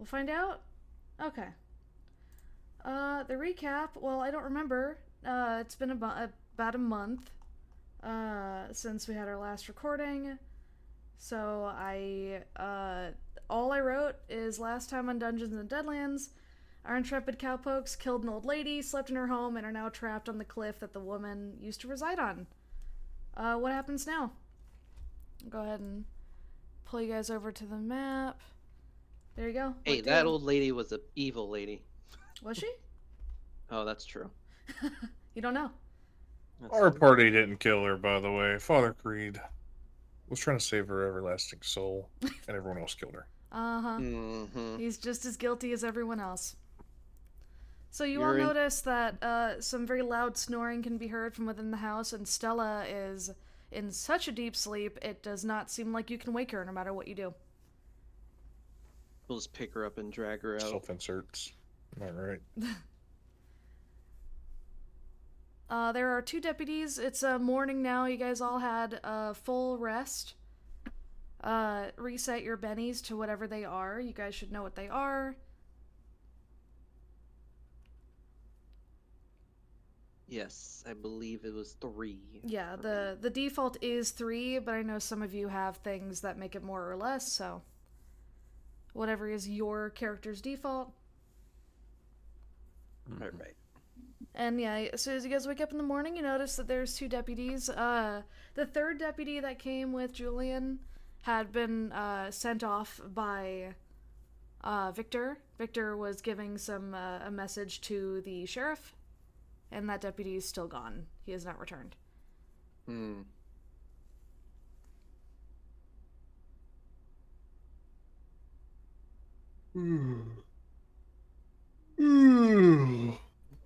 We'll find out? Okay. The recap, well, I don't remember. It's been about a month since we had our last recording. So all I wrote is last time on Dungeons and Deadlands, our intrepid cowpokes killed an old lady, slept in her home, and are now trapped on the cliff that the woman used to reside on. What happens now? Go ahead and pull you guys over to the map. There you go. Hey, What that do? old lady was an evil lady. Was she? Oh, that's true. You don't know. That's Our true. party didn't kill her, by the way. Father Creed was trying to save her everlasting soul, and everyone else killed her. Uh-huh. Mm-hmm. He's just as guilty as everyone else. So you all You're in. notice that some very loud snoring can be heard from within the house, and Stella is in such a deep sleep, it does not seem like you can wake her no matter what you do. We'll just pick her up and drag her out. Self inserts. Am I right? There are two deputies. It's morning now. You guys all had a full rest. Reset your bennies to whatever they are. You guys should know what they are. Yes, I believe it was 3. Yeah, the default is 3, but I know some of you have things that make it more or less, so whatever is your character's default. All right. And yeah, as soon as you guys wake up in the morning, you notice that there's two deputies. The third deputy that came with Julian had been sent off by Victor. Victor was giving a message to the sheriff, and that deputy is still gone. He has not returned. Hmm.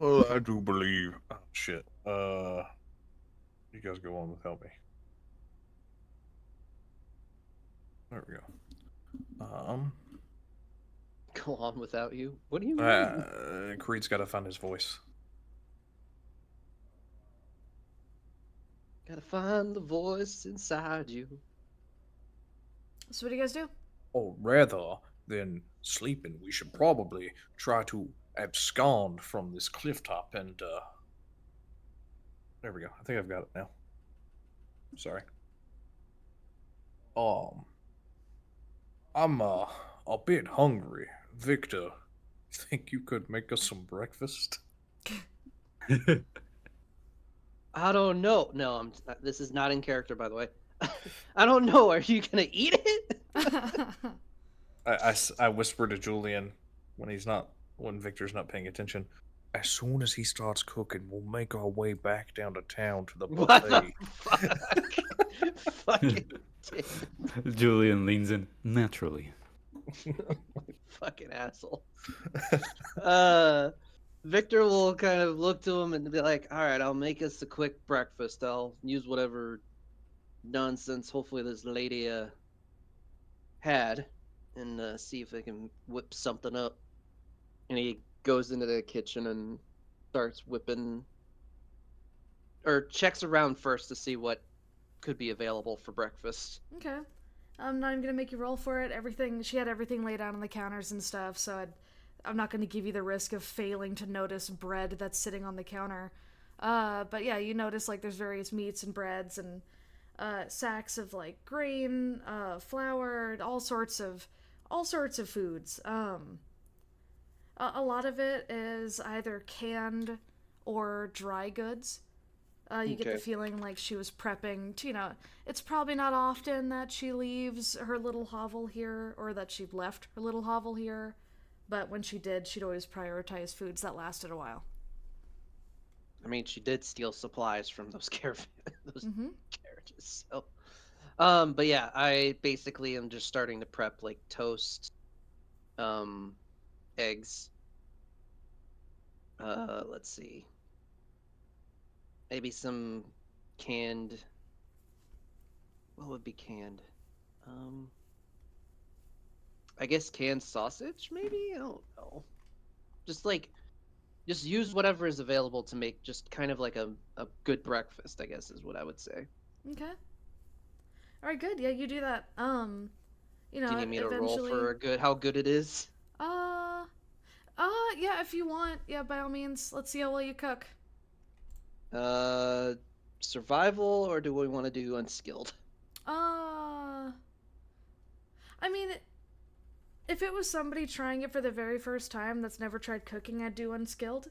Well, I do believe. Oh, shit. You guys go on without me. There we go. Go on without you. What do you mean? Creed's got to find his voice. Gotta find the voice inside you. So what do you guys do? Or rather than sleeping, we should probably try to abscond from this cliff top and, there we go. I think I've got it now. Sorry. I'm, a bit hungry. Victor, think you could make us some breakfast? I don't know. No, this is not in character, by the way. I don't know. Are you gonna eat it? I whisper to Julian when Victor's not paying attention. As soon as he starts cooking, we'll make our way back down to town to the What buffet. the fuck? Fucking Julian leans in naturally. fucking asshole. Victor will kind of look to him and be like, "All right, I'll make us a quick breakfast. I'll use whatever nonsense hopefully this lady had, and see if I can whip something up." And he goes into the kitchen and starts whipping, or checks around first to see what could be available for breakfast. Okay. I'm not even gonna make you roll for it. She had everything laid out on the counters and stuff, so I'm not gonna give you the risk of failing to notice bread that's sitting on the counter. But yeah, you notice like there's various meats and breads and sacks of like grain, flour, all sorts of foods. A lot of it is either canned or dry goods. You get the feeling like she was prepping to, it's probably not often that she leaves her little hovel here or that she left her little hovel here, but when she did, she'd always prioritize foods that lasted a while. I mean, she did steal supplies from those those Mm-hmm. carriages. So, but yeah, I basically am just starting to prep like toast, eggs. Let's see. Maybe some canned. What would be canned? I guess canned sausage, maybe? I don't know. Just use whatever is available to make just kind of like a good breakfast, I guess is what I would say. Okay. All right, good. Yeah, you do that. Do you need me to roll Eventually. for how good it is? Yeah, if you want. Yeah, by all means. Let's see how well you cook. Survival, or do we want to do unskilled? I mean, if it was somebody trying it for the very first time that's never tried cooking, I'd do unskilled.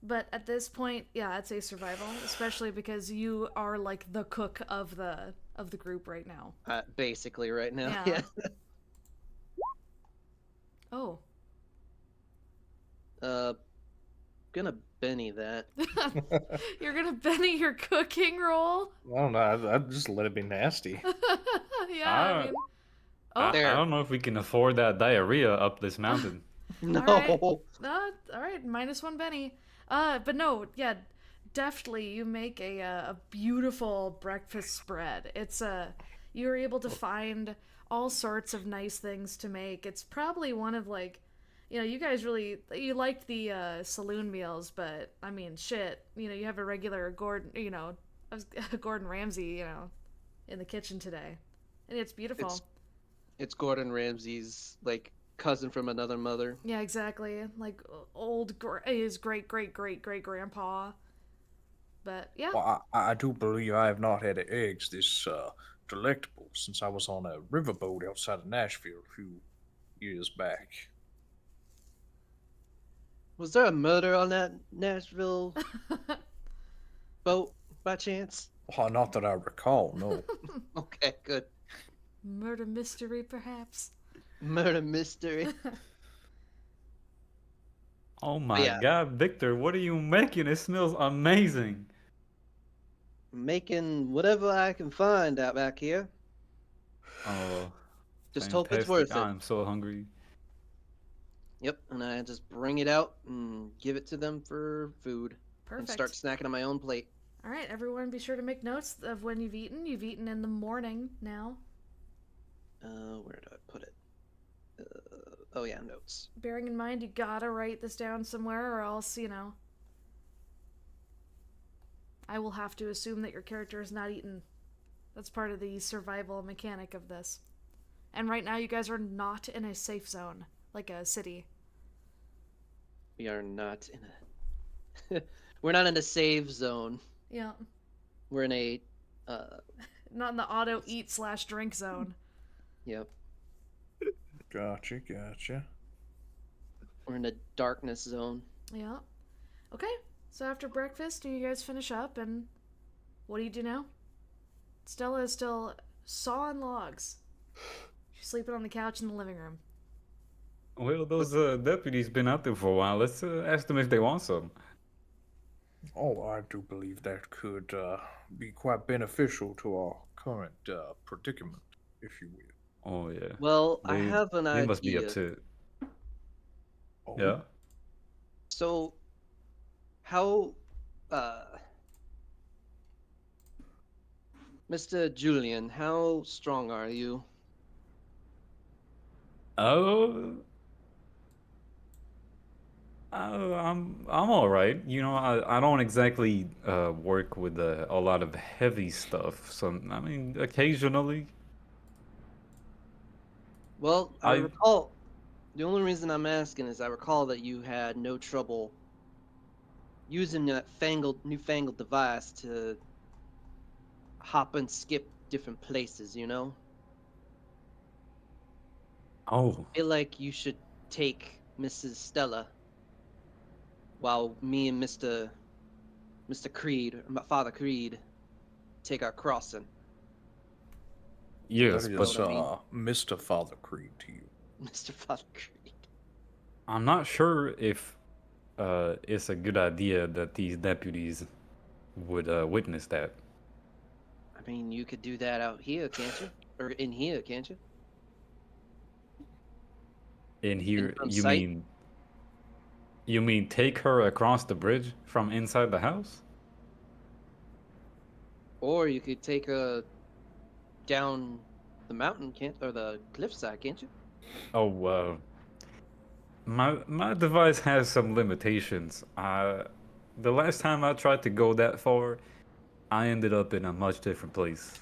But at this point, yeah, I'd say survival, especially because you are like the cook of the group right now. Basically, right now. Yeah. Yeah. Oh. Gonna Benny that. You're gonna Benny your cooking roll? I don't know. I'd just let it be nasty. Yeah, I mean. Oh, There. I don't know if we can afford that diarrhea up this mountain. No. all right, -1 Benny. But no, yeah, deftly you make a beautiful breakfast spread. It's you're able to find all sorts of nice things to make. It's probably one of like, you guys you liked the saloon meals, but I mean, shit, you have a regular Gordon Ramsay, in the kitchen today, and it's beautiful. It's Gordon Ramsay's like cousin from another mother. Yeah, exactly. Like his great grandpa. But yeah. Well, I do believe I have not had eggs this delectable since I was on a riverboat outside of Nashville a few years back. Was there a murder on that Nashville boat by chance? Well, not that I recall, no. Okay, good. Murder mystery, perhaps. Murder mystery. Oh my yeah. God, Victor, what are you making? It smells amazing. Making whatever I can find out back here. Oh, Just hope it's fantastic. worth it. I'm so hungry. Yep, and I just bring it out and give it to them for food. Perfect. And start snacking on my own plate. All right, everyone, be sure to make notes of when you've eaten. You've eaten in the morning now. Where do I put it? Oh yeah, notes. Bearing in mind, you gotta write this down somewhere, or else, I will have to assume that your character is not eaten. That's part of the survival mechanic of this. And right now, you guys are not in a safe zone, like a city. We are not in a... We're not in a save zone. Yeah. We're in a... Not in the auto-eat/drink zone. Yep. Gotcha. We're in a darkness zone. Yeah. Okay, so after breakfast, you guys finish up, and what do you do now? Stella is still sawing logs. She's sleeping on the couch in the living room. Well, those deputies been out there for a while. Let's ask them if they want some. Oh, I do believe that could be quite beneficial to our current predicament, if you will. Oh yeah. Well, I have an idea. They must be upset. Oh, Yeah. So, how... Mr. Julian, how strong are you? Oh, I'm all right. I don't exactly work with a lot of heavy stuff. So I mean, occasionally. Well, I I recall... The only reason I'm asking is I recall that you had no trouble using that newfangled device to hop and skip different places, Oh, I feel like you should take Mrs. Stella while me and Mr. Creed, my Father Creed, take our crossing. yes, that but is Mr. Father Creed to you. Mr. Father Creed. I'm not sure if it's a good idea that these deputies would witness that. I mean, you could do that out here, can't you? Or in here, can't you? In here, from you sight? mean take her across the bridge from inside the house? Or you could take her down the mountain, or the cliffside, can't you? Oh, my device has some limitations. The last time I tried to go that far, I ended up in a much different place.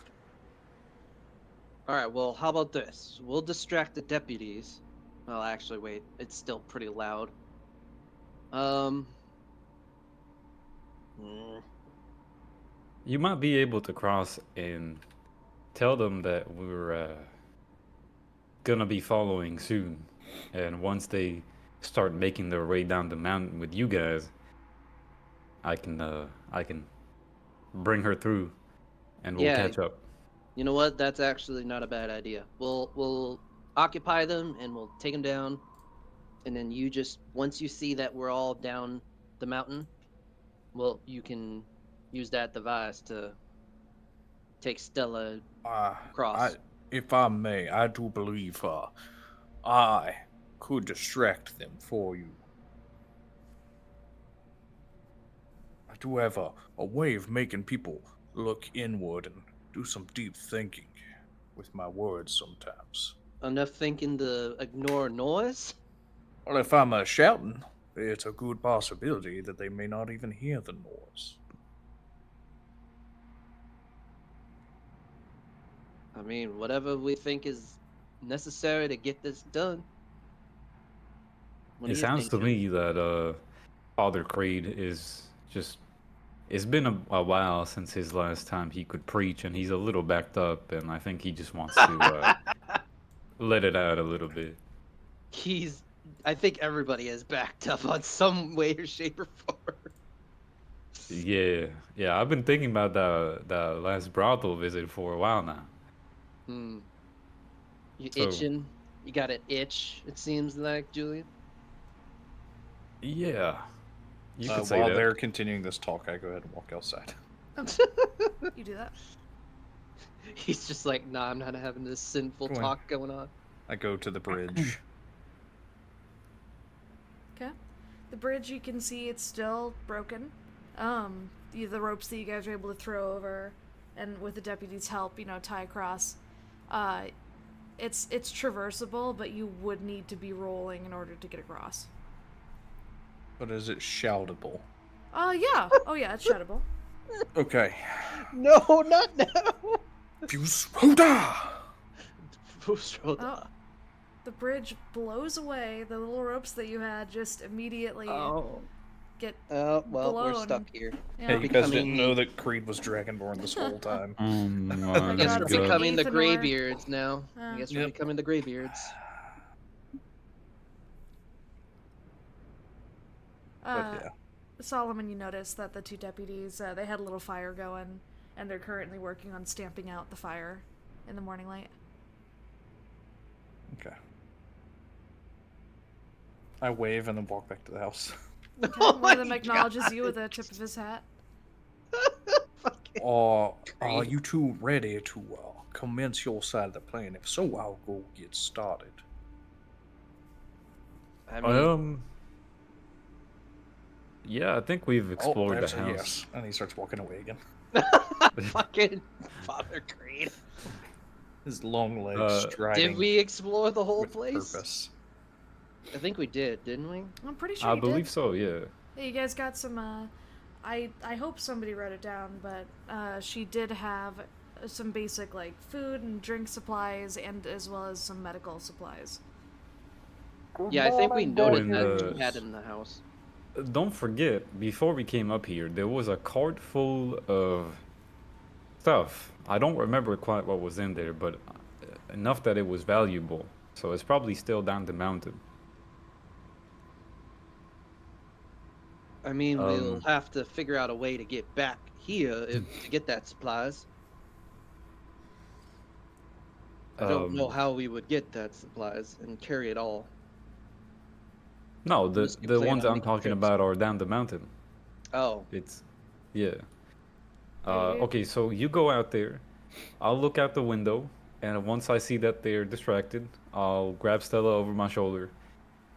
All right, well, how about this? We'll distract the deputies. Well, actually, wait, it's still pretty loud. Um. mm, You might be able to cross and tell them that we're gonna be following soon, and once they start making their way down the mountain with you guys, I can bring her through, and we'll Yeah, catch up. you know what? That's actually not a bad idea. We'll occupy them and we'll take them down, and then you just once you see that we're all down the mountain, well, you can use that device to take Stella I, across. if I may, I do believe I could distract them for you. I do have a way of making people look inward and do some deep thinking with my words sometimes. Enough thinking to ignore noise. Well, if I'm shouting, it's a good possibility that they may not even hear the noise. I mean, whatever we think is necessary to get this done. What do It you sounds think, to Julie? me that Father Creed is just. It's been a while since his last time he could preach, and he's a little backed up, and I think he just wants to let it out a little bit. He's. I think everybody is backed up on some way or shape or form. Yeah, yeah. I've been thinking about the last brothel visit for a while now. Hmm. You So itching? You got an itch? It seems like, Julian. yeah, you could say While that. they're continuing this talk, I go ahead and walk outside. Okay. You do that. He's just like, nah, I'm not having this sinful Go on. talk going on. I go to the bridge. Okay. The bridge, you can see it's still broken. The ropes that you guys were able to throw over, and with the deputy's help, tie across. It's traversable, but you would need to be rolling in order to get across. But is it shoutable? Yeah. Oh yeah, it's shoutable. Okay. No, not now. Fusroda! Oh, the bridge blows away. The little ropes that you had just immediately get well, blown. we're stuck here. Yeah. Hey, you guys didn't Becoming- know that Creed was Dragonborn this whole time. Oh I my guess God, we're it's like god! becoming the Ethanor. Greybeards now. Uh, I guess we're Yep. becoming the Greybeards. But yeah. Solomon, you noticed that the two deputies, they had a little fire going, and they're currently working on stamping out the fire in the morning light. Okay. I wave and then walk back to the house. Okay, Oh one of them my acknowledges God. you with a tip of his hat. Fucking Are Creed. you two ready to commence your side of the plan? If so, I'll go get started. I mean, Yeah, I think we've explored that's the a house. yes. And he starts walking away again. fucking Father Creed. His long legs Uh, striding Did we explore the whole with place? purpose. I think we did, didn't we? I'm pretty sure I you believe did. so. Yeah. Yeah, you guys got some, I hope somebody wrote it down, but, she did have some basic, like, food and drink supplies, and as well as some medical supplies. Yeah, I think we noted When that the- she had it in the house. Don't forget, before we came up here, there was a cart full of stuff. I don't remember quite what was in there, but enough that it was valuable. So it's probably still down the mountain. I mean, we'll Um, have to figure out a way to get back here to get that supplies. I don't know how we would get that supplies and carry it all. No, the Unless you the plan ones on I'm making talking trips. about are down the mountain. Oh, It's, yeah. Yeah, you- Okay, so you go out there. I'll look out the window, and once I see that they're distracted, I'll grab Stella over my shoulder,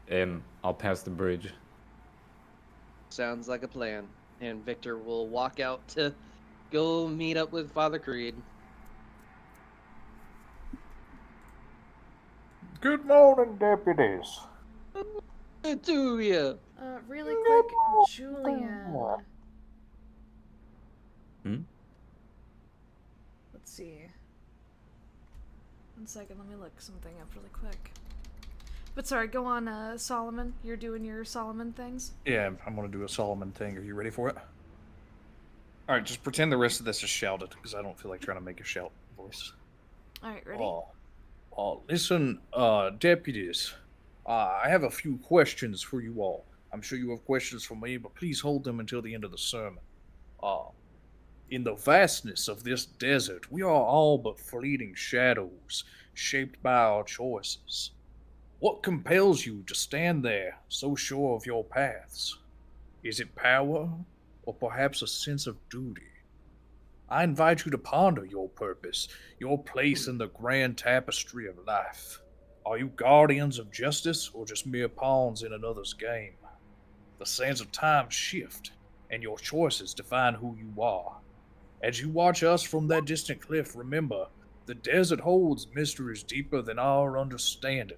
and I'll pass the bridge. sounds like a plan. And Victor will walk out to go meet up with Father Creed. Good morning, deputies. To you. Really quick, Julian. Hmm? Let's see. 1 second, let me look something up really quick. But sorry, go on, Solomon. You're doing your Solomon things. Yeah, I'm gonna do a Solomon thing. Are you ready for it? All right, just pretend the rest of this is shouted, because I don't feel like trying to make a shout voice. All right, ready? Listen, deputies. I have a few questions for you all. I'm sure you have questions for me, but please hold them until the end of the sermon. In the vastness of this desert, we are all but fleeting shadows, shaped by our choices. What compels you to stand there, so sure of your paths? Is it power, or perhaps a sense of duty? I invite you to ponder your purpose, your place in the grand tapestry of life. Are you guardians of justice, or just mere pawns in another's game? The sands of time shift, and your choices define who you are. As you watch us from that distant cliff, remember, the desert holds mysteries deeper than our understanding.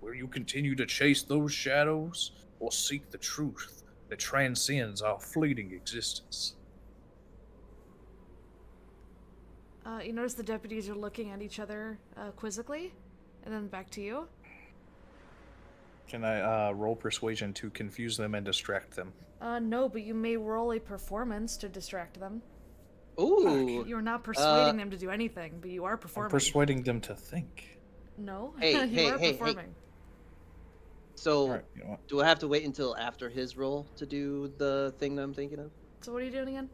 Will you continue to chase those shadows, or seek the truth that transcends our fleeting existence? You notice the deputies are looking at each other quizzically, and then back to you. Can I roll persuasion to confuse them and distract them? No, but you may roll a performance to distract them. Ooh. You're not persuading them to do anything, but you are I'm performing. persuading them to think. No, Hey, you are performing. So, All right, you know what? do I have to wait until after his roll to do the thing that I'm thinking of? So what are you doing again?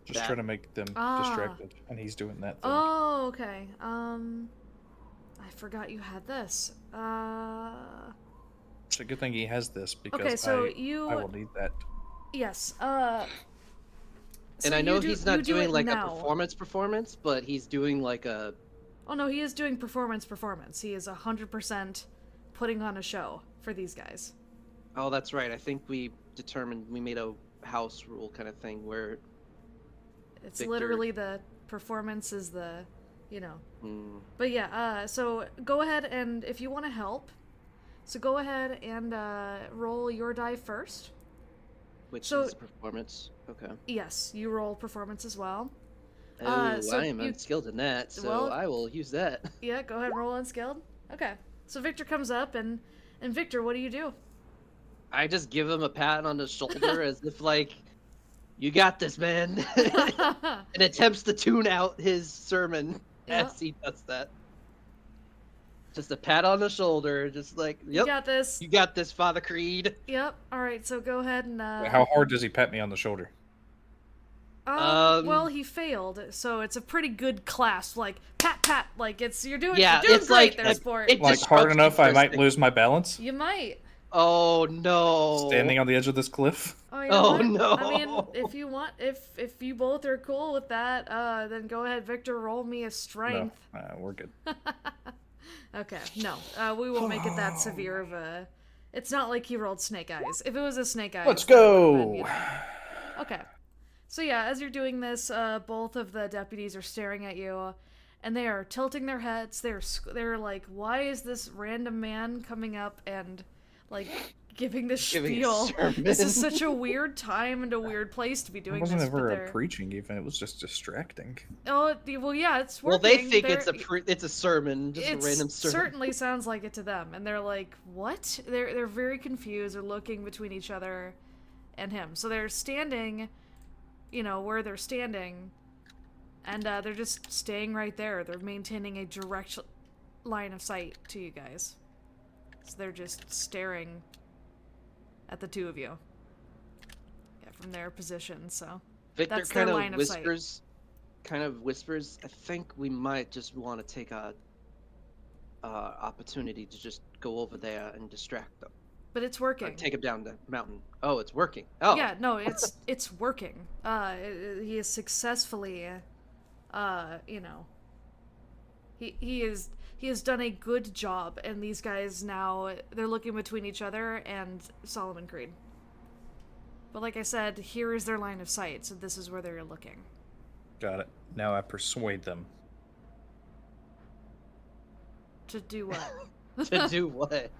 Just That. try to make them distracted, and he's doing that thing. Oh, okay. I forgot you had this. It's a good thing he has this, because Okay, so I will need that. Yes. And I know he's not doing like now. a performance, but he's doing like a... Oh no, he is doing performance. He is 100% putting on a show for these guys. Oh, that's right. I think we made a house rule kind of thing where... It's Victor... literally the performance is the, you know. Mm. But yeah, so go ahead and if you want to help, so go ahead and roll your die first. Which So- is performance. Okay. Yes, you roll performance as well. Oh, so I am you- unskilled in that, so well- I will use that. Yeah, go ahead and roll unskilled. Okay. So Victor comes up and Victor, what do you do? I just give him a pat on the shoulder as if like, you got this, man. And attempts to tune out his sermon Yeah. as he does that. Just a pat on the shoulder, just like, You yep, got this. you got this, Father Creed. Yep. All right. So go ahead and. How hard does he pat me on the shoulder? Well, he failed, so it's a pretty good class. Like pat pat. Like you're doing. Yeah, you're doing it's great like there, sport. it Like hard disrupts enough, the I first might thing. lose my balance? You might. Oh no! Standing on the edge of this cliff? Oh, you know Oh, what? no. I mean, if you want, if you both are cool with that, then go ahead, Victor. Roll me a No, strength. we're good. Okay. No, we won't make it that severe of a. It's not like he rolled snake eyes. If it was a snake eyes. Let's that would've go! been, you know. Okay. So yeah, as you're doing this, both of the deputies are staring at you, and they are tilting their heads. They're like, "Why is this random man coming up and like giving this Giving a spiel? sermon." This is such a weird time and a weird place to be It doing wasn't this." but ever they're... a preaching even, it was just distracting. Oh, well, yeah, it's Well, working. they think it's a sermon, just a It random sermon. certainly sounds like it to them, and they're like, "What?" They're very confused. They're looking between each other and him. So they're standing, you know, where they're standing, and they're just staying right there. They're maintaining a direct line of sight to you guys. So they're just staring at the two of you. Yeah, from their position. So Victor that's their kind line of of sight. whispers, I think we might just want to take a opportunity to just go over there and distract them. But it's working. Take him down the mountain. Oh, it's working. Oh. Yeah, no, it's working. He is successfully, you know, he has done a good job, and these guys now they're looking between each other and Solomon Creed. But like I said, here is their line of sight, so this is where they're looking. Got it. Now I persuade them. To do what? To do what?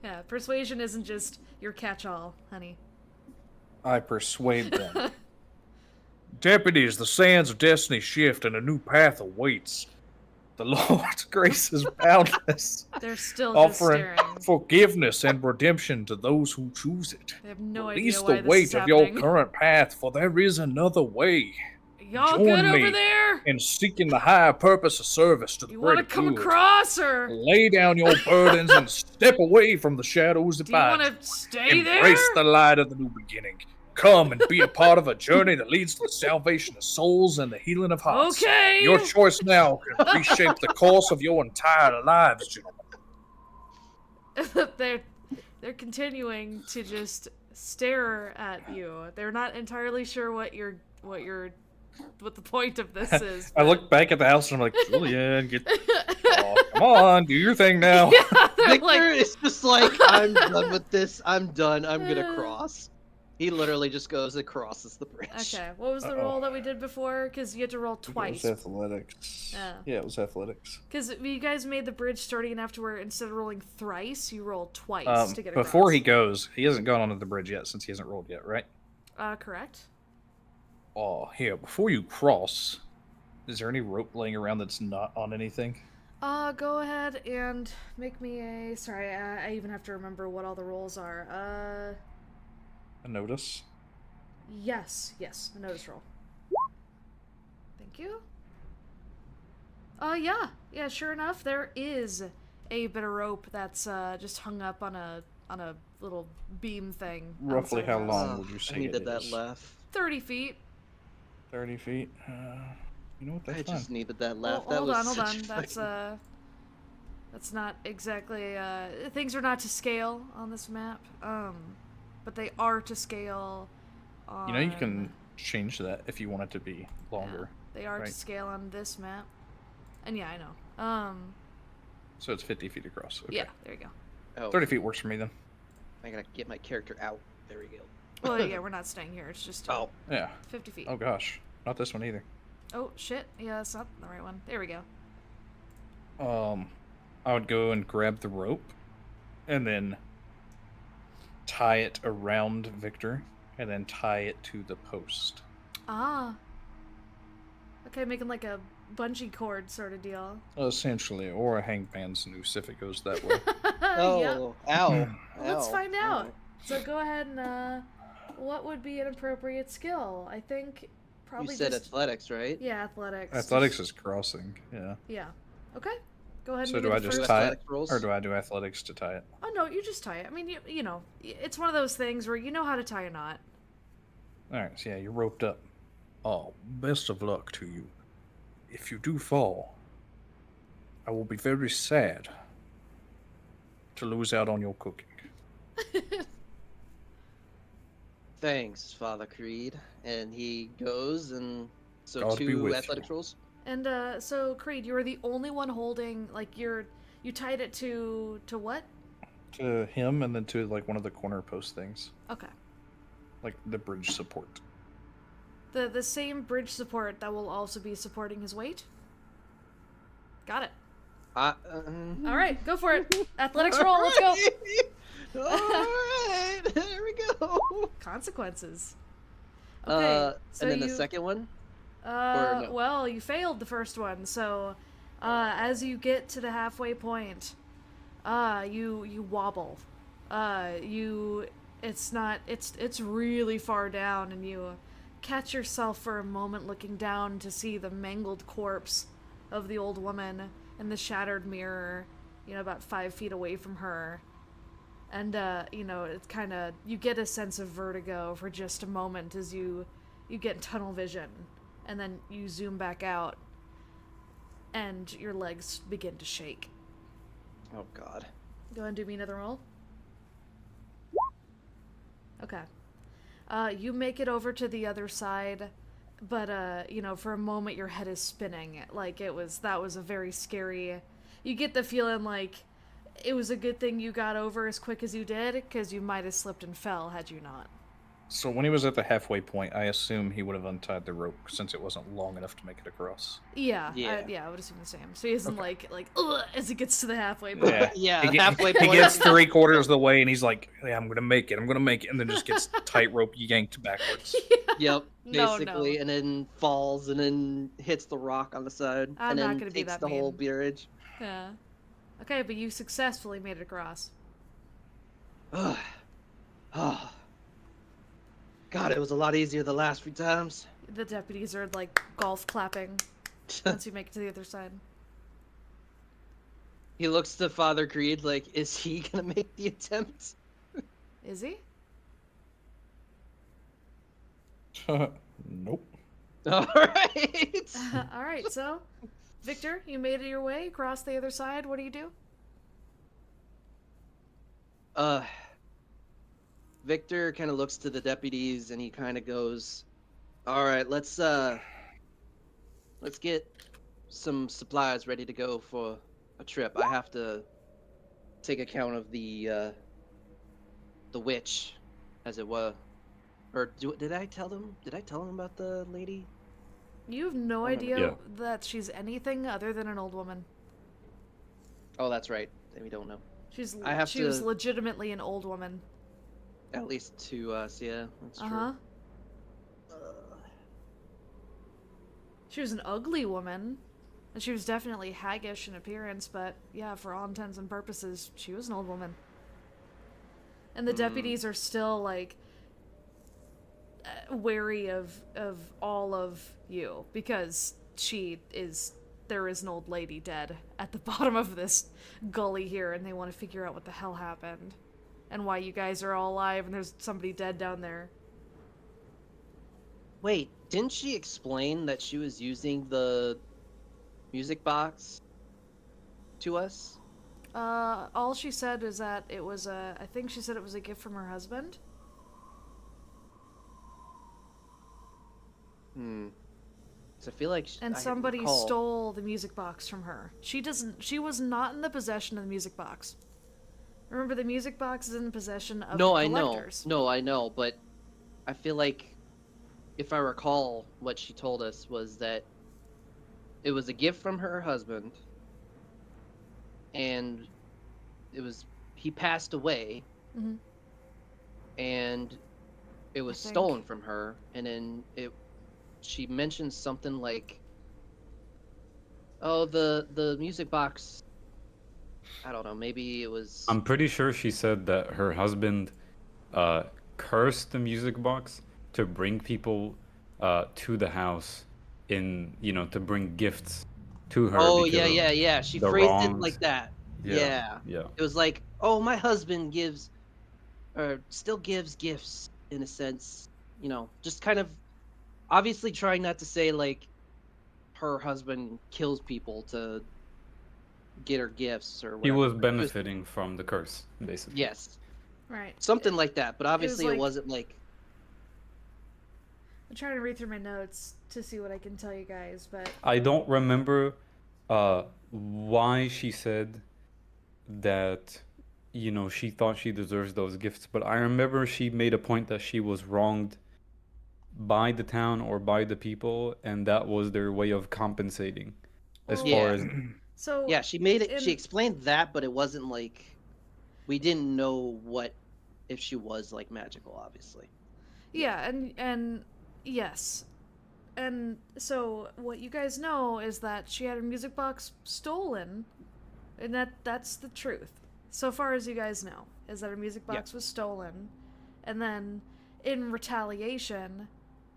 Yeah, persuasion isn't just your catch-all, honey. I persuade them. Deputies, the sands of destiny shift and a new path awaits. The Lord's grace is boundless, They're still just offering staring. forgiveness and redemption to those who choose it. They have no idea Release why the this weight is of your happening. current path, for there is another way. Y'all Join good me over there? in seeking the higher purpose of service to the You want to greater come good. across, or Lay down your burdens and step away from the shadows that do you want bind you. to stay there? Embrace the light of the new beginning. Come and be a part of a journey that leads to the salvation of souls and the healing of hearts. Okay. Your choice now can reshape the course of your entire lives, gentlemen. They're continuing to just stare at you. They're not entirely sure what the point of this is. I look back at the house and I'm like, Julian, come on, do your thing now. Yeah, they're Victor like, is just like, I'm done with this. I'm done. I'm gonna cross. He literally just goes and crosses the bridge. okay, what was the roll that we did before? Because you had to roll twice. It was athletics. Yeah, it was athletics. Because you guys made the bridge sturdy enough to where instead of rolling thrice, you roll twice to get across. Before he goes, he hasn't gone onto the bridge yet since he hasn't rolled yet, right? Correct. Oh, here, before you cross, is there any rope laying around that's not on anything? Go ahead and make me a... Sorry, I even have to remember what all the rolls are. A notice? Yes, a notice roll. Thank you. Yeah, sure enough, there is a bit of rope that's just hung up on a little beam thing. Roughly outside how the house. long would you say I needed it that is? laugh. 30 feet. 30 feet? You know what, that's I fine. just needed that laugh. Well, that hold was on. such That's not exactly, things are not to scale on this map, but they are to scale on... You know, you can change that if you want it to be longer. Yeah, they are to right? scale on this map. And yeah, I know. So it's 50 feet across. Okay. Yeah, there you go. Oh, 30 feet works for me then. I gotta get my character out. There we go. Well, yeah, we're not staying here, it's just Oh. Yeah. 50 feet. Oh gosh. Not this one either. Oh, shit. Yeah, that's not the right one. There we go. I would go and grab the rope and then tie it around Victor and then tie it to the post. Ah. Okay, making like a bungee cord sort of deal. Essentially, or a hangman's noose if it goes that way. Oh, Yep. ow. Well, let's Ow. find out. Ow. So go ahead and, what would be an appropriate skill? I think You probably said just... athletics, right? Yeah, athletics. Athletics is crossing, yeah. Yeah. Okay. Go ahead and So give do me I the just first... tie it? Athletics rolls? Or do I do athletics to tie it? Oh, no, you just tie it. I mean, you know, it's one of those things where you know how to tie a knot. Alright, so yeah, you're roped up. Oh, best of luck to you. If you do fall, I will be very sad to lose out on your cooking. Thanks, Father Creed. And he goes, and so God be with 2 you. athletics rolls? And, so, Creed, you were the only one holding, like, you tied it to what? To him and then to like one of the corner post things. Okay. Like the bridge support. The same bridge support that will also be supporting his weight? Got it. Alright, go for it. Athletics roll, let's go. Alright, there we go. Consequences. Okay, so and then you... the second one? no? Well, you failed the first one, so as you get to the halfway point, you wobble. It's really far down, and you catch yourself for a moment looking down to see the mangled corpse of the old woman in the shattered mirror, about 5 feet away from her. And, it's kind of, you get a sense of vertigo for just a moment as you get tunnel vision. And then you zoom back out, and your legs begin to shake. Oh, God. Go ahead and do me another roll. Okay. You make it over to the other side, but, for a moment your head is spinning. Like, that was a very scary... You get the feeling like it was a good thing you got over as quick as you did, because you might have slipped and fell had you not. So when he was at the halfway point, I assume he would have untied the rope since it wasn't long enough to make it across. Yeah, Yeah. I would assume the same. So he isn't Okay. like ugh, as he gets to the halfway point. Yeah, Yeah, He, halfway he point. gets 3/4 of the way, and he's like, "Yeah, I'm gonna make it. I'm gonna make it," and then just gets tightrope yanked backwards. Yep, No, basically, no. and then falls and then hits the rock on the side, I'm and not then gonna be takes that the whole mean. beerage. Yeah. Okay, but you successfully made it across. Oh, God, it was a lot easier the last few times. The deputies are like golf clapping once you make it to the other side. He looks to Father Creed like, is he gonna make the attempt? Is he? Nope. All right. All right, so Victor, you made it your way across the other side. What do you do? Victor kind of looks to the deputies and he kind of goes, "All right, let's get some supplies ready to go for a trip. I have to take account of the witch, as it were. Or did I tell them? Did I tell them about the lady? You have no I don't idea remember. that she's anything other than an old woman. Oh, that's right. We don't know. She was legitimately an old woman. At least to us, yeah, that's true. Uh-huh. She was an ugly woman, and she was definitely haggish in appearance, but yeah, for all intents and purposes, she was an old woman. And the deputies are still like wary of all of you because there is an old lady dead at the bottom of this gully here, and they want to figure out what the hell happened and why you guys are all alive and there's somebody dead down there. Wait, didn't she explain that she was using the music box to us? All she said is that it was I think she said it was a gift from her husband. So I feel like And I somebody recall- stole the music box from her. She was not in the possession of the music box. Remember, the music box is in the possession of No, the I know. collectors. No, I know, but I feel like if I recall what she told us was that it was a gift from her husband and he passed away Mhm. and it was think. stolen from her, and then she mentioned something like, oh, the music box, I don't know, maybe it was I'm pretty sure she said that her husband cursed the music box to bring people to the house to bring gifts to her oh because of yeah, she the phrased it wrongs. like that. Yeah. Yeah. It was like, oh, my husband gives or still gives gifts in a sense, just kind of obviously trying not to say like her husband kills people to get her gifts or He whatever. was But benefiting from the curse, basically. yes, Right. something like that. But obviously it like- wasn't like, I'm trying to read through my notes to see what I can tell you guys, but I don't remember why she said that, she thought she deserves those gifts, but I remember she made a point that she was wronged by the town or by the people, and that was their way of compensating. As Well, far Yeah. as so yeah, she made it. in- She explained that, but it wasn't like we didn't know what if she was like magical, obviously. yeah, and yes. And so what you guys know is that she had her music box stolen, and that's the truth. So far as you guys know, is that her music box was stolen, and then in retaliation,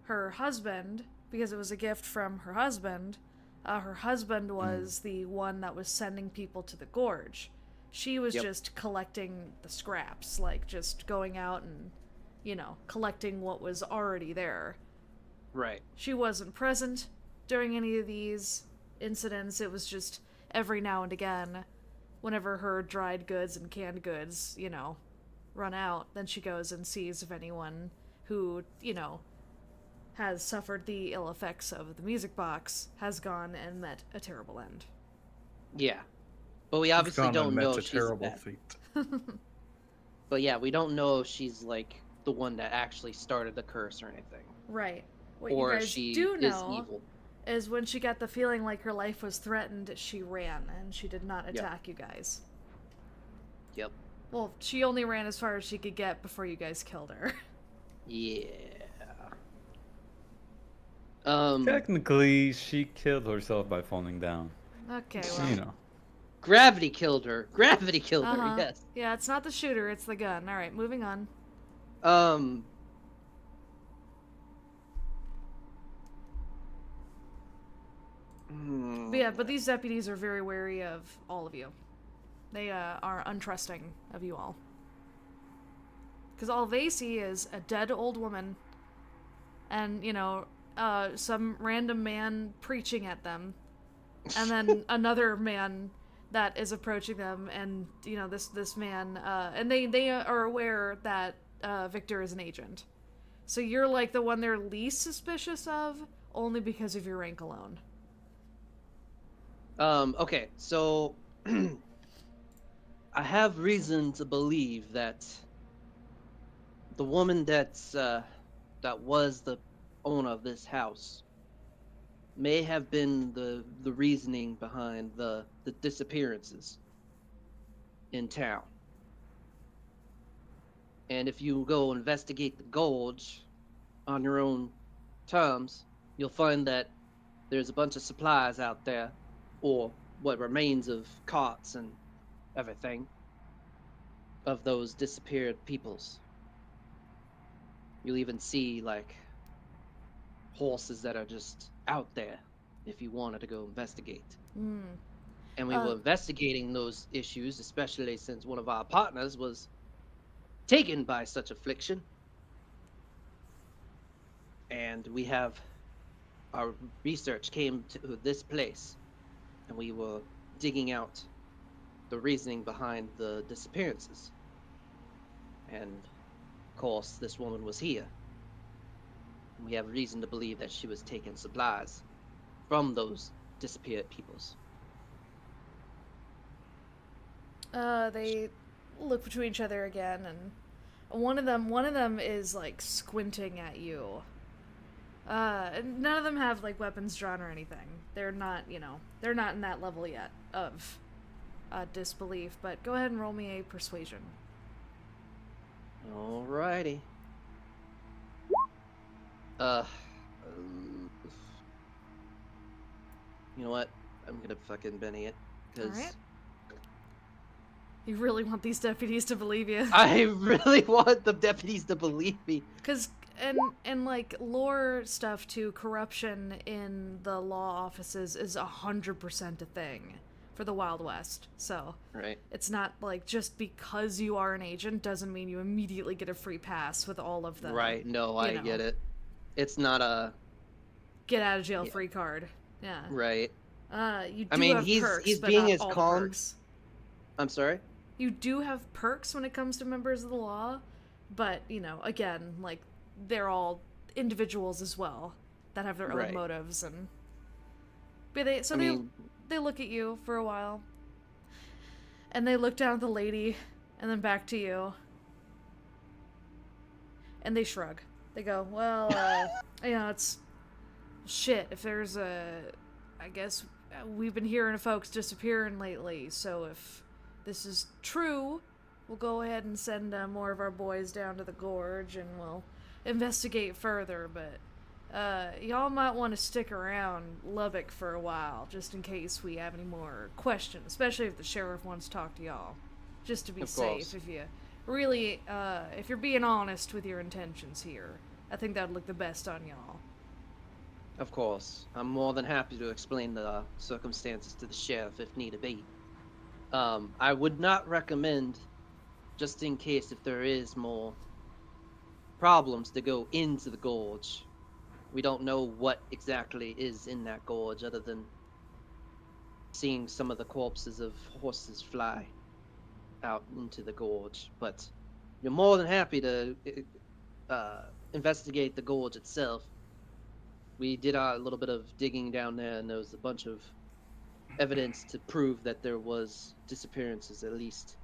her husband, because it was a gift from her husband was the one that was sending people to the gorge. She was Yep. just collecting the scraps, like just going out and, collecting what was already there. Right. She wasn't present during any of these incidents. It was just every now and again, whenever her dried goods and canned goods, run out, then she goes and sees if anyone who, has suffered the ill effects of the music box has gone and met a terrible end. Yeah. But we obviously Gone and don't met know a if she's terrible bad. fate. But yeah, we don't know if she's like the one that actually started the curse or anything. Right. What Or you guys she do is know evil. is when she got the feeling like her life was threatened, she ran and she did not attack you guys. Yep. Well, she only ran as far as she could get before you guys killed her. Yeah. Technically, she killed herself by falling down. Okay, You well. know. Gravity killed her. Gravity killed her, Uh-huh. yes. Yeah, it's not the shooter, it's the gun. Alright, moving on. But yeah, but these deputies are very wary of all of you. They are untrusting of you all. Because all they see is a dead old woman and, you know, some random man preaching at them. And then another man that is approaching them, and, you know, this man, and they are aware that Victor is an agent. So you're like the one they're least suspicious of, only because of your rank alone. Okay, so I have reason to believe that the woman that was the owner of this house may have been the reasoning behind the disappearances in town. And if you go investigate the gorge on your own terms, you'll find that there's a bunch of supplies out there, or what remains of carts and everything, of those disappeared peoples. You'll even see, like, horses that are just out there if you wanted to go investigate. And we were investigating those issues, especially since one of our partners was taken by such affliction. And we have our research came to this place, and we were digging out the reasoning behind the disappearances. And of course, this woman was here. And we have reason to believe that she was taking supplies from those disappeared peoples. They look between each other again, and one of them is like squinting at you. None of them have like weapons drawn or anything. They're not, you know, they're not in that level yet of disbelief. But go ahead and roll me a persuasion. Alrighty. You know what? I'm gonna fucking Benny it, because Alright. You really want these deputies to believe you. I really want the deputies to believe me. Because, and like, lore stuff too, corruption in the law offices is 100% a thing for the Wild West. So, Right. it's not like just because you are an agent doesn't mean you immediately get a free pass with all of them. Right. No, I get it. It's not a Get out of jail free card. Yeah. right. You do I mean, have perks, he's but being not as all the calm. perks. I'm sorry. You do have perks when it comes to members of the law, but, you know, again, like, they're all individuals as well that have their own Right. motives, and but they look at you for a while, and they look down at the lady, and then back to you, and they shrug. They go, well, you know, it's shit. If there's I guess we've been hearing of folks disappearing lately, so if this is true, we'll go ahead and send more of our boys down to the gorge, and we'll investigate further, but y'all might want to stick around Lubbock for a while, just in case we have any more questions, especially if the sheriff wants to talk to y'all. Just to be safe, if you really, if you're being honest with your intentions here. I think that would look the best on y'all. Of course. I'm more than happy to explain the circumstances to the sheriff if need be. I would not recommend, just in case if there is more problems, to go into the gorge. We don't know what exactly is in that gorge other than seeing some of the corpses of horses fly out into the gorge. But you're more than happy to investigate the gorge itself. We did a little bit of digging down there, and there was a bunch of evidence to prove that there was disappearances, at least.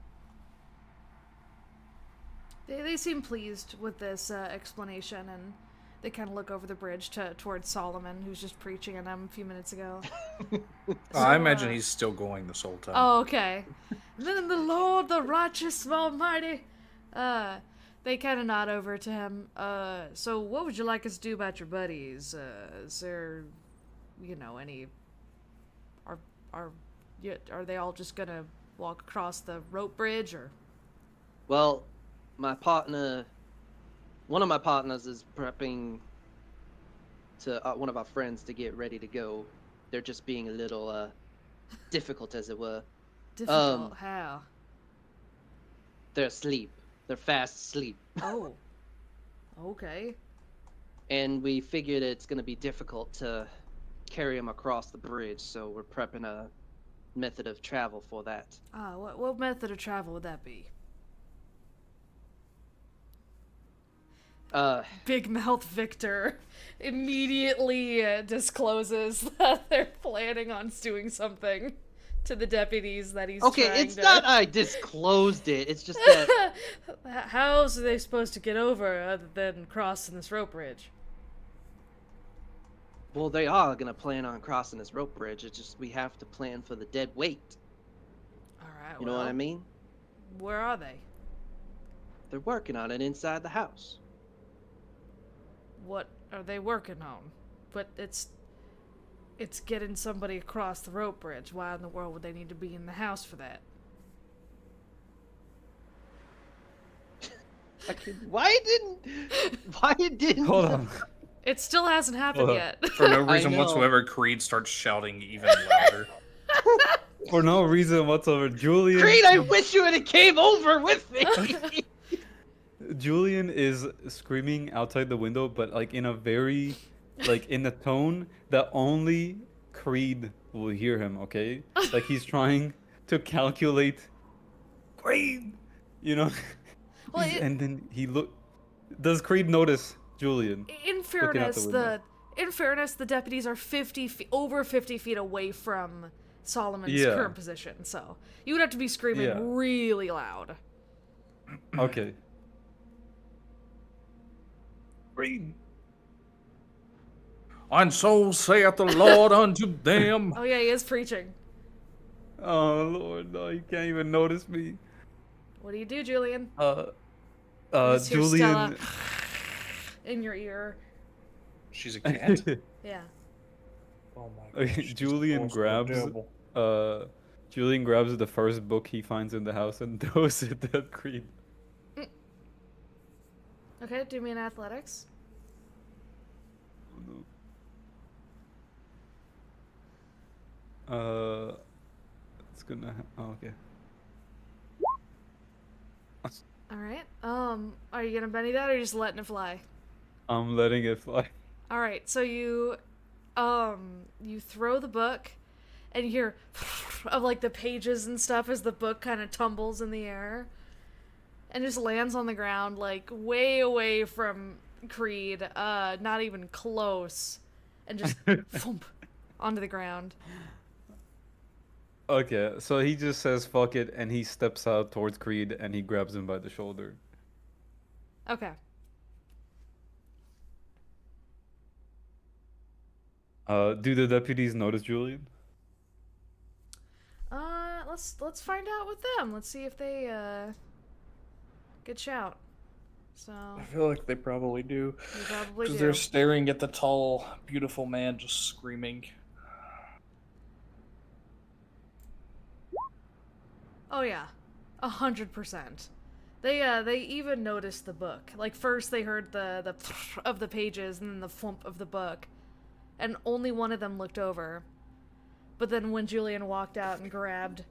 They seem pleased with this explanation, and they kind of look over the bridge towards Solomon, who's just preaching at them a few minutes ago. I imagine he's still going this whole time. Oh, okay. And then the Lord, the righteous, almighty. They kind of nod over to him. So what would you like us to do about your buddies? Is there, any? Are they all just gonna walk across the rope bridge, or? Well, one of my partners is prepping to one of our friends to get ready to go. They're just being a little difficult, as it were. Difficult? How? They're asleep. They're fast asleep. Oh. Okay. And we figured it's going to be difficult to carry them across the bridge, so we're prepping a method of travel for that. What method of travel would that be? Big Mouth Victor immediately discloses that they're planning on doing something to the deputies that he's okay, trying it's to... not I disclosed it, it's just that... How else are they supposed to get over other than crossing this rope bridge? Well, they are going to plan on crossing this rope bridge, it's just we have to plan for the dead weight. Alright, You know what I mean? Where are they? They're working on it inside the house. What are they working on? But it's getting somebody across the rope bridge. Why in the world would they need to be in the house for that? Why it didn't... Hold on. It still hasn't happened Hold on. yet. For no reason know. whatsoever, Creed starts shouting even louder. For no reason whatsoever, Julian. Creed, I wish you would have came over with me! Julian is screaming outside the window, but like in a very, like in a tone that only Creed will hear him. Okay, like he's trying to calculate. Creed, you know. Well, and then he look. Does Creed notice Julian? In fairness, the deputies are over 50 feet away from Solomon's current position, so you would have to be screaming really loud. Okay. Creed. And so saith the Lord unto them. Oh yeah, he is preaching. Oh Lord, no, you can't even notice me. What do you do, Julian? Just hear Julian. Stella in your ear. She's a cat. Yeah. Oh my gosh. she's Julian also grabs adorable. Julian grabs the first book he finds in the house and throws it at Creed. Okay, do me an athletics. It's gonna. Oh, okay. All right. Are you gonna Benny that, or are you just letting it fly? I'm letting it fly. All right. So you throw the book, and you hear of like the pages and stuff as the book kind of tumbles in the air, and just lands on the ground like way away from Creed, not even close, and just thump onto the ground. Okay, so he just says fuck it and he steps out towards Creed and he grabs him by the shoulder. Okay. Do the deputies notice Julian? Let's find out with them. Let's see if they good shout. So I feel like they probably do. they probably Because do. they're staring at the tall, beautiful man just screaming. Oh yeah, 100%. They even noticed the book. Like first they heard the of the pages and then the thump of the book, and only one of them looked over. But then when Julian walked out and grabbed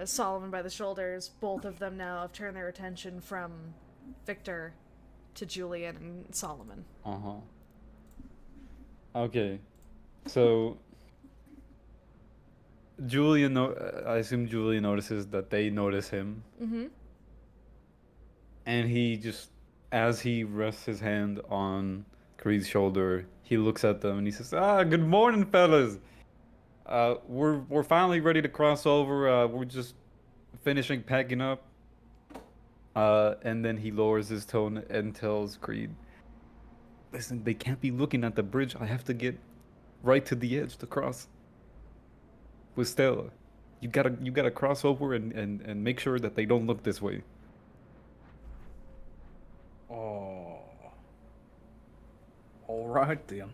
Solomon by the shoulders, both of them now have turned their attention from Victor to Julian and Solomon. Okay, so Julian, I assume Julian notices that they notice him. Mm-hmm. And he just, as he rests his hand on Creed's shoulder, he looks at them and he says, good morning, fellas. We're finally ready to cross over. We're just finishing packing up. And then he lowers his tone and tells Creed, "Listen, they can't be looking at the bridge. I have to get right to the edge to cross with Stella. You gotta cross over and make sure that they don't look this way." Oh. All right then.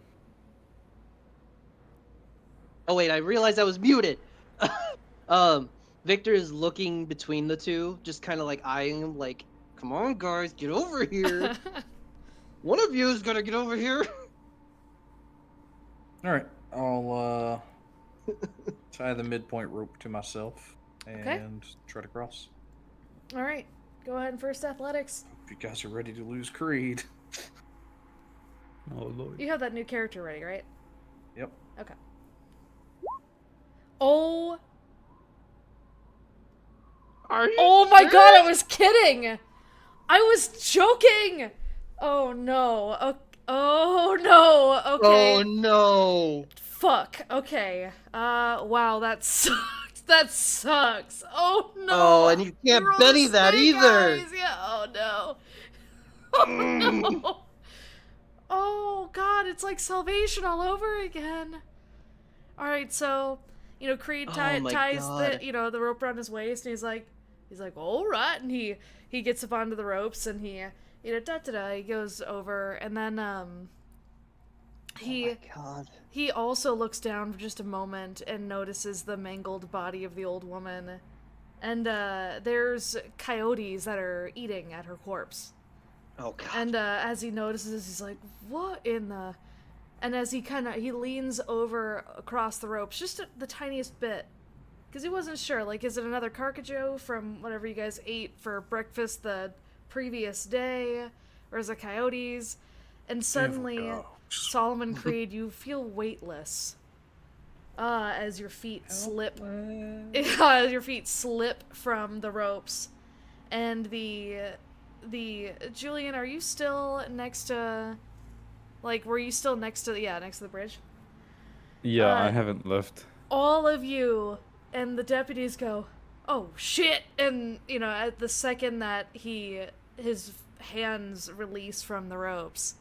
Oh wait, I realized I was muted. Victor is looking between the two, just kind of like eyeing him, like, "Come on, guys, get over here. One of you is gonna get over here." All right. I'll tie the midpoint rope to myself and try to cross. All right, go ahead and first athletics. If you guys are ready to lose Creed. Oh Lord. You have that new character ready, right? Yep. Okay. Oh. Are you Oh my serious? god, I was kidding! I was joking! Oh no. Oh no. Okay. Oh no! Fuck. Okay. Wow, that sucks. That sucks. Oh no. Oh, and you can't rolled Benny a that snake either. eyes. Yeah. Oh no. Oh no. Oh god, it's like salvation all over again. All right, so Creed Oh my ties God. the rope around his waist, and he's like, all right, and he gets up onto the ropes, and he he goes over, and then Oh my God. he also looks down for just a moment and notices the mangled body of the old woman, and there's coyotes that are eating at her corpse. Oh God. And as he notices, he's like, "What in the?" And as he leans over across the ropes, just the tiniest bit, because he wasn't sure. Like, is it another carcajo from whatever you guys ate for breakfast the previous day, or is it coyotes? And suddenly, Solomon Creed, you feel weightless. As your feet slip, as your feet slip from the ropes, and the Julian, are you still next to, like, were you still next to the bridge? Yeah, I haven't left. All of you and the deputies go, "Oh shit!" And at the second that his hands release from the ropes,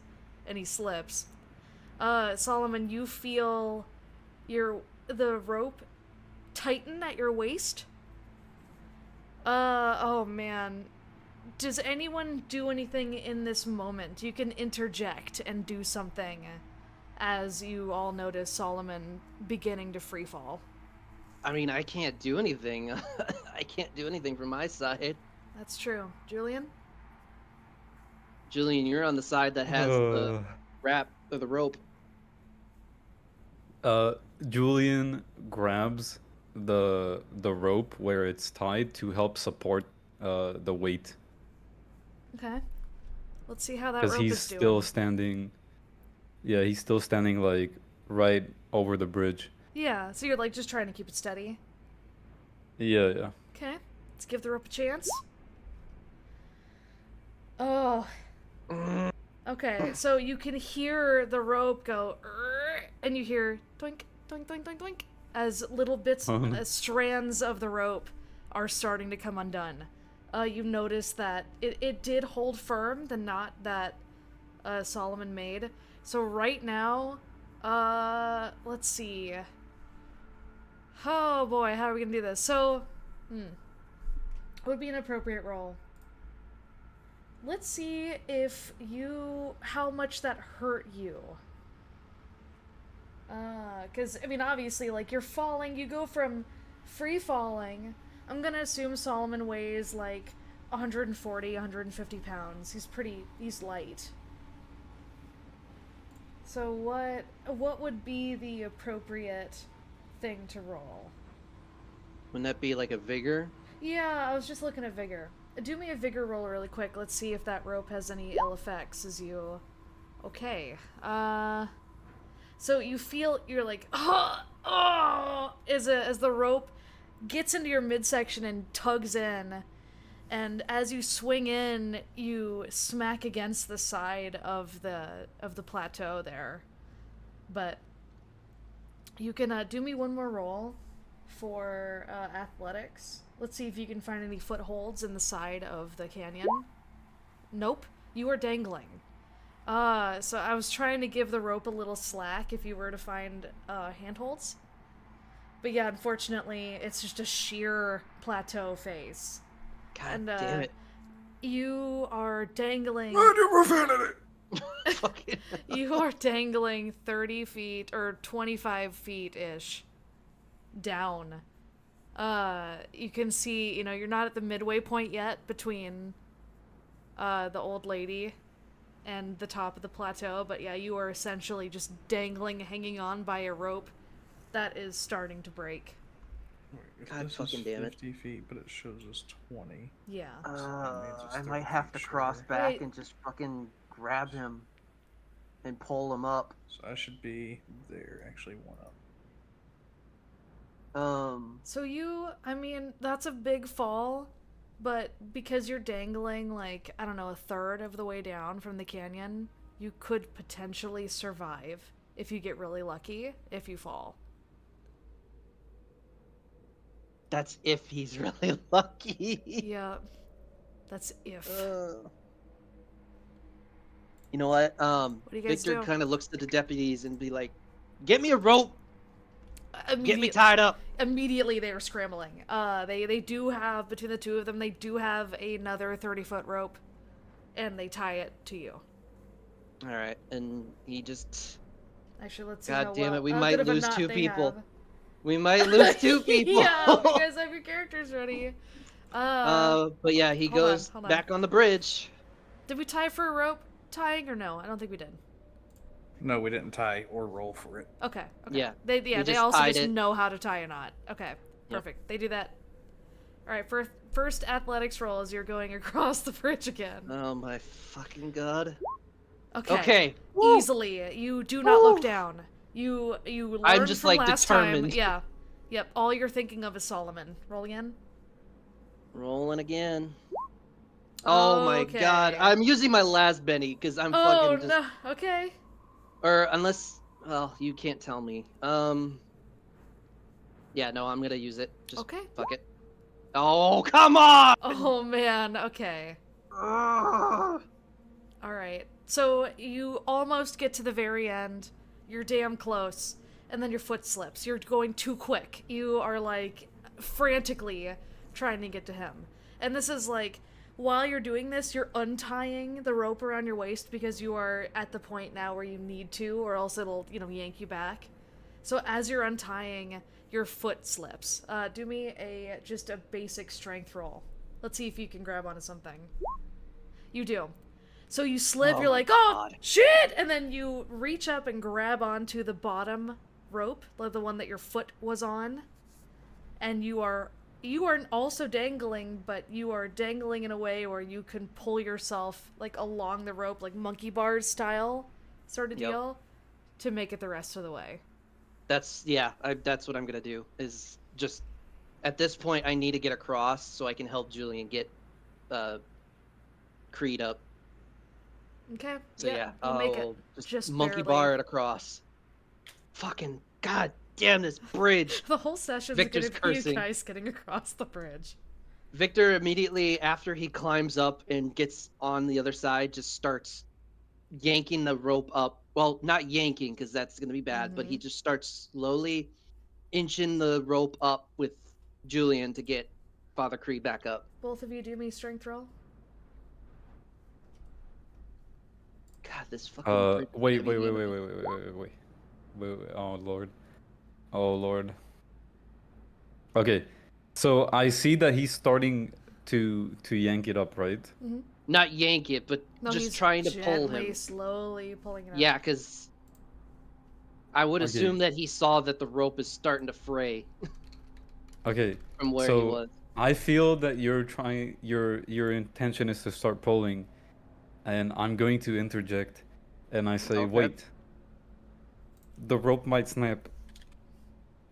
and he slips, Solomon, you feel the rope tighten at your waist. Oh man. Does anyone do anything in this moment? You can interject and do something as you all notice Solomon beginning to free fall. I mean, I can't do anything. I can't do anything from my side. That's true. Julian? Julian, you're on the side that has the wrap or the rope. Julian grabs the rope where it's tied to help support the weight. Okay. Let's see how that Because rope he's is doing. still standing. Yeah, he's still standing like right over the bridge. Yeah, so you're like just trying to keep it steady. Yeah, yeah. Okay. Let's give the rope a chance. Oh. Okay, so you can hear the rope go, and you hear doink, doink, doink, doink, doink, as little bits, strands of the rope are starting to come undone. You notice that it did hold firm, the knot that Solomon made. So right now, let's see. Oh boy, how are we gonna do this? So, what would be an appropriate roll? Let's see how much that hurt you. Because, I mean, obviously, like, you're falling, you go from free falling. I'm gonna assume Solomon weighs, like, 140, 150 pounds. He's light. So what would be the appropriate thing to roll? Wouldn't that be like a vigor? Yeah, I was just looking at vigor. Do me a vigor roll really quick. Let's see if that rope has any ill effects as you... Okay. So you feel, you're like, as the rope gets into your midsection and tugs in, and as you swing in, you smack against the side of the plateau there. But you can do me one more roll for athletics. Let's see if you can find any footholds in the side of the canyon. Nope, you are dangling. So I was trying to give the rope a little slack if you were to find handholds. But yeah, unfortunately, it's just a sheer plateau face. God damn it. You are dangling. Fucking You are dangling 30 feet or 25 feet-ish down. You can see, you're not at the midway point yet between the old lady and the top of the plateau, but yeah, you are essentially just dangling, hanging on by a rope that is starting to break. If God this fucking is damn it. 50 feet, but it shows us 20. Yeah. I might have to cross back and just fucking grab him and pull him up. So I should be there, actually one up. So that's a big fall, but because you're dangling, like, I don't know, a third of the way down from the canyon, you could potentially survive if you get really lucky, if you fall. That's if he's really lucky. Yeah. That's if. You know what? do you guys Victor do? kind of looks to the deputies and be like, "Get me a rope. Get me Immediate- tied up." Immediately they are scrambling. They do have, between the two of them, they do have another 30-foot rope, and they tie it to you. All right, and he just. Actually, let's see God how damn well, it, we how might good of a lose knot 2 they people. have. We might lose 2 people. Yeah, you guys have your characters ready. But yeah, he hold on, goes hold on. back on the bridge. Did we tie for a rope tying or no? I don't think we did. No, we didn't tie or roll for it. Okay. Yeah, They we they just also tied just it. know how to tie a knot. Okay. Perfect. They do that. All right. First athletics roll as you're going across the bridge again. Oh my fucking god. Okay. Okay. Woo! Easily. You do not look down. You learned I'm just, from like, last determined. time. Yeah. Yep. All you're thinking of is Solomon. Roll again. Rolling again. Oh my god. Okay. I'm using my last Benny because I'm Oh fucking just. no. Okay. Or unless. Well, you can't tell me. Yeah, no, I'm gonna use it. Just Okay. fuck it. Oh, come on! Oh man. Okay. Ugh. All right. So you almost get to the very end. You're damn close. And then your foot slips. You're going too quick. You are, like, frantically trying to get to him. And this is, like, while you're doing this, you're untying the rope around your waist because you are at the point now where you need to, or else it'll, yank you back. So as you're untying, your foot slips. Do me just a basic strength roll. Let's see if you can grab onto something. You do. So you slip, Oh you're my like, oh, God. shit! And then you reach up and grab onto the bottom rope, like the one that your foot was on. And you are also dangling, but you are dangling in a way where you can pull yourself, like, along the rope, like monkey bars style sort of Yep. deal, to make it the rest of the way. That's what I'm gonna do. Is just at this point I need to get across so I can help Julian get Creed up. Okay? So yeah, you make it. I'll just monkey barely. bar it across. Fucking god damn this bridge. The whole session's Victor's gonna be you cursing. guys getting across the bridge. Victor immediately after he climbs up and gets on the other side just starts yanking the rope up. Well, not yanking because that's going to be bad, but he just starts slowly inching the rope up with Julian to get Father Creed back up. Both of you do me strength roll. God, this fucking bridge is Wait. gonna be Wait. Oh Lord. Okay, so I see that he's starting to yank it up, right? not yank it, but No, just he's trying to pull gently, him. slowly pulling it up. Yeah, because I would Okay. assume that he saw that the rope is starting to fray Okay, from where so he was. I feel that you're trying. Your intention is to start pulling, and I'm going to interject, and I say, Okay. wait. The rope might snap.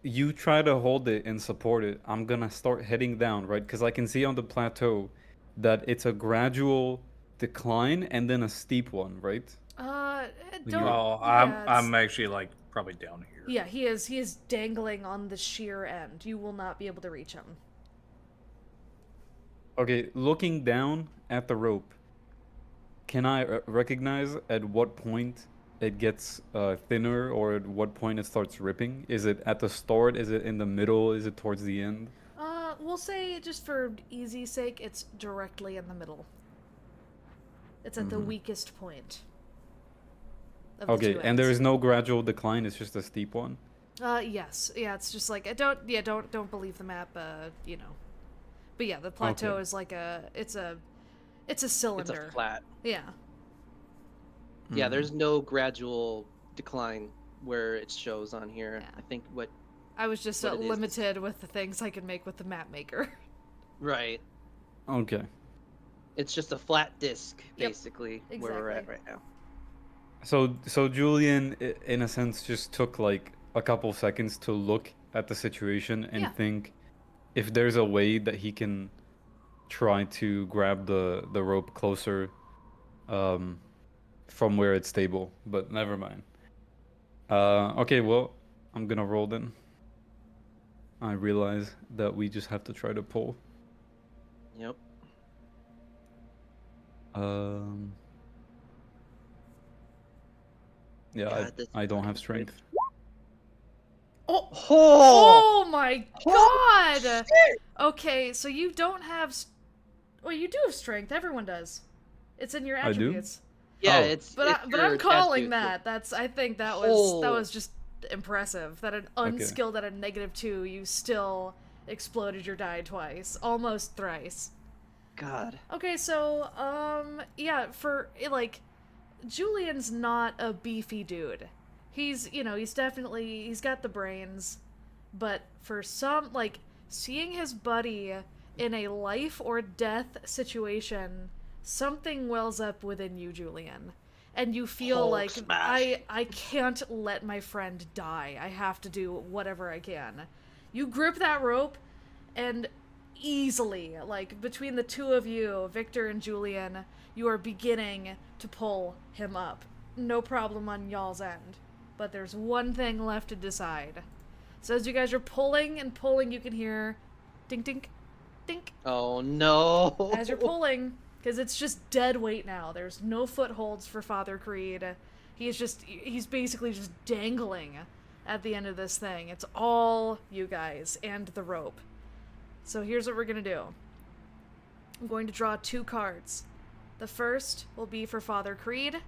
You try to hold it and support it. I'm gonna start heading down, right? Because I can see on the plateau that it's a gradual decline and then a steep one, right? Don't. Oh, yeah, I'm actually like probably down here. Yeah, he is dangling on the sheer end. You will not be able to reach him. Okay, looking down at the rope, can I recognize at what point it gets thinner or at what point it starts ripping? Is it at the start? Is it in the middle? Is it towards the end? We'll say, just for easy's sake, it's directly in the middle. It's at the weakest point. Of the Okay, two and there ends. is no gradual decline. It's just a steep one. Yes. Yeah, it's just like, don't believe the map, you know. But yeah, the plateau Okay. is like it's a It's cylinder. a flat. Yeah. Yeah, there's no gradual decline where it shows on here. Yeah. I think what. I was just What it is limited with the things I could make with the map maker. Right. Okay. It's just a flat disc, Yep, basically, where we're at exactly. right now. So Julian, in a sense, just took like a couple seconds to look at the situation and Yeah. think if there's a way that he can try to grab the rope closer from where it's stable, but never mind. Okay, well, I'm gonna roll then. I realize that we just have to try to pull. Yep. Yeah, God, this I don't have fucking strength. Oh! Oh! Oh my Oh, god! shit! Okay, so you don't have... Well, you do have strength. Everyone does. It's in your I do? attributes. Yeah, Oh. it's. But it's but your I'm calling attribute. that. I think that Oh. was just impressive. That an unskilled at a -2, you still exploded your die twice, almost thrice. God. Okay, so yeah, for like Julian's not a beefy dude. He's he's got the brains, but for some, like, seeing his buddy in a life or death situation, something wells up within you, Julian. And you feel Hulk like, smash. I can't let my friend die. I have to do whatever I can. You grip that rope, and easily, like, between the two of you, Victor and Julian, you are beginning to pull him up. No problem on y'all's end. But there's one thing left to decide. So as you guys are pulling and pulling, you can hear dink dink dink Oh no. as you're pulling, because it's just dead weight now. There's no footholds for Father Creed. He's basically just dangling at the end of this thing. It's all you guys and the rope. So here's what we're gonna do. I'm going to draw 2 cards. The first will be for Father Creed.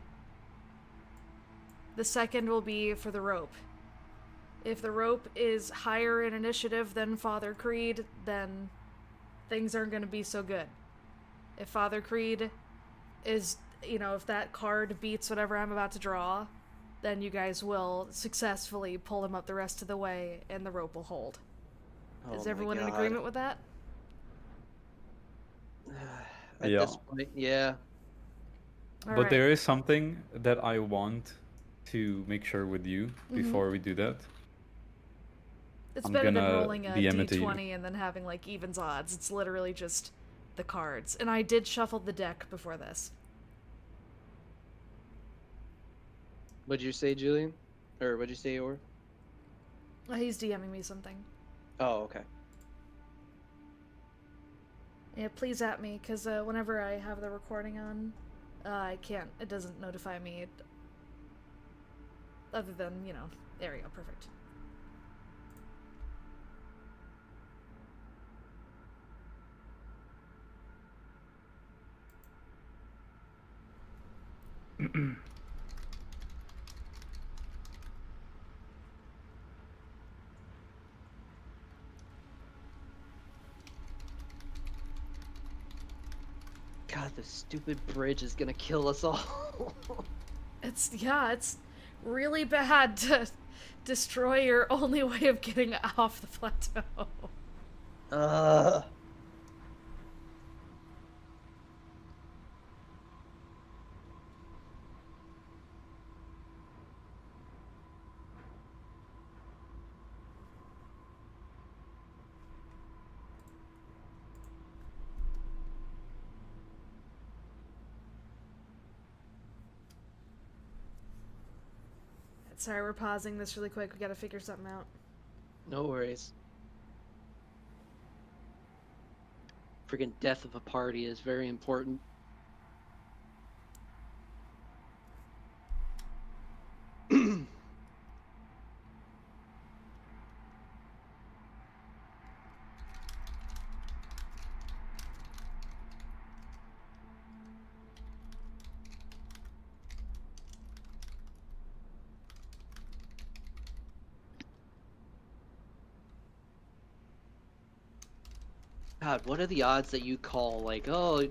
The second will be for the rope. If the rope is higher in initiative than Father Creed, then things aren't going to be so good. If Father Creed is, if that card beats whatever I'm about to draw, then you guys will successfully pull him up the rest of the way and the rope will hold. Oh Is my everyone in God. agreement with that? At Yeah. this point, yeah. All But right. there is something that I want to make sure with you before we do that. It's I'm better than gonna rolling a DM it to you. d20 and then having, like, evens odds. It's literally just the cards. And I did shuffle the deck before this. What'd you say, Julian? Or what'd you say, Or? He's DMing me something. Oh, okay. Yeah, please at me, because whenever I have the recording on, I can't. It doesn't notify me. Other than, there we go, perfect. God, this stupid bridge is gonna kill us all. It's really bad to destroy your only way of getting off the plateau. Ugh. Sorry, we're pausing this really quick. We gotta figure something out. No worries. Friggin' death of a party is very important. God, what are the odds that you call, like, oh,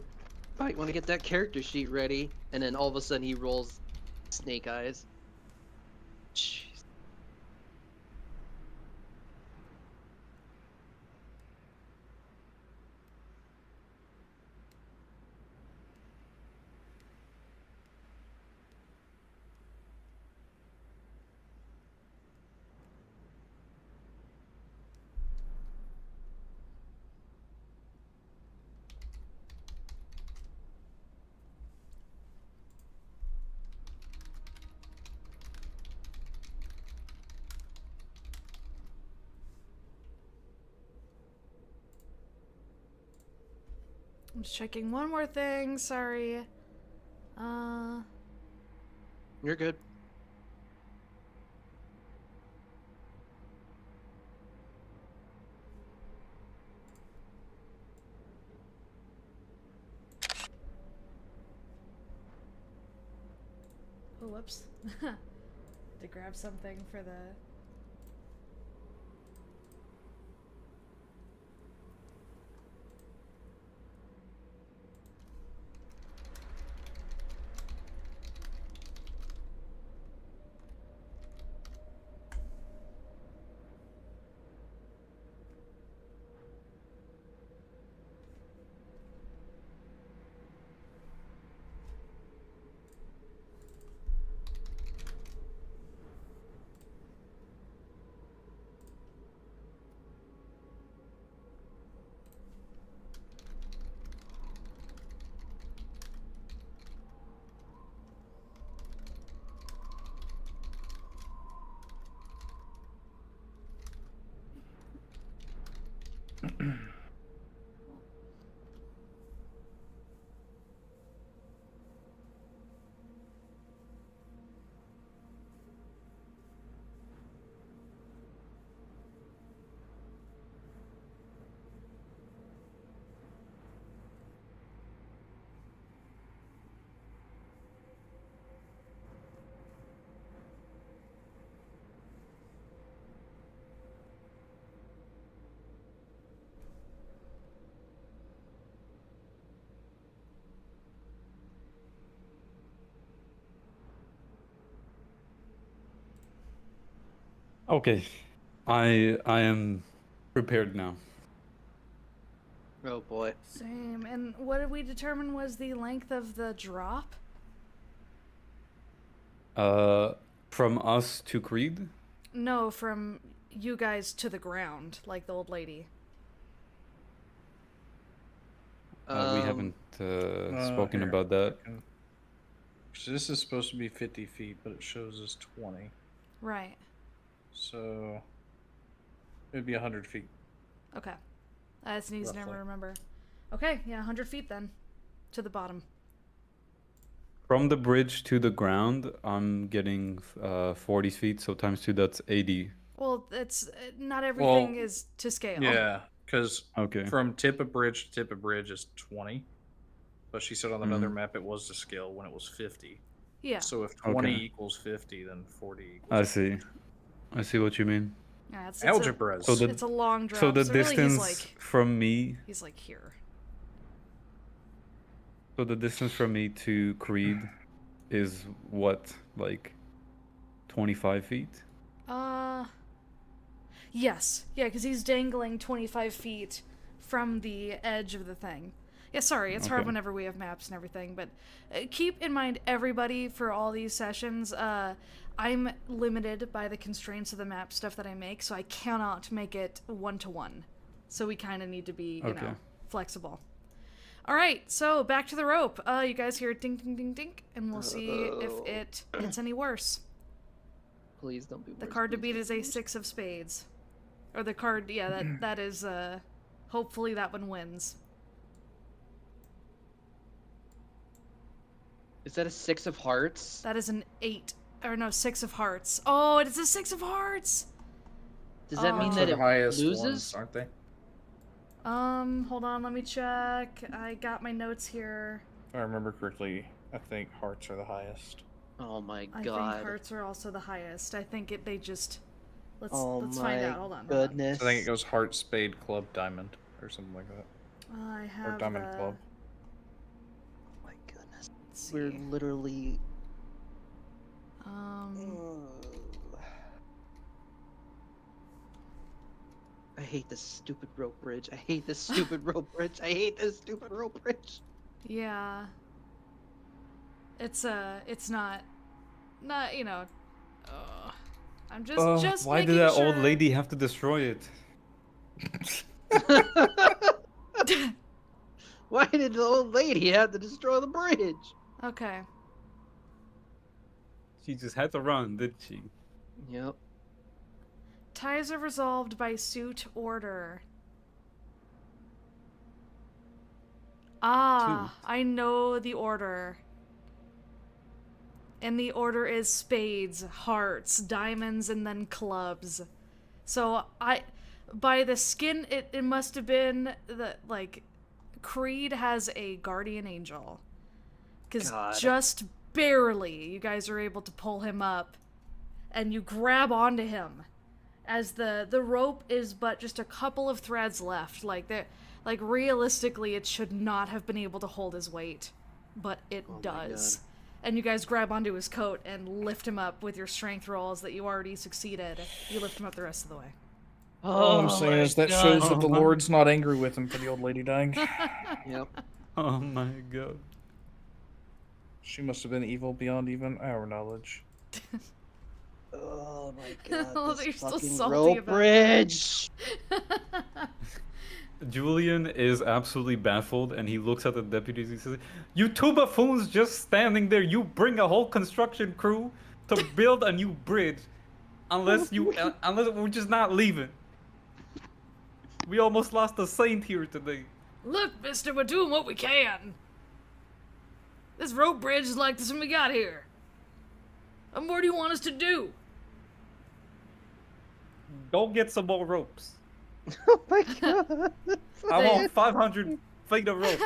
might want to get that character sheet ready, and then all of a sudden he rolls snake eyes? Jeez. I'm just checking one more thing. Sorry. You're good. Oh, whoops. To grab something for the... Okay, I am prepared now. Oh boy. Same. And what did we determine was the length of the drop? From us to Creed? No, from you guys to the ground, like the old lady. We haven't spoken Here, about that. So this is supposed to be 50 feet, but it shows us 20. Right. So it'd be 100 feet. Okay. That's an easy number to Roughly. remember. Okay, yeah, 100 feet then. To the bottom. From the bridge to the ground, I'm getting 40 feet, so times 2, that's 80. Well, it's not everything Well, is to scale. Yeah, because Okay. from tip of bridge to tip of bridge is 20. But she said on another map it was to scale when it was 50. Yeah. So if 20 Okay. equals 50, then 40 equals I see. I see what you mean. Yeah, it's algebra. So the- it's a long drop. So the really distance from me, he's like here. so the distance from me to Creed is what, like 25 feet? Yes. Yeah, because he's dangling 25 feet from the edge of the thing. Yeah, sorry, it's hard Okay. whenever we have maps and everything, but keep in mind, everybody, for all these sessions, I'm limited by the constraints of the map stuff that I make, so I cannot make it one-to-one. So we kind of need to be, you Okay. know, flexible. All right, so back to the rope. You guys hear ding, ding, ding, ding, and we'll see if it gets any worse. Please don't be worse. The card to please beat don't is be a worse. 6 of spades. Or the card, yeah, that is, hopefully that one wins. Is that a 6 of hearts? That is an 8. Or no, 6 of hearts. Oh, it is a 6 of hearts! Does that mean Oh. Those are that the it highest loses? ones, aren't they? Hold on, let me check. I got my notes here. If I remember correctly, I think hearts are the highest. Oh my I god. think hearts are also the highest. I think they just... Let's Oh find my out. Hold on. goodness. So I think it goes heart, spade, club, diamond, or something like that. I Or have diamond club. My goodness. Let's We're see. literally. Um, I hate this stupid rope bridge. I hate this stupid rope bridge. I hate this stupid rope bridge. yeah. It's not, you know, I'm just Why making did that sure. old lady have to destroy it? Why did the old lady have to destroy the bridge? Okay. She just had to run, didn't she? Yep. Ties are resolved by suit order. Ah, Suit. I know the order. And the order is spades, hearts, diamonds, and then clubs. So by the skin, it must have been like, Creed has a guardian angel. Because God. just barely, you guys are able to pull him up, and you grab onto him, as the rope is but just a couple of threads left. Like realistically, it should not have been able to hold his weight, but it Oh my does. God. And you guys grab onto his coat and lift him up with your strength rolls that you already succeeded. You lift him up the rest of the way. All I'm saying is that shows that the Oh my- Lord's not angry with him for the old lady dying. Yep. Oh my god. She must have been evil beyond even our knowledge. Oh my god. Oh, This you're still fucking salty rope about that. bridge. Julian is absolutely baffled, and he looks at the deputies. He says, "You two buffoons just standing there. You bring a whole construction crew to build a new bridge, unless we're just not leaving. We almost lost a saint here today." Look, mister, we're doing what we can. This rope bridge is like this when we got here. And what do you want us to do? Go get some more ropes. Oh my god. I want 500 feet of rope.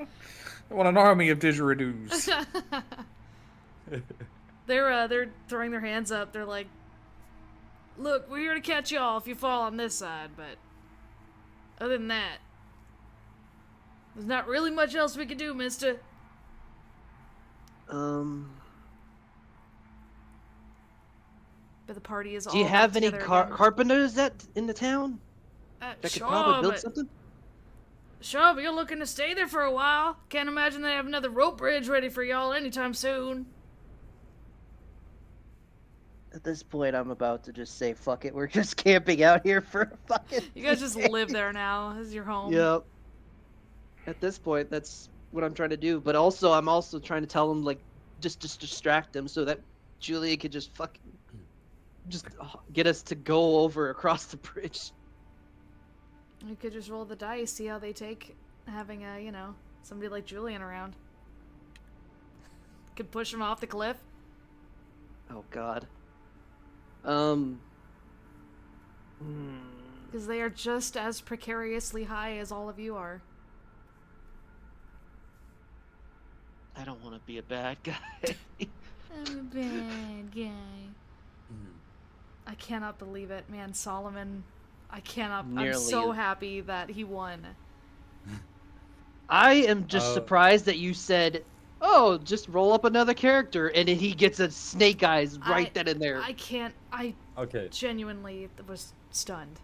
I want an army of didgeridoos. They're throwing their hands up. They're like, look, we're here to catch y'all if you fall on this side, but other than that, there's not really much else we can do, mister. But the party is all Do you have any together again. carpenters in the town that could Sure, probably build but something? sure, but you're looking to stay there for a while. Can't imagine they have another rope bridge ready for y'all anytime soon. At this point, I'm about to just say, fuck it. We're just camping out here for a fucking. You guys just live there now. This is your home. Yep. At this point, that's what I'm trying to do. But also, I'm also trying to tell them, like, just distract them so that Julia could just fucking get us to go over across the bridge. You could just roll the dice, see how they take having somebody like Julian around. Could push him off the cliff. Oh God. Because they are just as precariously high as all of you are. I don't want to be a bad guy. I'm a bad guy. I cannot believe it, man. Solomon, I'm Nearly. so happy that he won. I am just surprised that you said, "Oh, just roll up another character," and then he gets a snake eyes right then and there. I Okay. genuinely was stunned.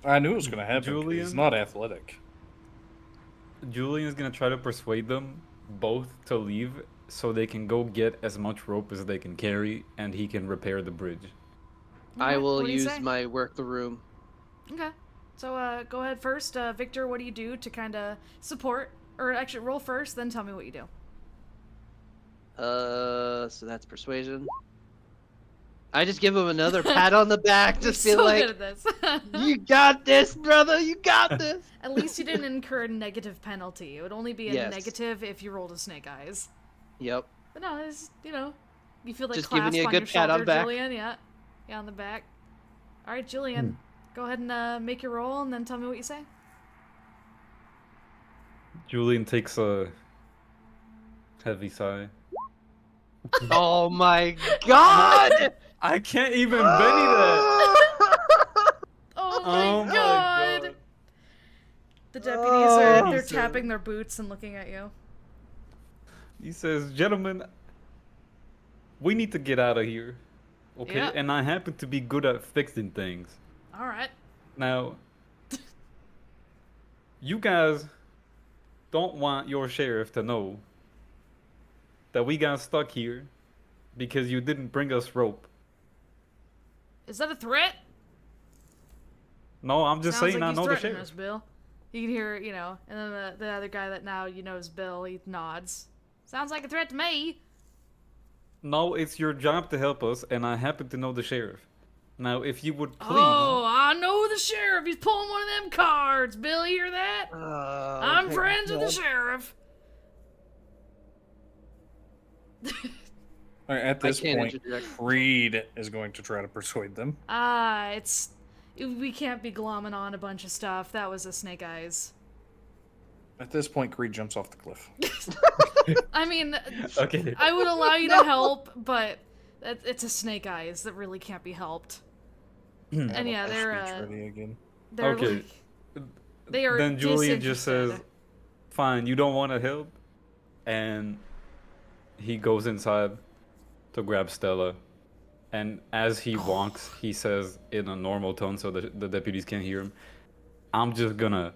I knew it was going to happen. 'Cause Julian? He's not athletic. Julian is gonna try to persuade them both to leave so they can go get as much rope as they can carry, and he can repair the bridge. I Okay, will what do you use say? my work the room. Okay. So, go ahead first. Victor, what do you do to kind of support? Or actually, roll first, then tell me what you do. So that's persuasion. I just give him another pat on the back. You're Just feel so like, good at this. you got this, brother. You got this. At least you didn't incur a negative penalty. It would only be a Yes. negative if you rolled a snake eyes. Yep. But no, it's, you feel like Just clasp giving you a on good your pat on shoulder, the back. Julian. Yeah, on the back. All right, Julian, go ahead and make your roll, and then tell me what you say. Julian takes a heavy sigh. Oh my god! I can't even Benny that. Oh my god! The deputies are they're tapping their boots and looking at you. He says, "Gentlemen, we need to get out of here, okay? Yeah. And I happen to be good at fixing things. All right. Now, you guys don't want your sheriff to know that we got stuck here because you didn't bring us rope. Is that a threat? No, I'm just Sounds saying like I he's know the threatening sheriff. us, Bill. You can hear, and then the other guy that now you know is Bill, he nods. Sounds like a threat to me. No, it's your job to help us, and I happen to know the sheriff. Now, if you would please... Oh, I know the sheriff. He's pulling one of them cards. Bill, you hear that? I'm Okay, friends with the well, sheriff. All right, at this can't point, interject. Creed is going to try to persuade them. We can't be glomming on a bunch of stuff. That was a snake eyes. At this point, Creed jumps off the cliff. I mean, Okay. I would allow you to help, but it's a snake eyes that really can't be helped. And yeah, Speech they're ready again. Okay. they are Then Julian just says, disinterested. fine, you don't want to help? And he goes inside to grab Stella. And as he walks, he says in a normal tone so the deputies can't hear him, I'm just gonna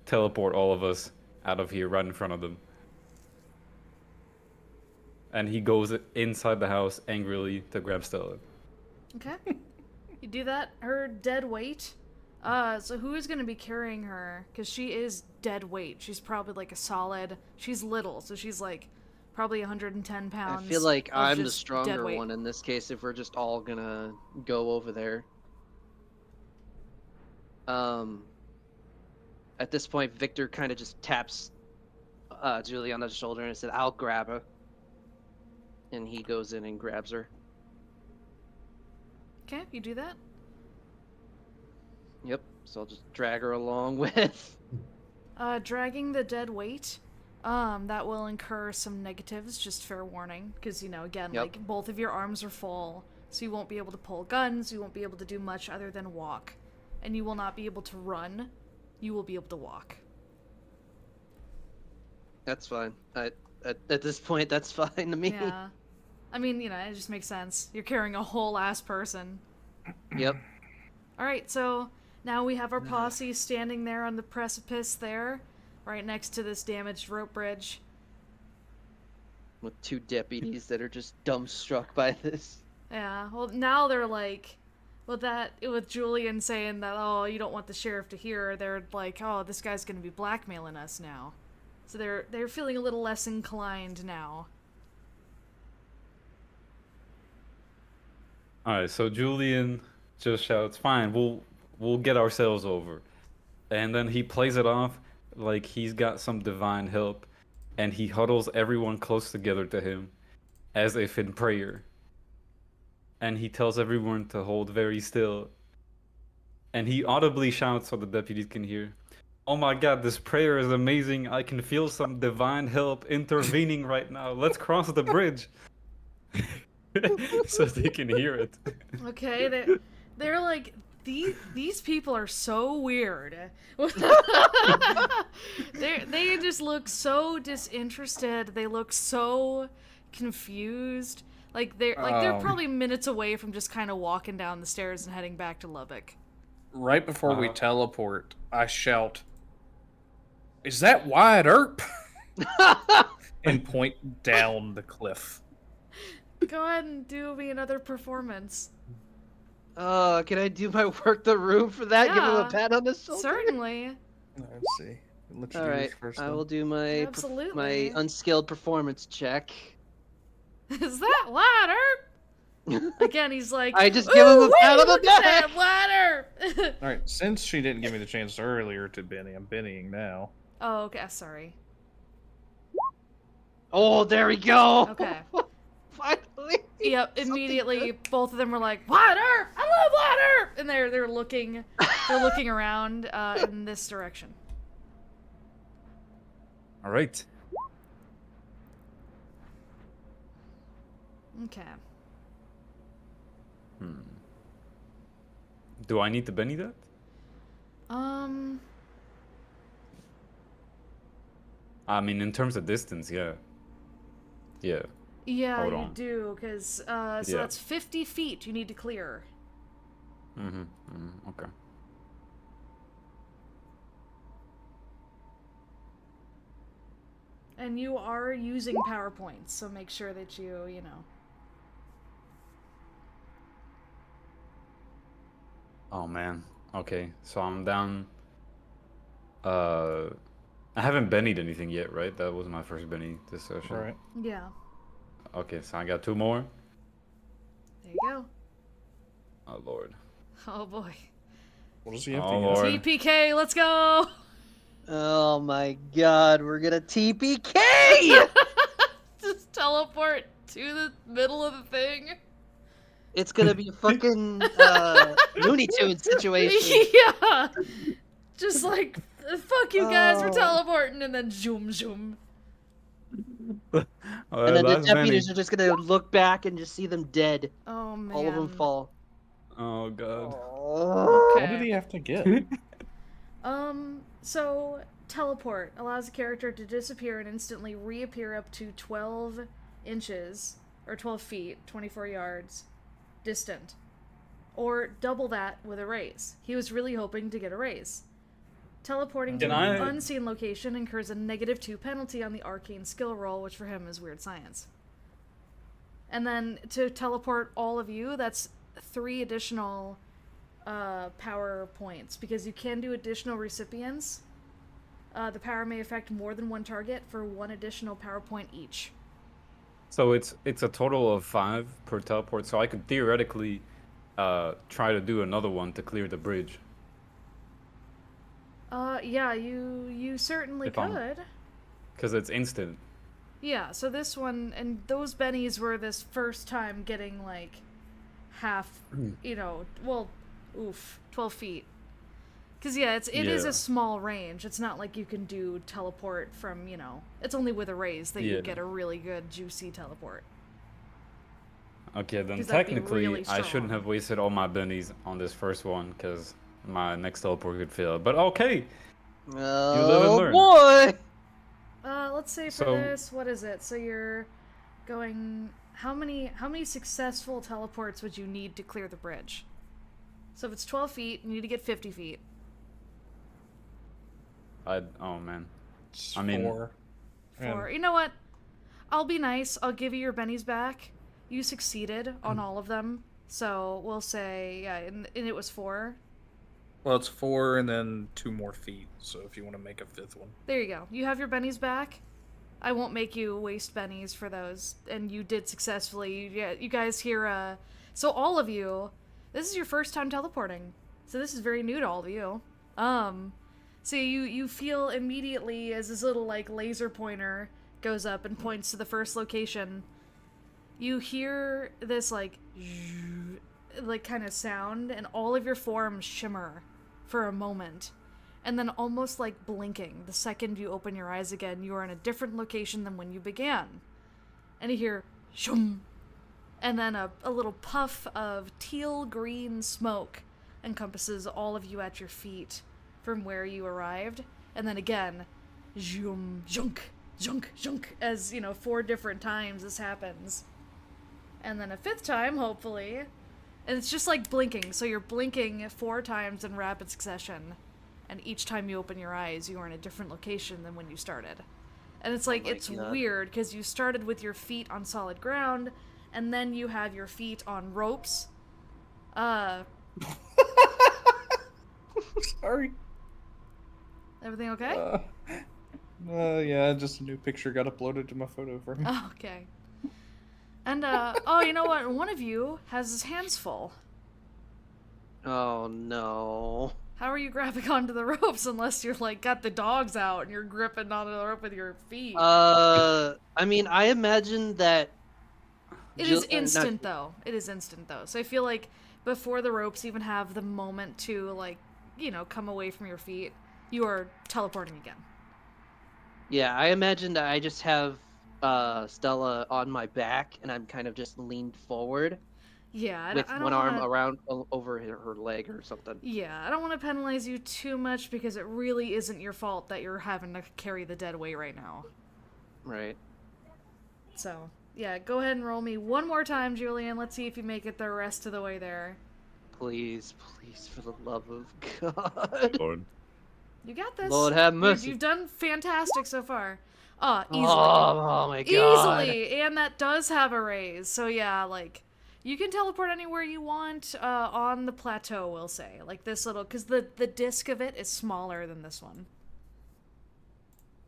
teleport all of us out of here right in front of them. And he goes inside the house angrily to grab Stella. Okay. You do that. Her dead weight. So who is going to be carrying her? Because she is dead weight. She's probably like a solid... She's little, so she's like probably 110 I pounds. feel like of I'm the just dead stronger weight. one in this case if we're just all gonna go over there. At this point, Victor kind of just taps Julie on the shoulder and said, I'll grab her. And he goes in and grabs her. Okay, you do that. Yep, so I'll just drag her along with. Dragging the dead weight. That will incur some negatives, just fair warning. Because, again, Yep. like, both of your arms are full. So you won't be able to pull guns, you won't be able to do much other than walk. And you will not be able to run. You will be able to walk. That's fine. At this point, that's fine to me. Yeah. I mean, it just makes sense. You're carrying a whole ass person. Yep. Alright, so now we have our posse standing there on the precipice there, right next to this damaged rope bridge. With two deputies that are just dumbstruck by this. Yeah, well, now they're like, with Julian saying that, oh, you don't want the sheriff to hear, they're like, oh, this guy's gonna be blackmailing us now. So they're feeling a little less inclined now. Alright, so Julian just shouts, fine, we'll get ourselves over. And then he plays it off like he's got some divine help, and he huddles everyone close together to him, as if in prayer. And he tells everyone to hold very still. And he audibly shouts so the deputies can hear, oh my god, this prayer is amazing, I can feel some divine help intervening right now, let's cross the bridge. So they can hear it. Okay, they're like, these people are so weird. They just look so disinterested. They look so confused. Like they're probably minutes away from just kind of walking down the stairs and heading back to Lubbock. Right before we teleport, I shout, "Is that Wyatt Earp?" and point down the cliff. Go ahead and do me another performance. Can I do my work the room for that? Give him Yeah, a pat on the shoulder? Certainly. Let's see. Let you All do right, this first. I then. will do my Absolutely. my unskilled performance check. Is that Wyatt Earp? Again, he's like, I just give him a "Ooh, pat on the look at back. that ladder!" All right, since she didn't give me the chance earlier to Benny, I'm Bennying now. Oh, okay, sorry. Oh, there we go. Okay. Finally. Yep, Something immediately good. both of them were like, "Ladder! I love ladder!" And they're looking around in this direction. All right. Okay. Do I need to Benny that? I mean, in terms of distance, yeah. Yeah. Yeah, Hold you on. do, because so Yeah. that's 50 feet you need to clear. Okay. And you are using PowerPoints, so make sure that you know. Oh man. Okay, so I'm down. I haven't Bennied anything yet, right? That was my first Benny this session. Right. Yeah. Okay, so I got 2 more. There you go. Oh lord. Oh boy. What does he have Oh to lord. TPK, let's go! Oh my god, we're gonna TPK! Just teleport to the middle of the thing. It's gonna be a fucking Looney Tunes situation. Yeah! Just like, fuck you guys, we're Oh. teleporting, and then zoom, zoom. Oh, And then the last Benny. deputies are just gonna look back and just see them dead. Oh man. All of them fall. Oh god. Oh. What did he have to get? So teleport allows a character to disappear and instantly reappear up to 12 inches, or 12 feet, 24 yards, distant. Or double that with a raise. He was really hoping to get a raise. Teleporting to Can an I- unseen location incurs a -2 penalty on the arcane skill roll, which for him is weird science. And then to teleport all of you, that's 3 additional power points, because you can do additional recipients. The power may affect more than one target for 1 additional power point each. So it's a total of 5 per teleport. So I could theoretically try to do another one to clear the bridge. Yeah, you certainly If I'm- could. Because it's instant. Yeah, so this one, and those bennies were this first time getting, like, half, you know, well, 12 feet. Because, yeah, it is Yeah. a small range. It's not like you can do teleport from, you know, it's only with a raise that you Yeah. get a really good, juicy teleport. Okay, then 'Cause that'd be technically really I shouldn't strong. have wasted all my bennies on this first one because my next teleport could fail. But okay. live and Oh learn. boy! Let's say for So- this, what is it? So you're going, how many successful teleports would you need to clear the bridge? So if it's 12 feet, you need to get 50 feet. Oh man. It's I mean- 4. For, you know what? I'll be nice. I'll give you your bennies back. You succeeded on all of them. So we'll say, yeah, and it was 4. Well, it's 4 and then 2 more feet. So if you want to make a 5th one. There you go. You have your bennies back. I won't make you waste bennies for those. And you did successfully. Yeah, you guys here, so all of you, this is your first time teleporting. So this is very new to all of you. So you feel immediately as this little, like, laser pointer goes up and points to the first location. You hear this, like kind of sound, and all of your forms shimmer for a moment. And then, almost like blinking, the second you open your eyes again, you are in a different location than when you began. And you hear shum, and then a little puff of teal green smoke encompasses all of you at your feet from where you arrived. And then again, zoom, junk, junk, junk, as, 4 different times this happens. And then a 5th time, hopefully. And it's just like blinking, so you're blinking 4 times in rapid succession. And each time you open your eyes, you are in a different location than when you started. And it's like, my it's God. weird, because you started with your feet on solid ground, and then you have your feet on ropes. Sorry. Everything okay? Yeah, just a new picture got uploaded to my photo frame. Oh, okay. And, oh, you know what? One of you has his hands full. Oh no. How are you grabbing onto the ropes unless you're, like, got the dogs out and you're gripping onto the rope with your feet? I mean, I imagine that. It is instant, though. It is instant, though. So I feel like before the ropes even have the moment to, like, you know, come away from your feet, you are teleporting again. Yeah, I imagine that I just have Stella on my back, and I'm kind of just leaned forward Yeah, with I don't one arm wanna... around over her leg or something. Yeah, I don't want to penalize you too much because it really isn't your fault that you're having to carry the dead weight right now. Right. So, yeah, go ahead and roll me one more time, Julian. Let's see if you make it the rest of the way there. Please, please, for the love of God. Lord. You got this. Lord have mercy. You've done fantastic so far. Easily. Oh my God. Easily, and that does have a raise. So yeah, like, you can teleport anywhere you want on the plateau, we'll say. Like this little, because the disc of it is smaller than this one.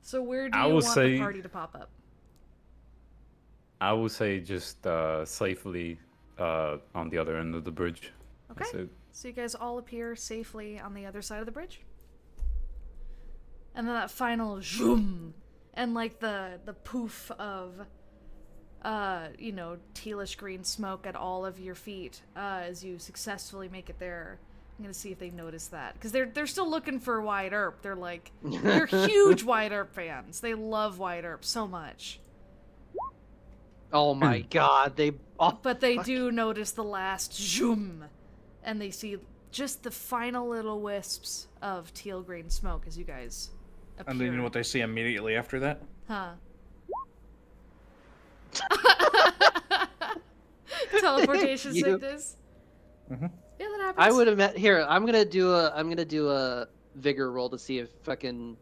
So where do you want the party to pop up? I would say just safely on the other end of the bridge. Okay. That's it. So you guys all appear safely on the other side of the bridge. And then that final zoom, and like the poof of, you know, tealish green smoke at all of your feet as you successfully make it there. I'm gonna see if they notice that, because they're still looking for Wide Earp. They're like, they're huge Wide Earp fans. They love Wide Earp so much. Oh my God, they. Oh, But they do notice the last zoom, and they see just the final little wisps of teal green smoke as you guys appear. And then you know what they see immediately after that? Huh. Teleportation sickness. Mm-hmm. Yeah, that happens. I would have met here. I'm gonna do a vigor roll to see if fucking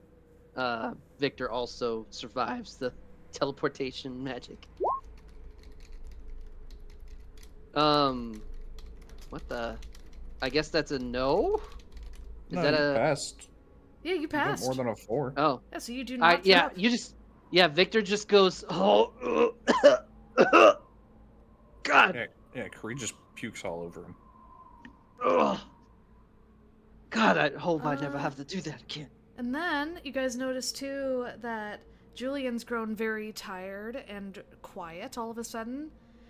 Victor also survives the teleportation magic. What the? I guess that's a no. Is No, that you a passed. Yeah, you You got passed. more than a 4. Oh, Yeah, so you do not. yeah. flip. You just Victor just goes. Oh, God. Yeah, Creed just pukes all over him. Ugh. God, I hope I never have to do that again. And then you guys notice too that Julian's grown very tired and quiet all of a sudden,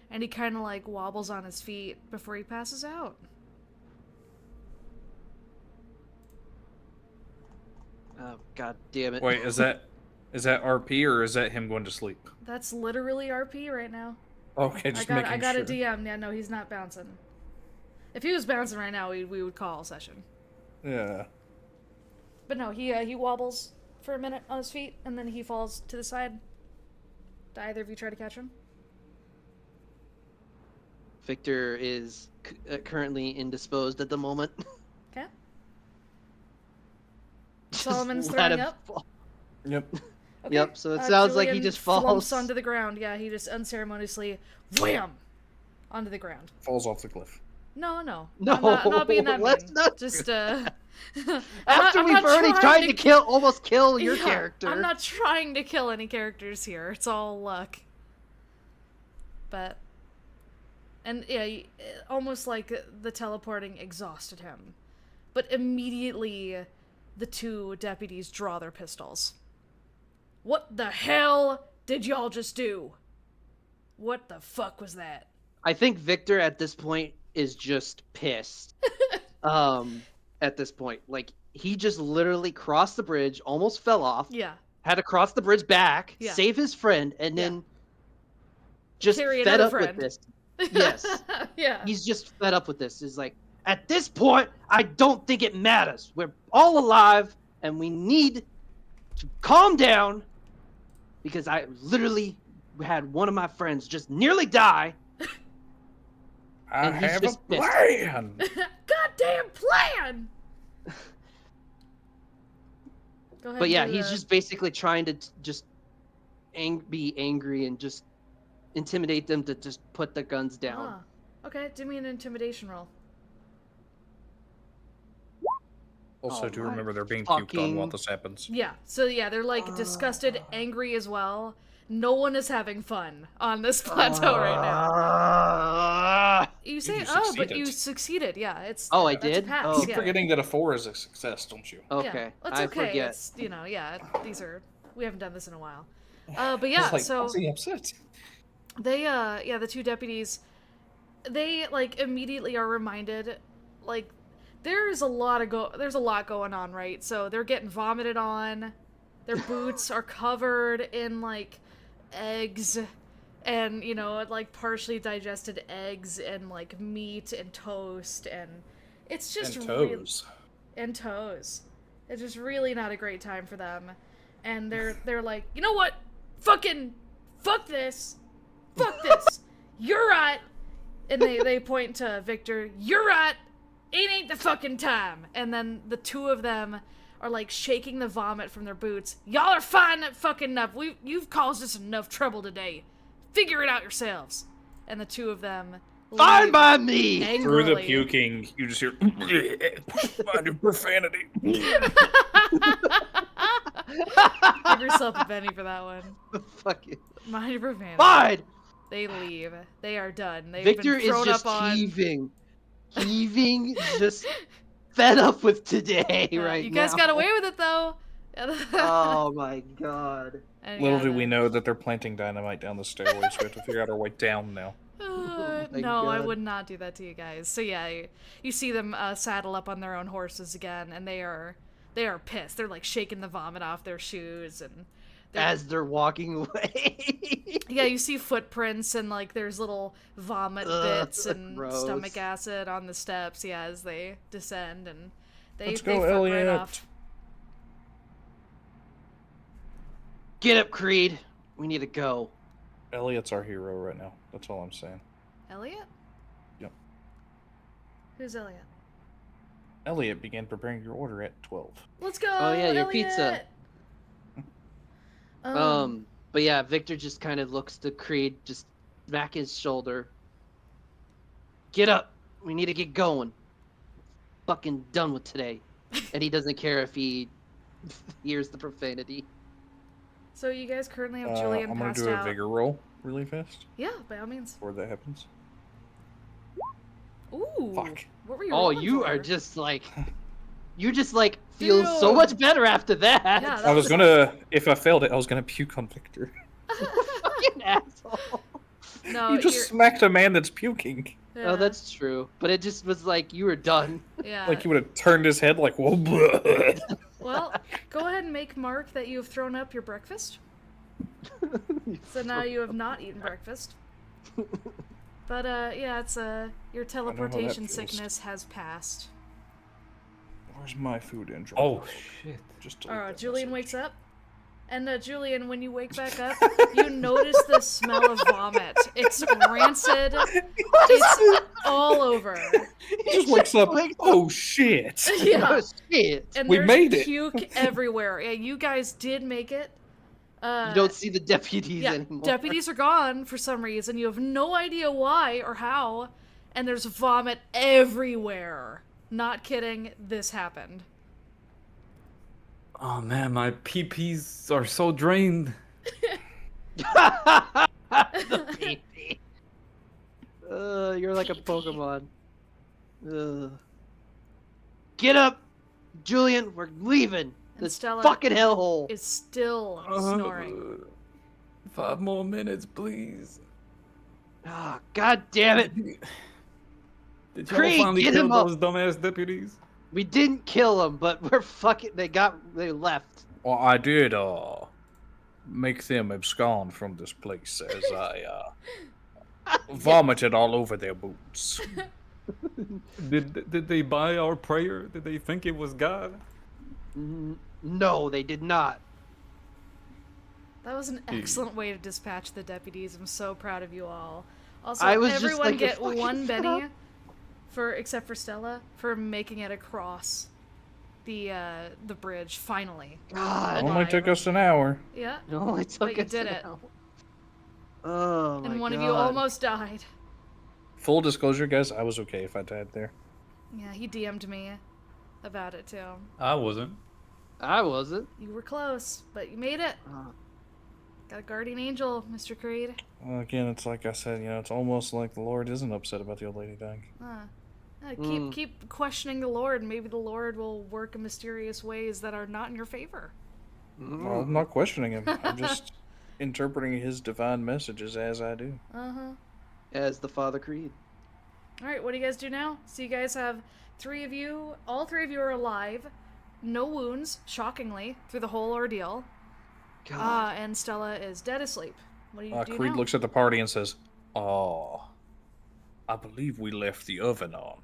and he kind of like wobbles on his feet before he passes out. Oh, God damn it. Wait, is that RP or is that him going to sleep? That's literally RP right now. Okay, just making sure. I got a DM. Yeah, no, he's not bouncing. If he was bouncing right now, we would call a session. Yeah. But no, he wobbles for a minute on his feet, and then he falls to the side. Do either of you try to catch him? Victor is currently indisposed at the moment. Okay. Solomon's Just throwing let him up. fall. Yep. Okay. Yep, so it sounds like he Julian just falls. Flumps onto the ground. Yeah, he just unceremoniously wham onto the ground. Falls off the cliff. No. No, I'm not being that let's mean. not Just do I'm After we've not already trying tried to almost kill your Yeah, character. I'm not trying to kill any characters here. It's all luck. But, and yeah, almost like the teleporting exhausted him. But immediately, the two deputies draw their pistols. What the hell did y'all just do? What the fuck was that? I think Victor at this point is just pissed. At this point, like he just literally crossed the bridge, almost fell off. Yeah. Had to cross the bridge back, Yeah. save his friend, and then just Carry fed another up friend. with this. Yes. Yeah. He's just fed up with this. He's like, at this point, I don't think it matters. We're all alive, and we need to calm down because I literally had one of my friends just nearly die. I And he's have a just pissed. plan. Goddamn plan! Go ahead. But yeah, and do he's the- just basically trying to just be angry and just intimidate them to just put the guns down. Okay, do me an intimidation roll. Also, Oh do my remember they're being puked on while fucking- this happens. Yeah, so yeah, they're like disgusted, angry as well. no one is having fun on this plateau right now. You say, You oh, but you succeeded. succeeded. Yeah, it's. Oh, I that's a did? pass, Oh, Keep yeah. forgetting that a 4 is a success, don't you? Okay, Yeah. Well, it's I okay. forget. It's, yeah, we haven't done this in a while. But I yeah, was like, so why's he upset? they, the two deputies, they, like, immediately are reminded, like, there's a lot going on, right? So they're getting vomited on, their boots are covered in, like, eggs, and, like, partially digested eggs, and, like, meat, and toast, and it's just And toes. and toes. It's just really not a great time for them. And they're like, you know what? Fuck this. Fuck this. You're right. And they point to Victor. You're right. It ain't the fucking time. And then the two of them are like shaking the vomit from their boots. Y'all are fine fucking enough. You've caused us enough trouble today. Figure it out yourselves. And the two of them Fine leave by me! angrily. Through the puking, you just hear, mind your profanity. Give yourself a penny for that one. Fuck you. Mind your profanity. Fine! They leave. They are done. They've Victor been is thrown just up on. heaving, just fed up with today right You now. guys got away with it though. Oh my god. And Little yeah, do we know that they're planting dynamite down the stairway, so we have to figure out our way down now. my no, I God. would not do that to you guys. So yeah, you see them saddle up on their own horses again, and they are pissed. They're like shaking the vomit off their shoes, and As they're walking away. yeah, you see footprints and like there's little vomit bits and gross. stomach acid on the steps. Yeah, as they descend, and they Let's they go, fuck right Elliot. off. Get up, Creed. We need to go. Elliot's our hero right now. That's all I'm saying. Elliot? Yep. Who's Elliot? Elliot began preparing your order at 12. Let's go. Oh, yeah, your Elliot! pizza. But yeah, Victor just kind of looks to Creed, just back his shoulder. Get up. We need to get going. Fucking done with today. And he doesn't care if he hears the profanity. So you guys currently have Julian I'm gonna passed do a out. vigor roll really fast Yeah, by all means. before that happens. Ooh. Fuck. What were you? Oh, rolling you for? are just like... You just like feel so Dude. much better after that. Yeah, that I was was- gonna, if I failed it, I was gonna puke on Victor. Fucking asshole. No, You just smacked a man that's puking. yeah, Oh, that's true. But it just was like you were done. yeah. Like he would have turned his head like, whoa, bleh. Well, go ahead and make mark that you have thrown up your breakfast. So now you have not eaten breakfast. But yeah, it's your teleportation feels. sickness has passed. Where's my food in? Oh shit. Just Julian wakes up. And Julian, when you wake back up, you notice the smell of vomit. It's rancid. It's all over. He just wakes up. Oh shit! Yeah. Oh, shit. And We there's made it. puke everywhere. Yeah, you guys did make it. You don't see the deputies Yeah, anymore. deputies are gone for some reason. You have no idea why or how. And there's vomit everywhere. Not kidding, this happened. Oh man, my pee-pees are so drained. The baby. You're like a Pokemon. Get up, Julian. We're leaving. And This Stella fucking hellhole. is still snoring. 5 more minutes, please. Ah, God damn it. Did y'all Creed, finally get kill him up. those dumbass deputies? We didn't kill them, but we're fucking. They left. Well, I did make them abscond from this place as I vomited all over their boots. Did they buy our prayer? Did they think it was God? No, they did not. That was an excellent way to dispatch the deputies. I'm so proud of you all. Also, I was just everyone like, get fucking one shut Benny, up. except for Stella, for making it across the bridge finally. God. It only Alive. took us an hour. Yeah, It only took But you us did an it. hour. Oh my and one God. of you almost died. Full disclosure, guys, I was okay if I died there. Yeah, he DM'd me about it too. I wasn't. I wasn't. You were close, but you made it. Got a guardian angel, Mr. Creed. Well, again, it's like I said, it's almost like the Lord isn't upset about the old lady dying. Keep questioning the Lord. Maybe the Lord will work in mysterious ways that are not in your favor. Well, I'm not questioning him. I'm just interpreting his divine messages as I do. As the Father Creed. All right, what do you guys do now? So you guys have three of you. All three of you are alive. No wounds, shockingly, through the whole ordeal. God. And Stella is dead asleep. What do you do Creed now? looks at the party and says, "Oh, I believe we left the oven on."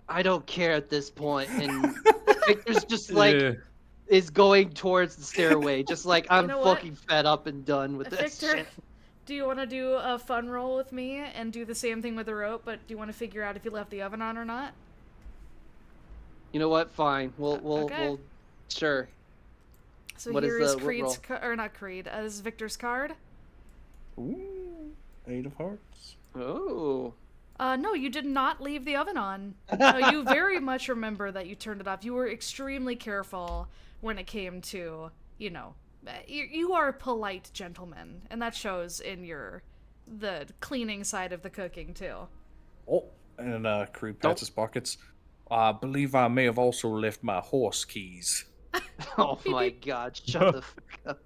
I don't care at this point, and Victor's just like Yeah. is going towards the stairway, just like I'm know what? fucking fed up and done with this Victor, shit. do you want to do a fun roll with me and do the same thing with the rope, but do you want to figure out if you left the oven on or not? You know what? Fine. We'll sure. So What here is is the- what Creed's, roll? or not Creed, this is Victor's card. Ooh, 8 of hearts. Oh. No, you did not leave the oven on. You very much remember that you turned it off. You were extremely careful when it came to, you are a polite gentleman, and that shows in the cleaning side of the cooking, too. Oh, and Creed pats his pockets. I believe I may have also left my horse keys. Oh my God! Shut the fuck up.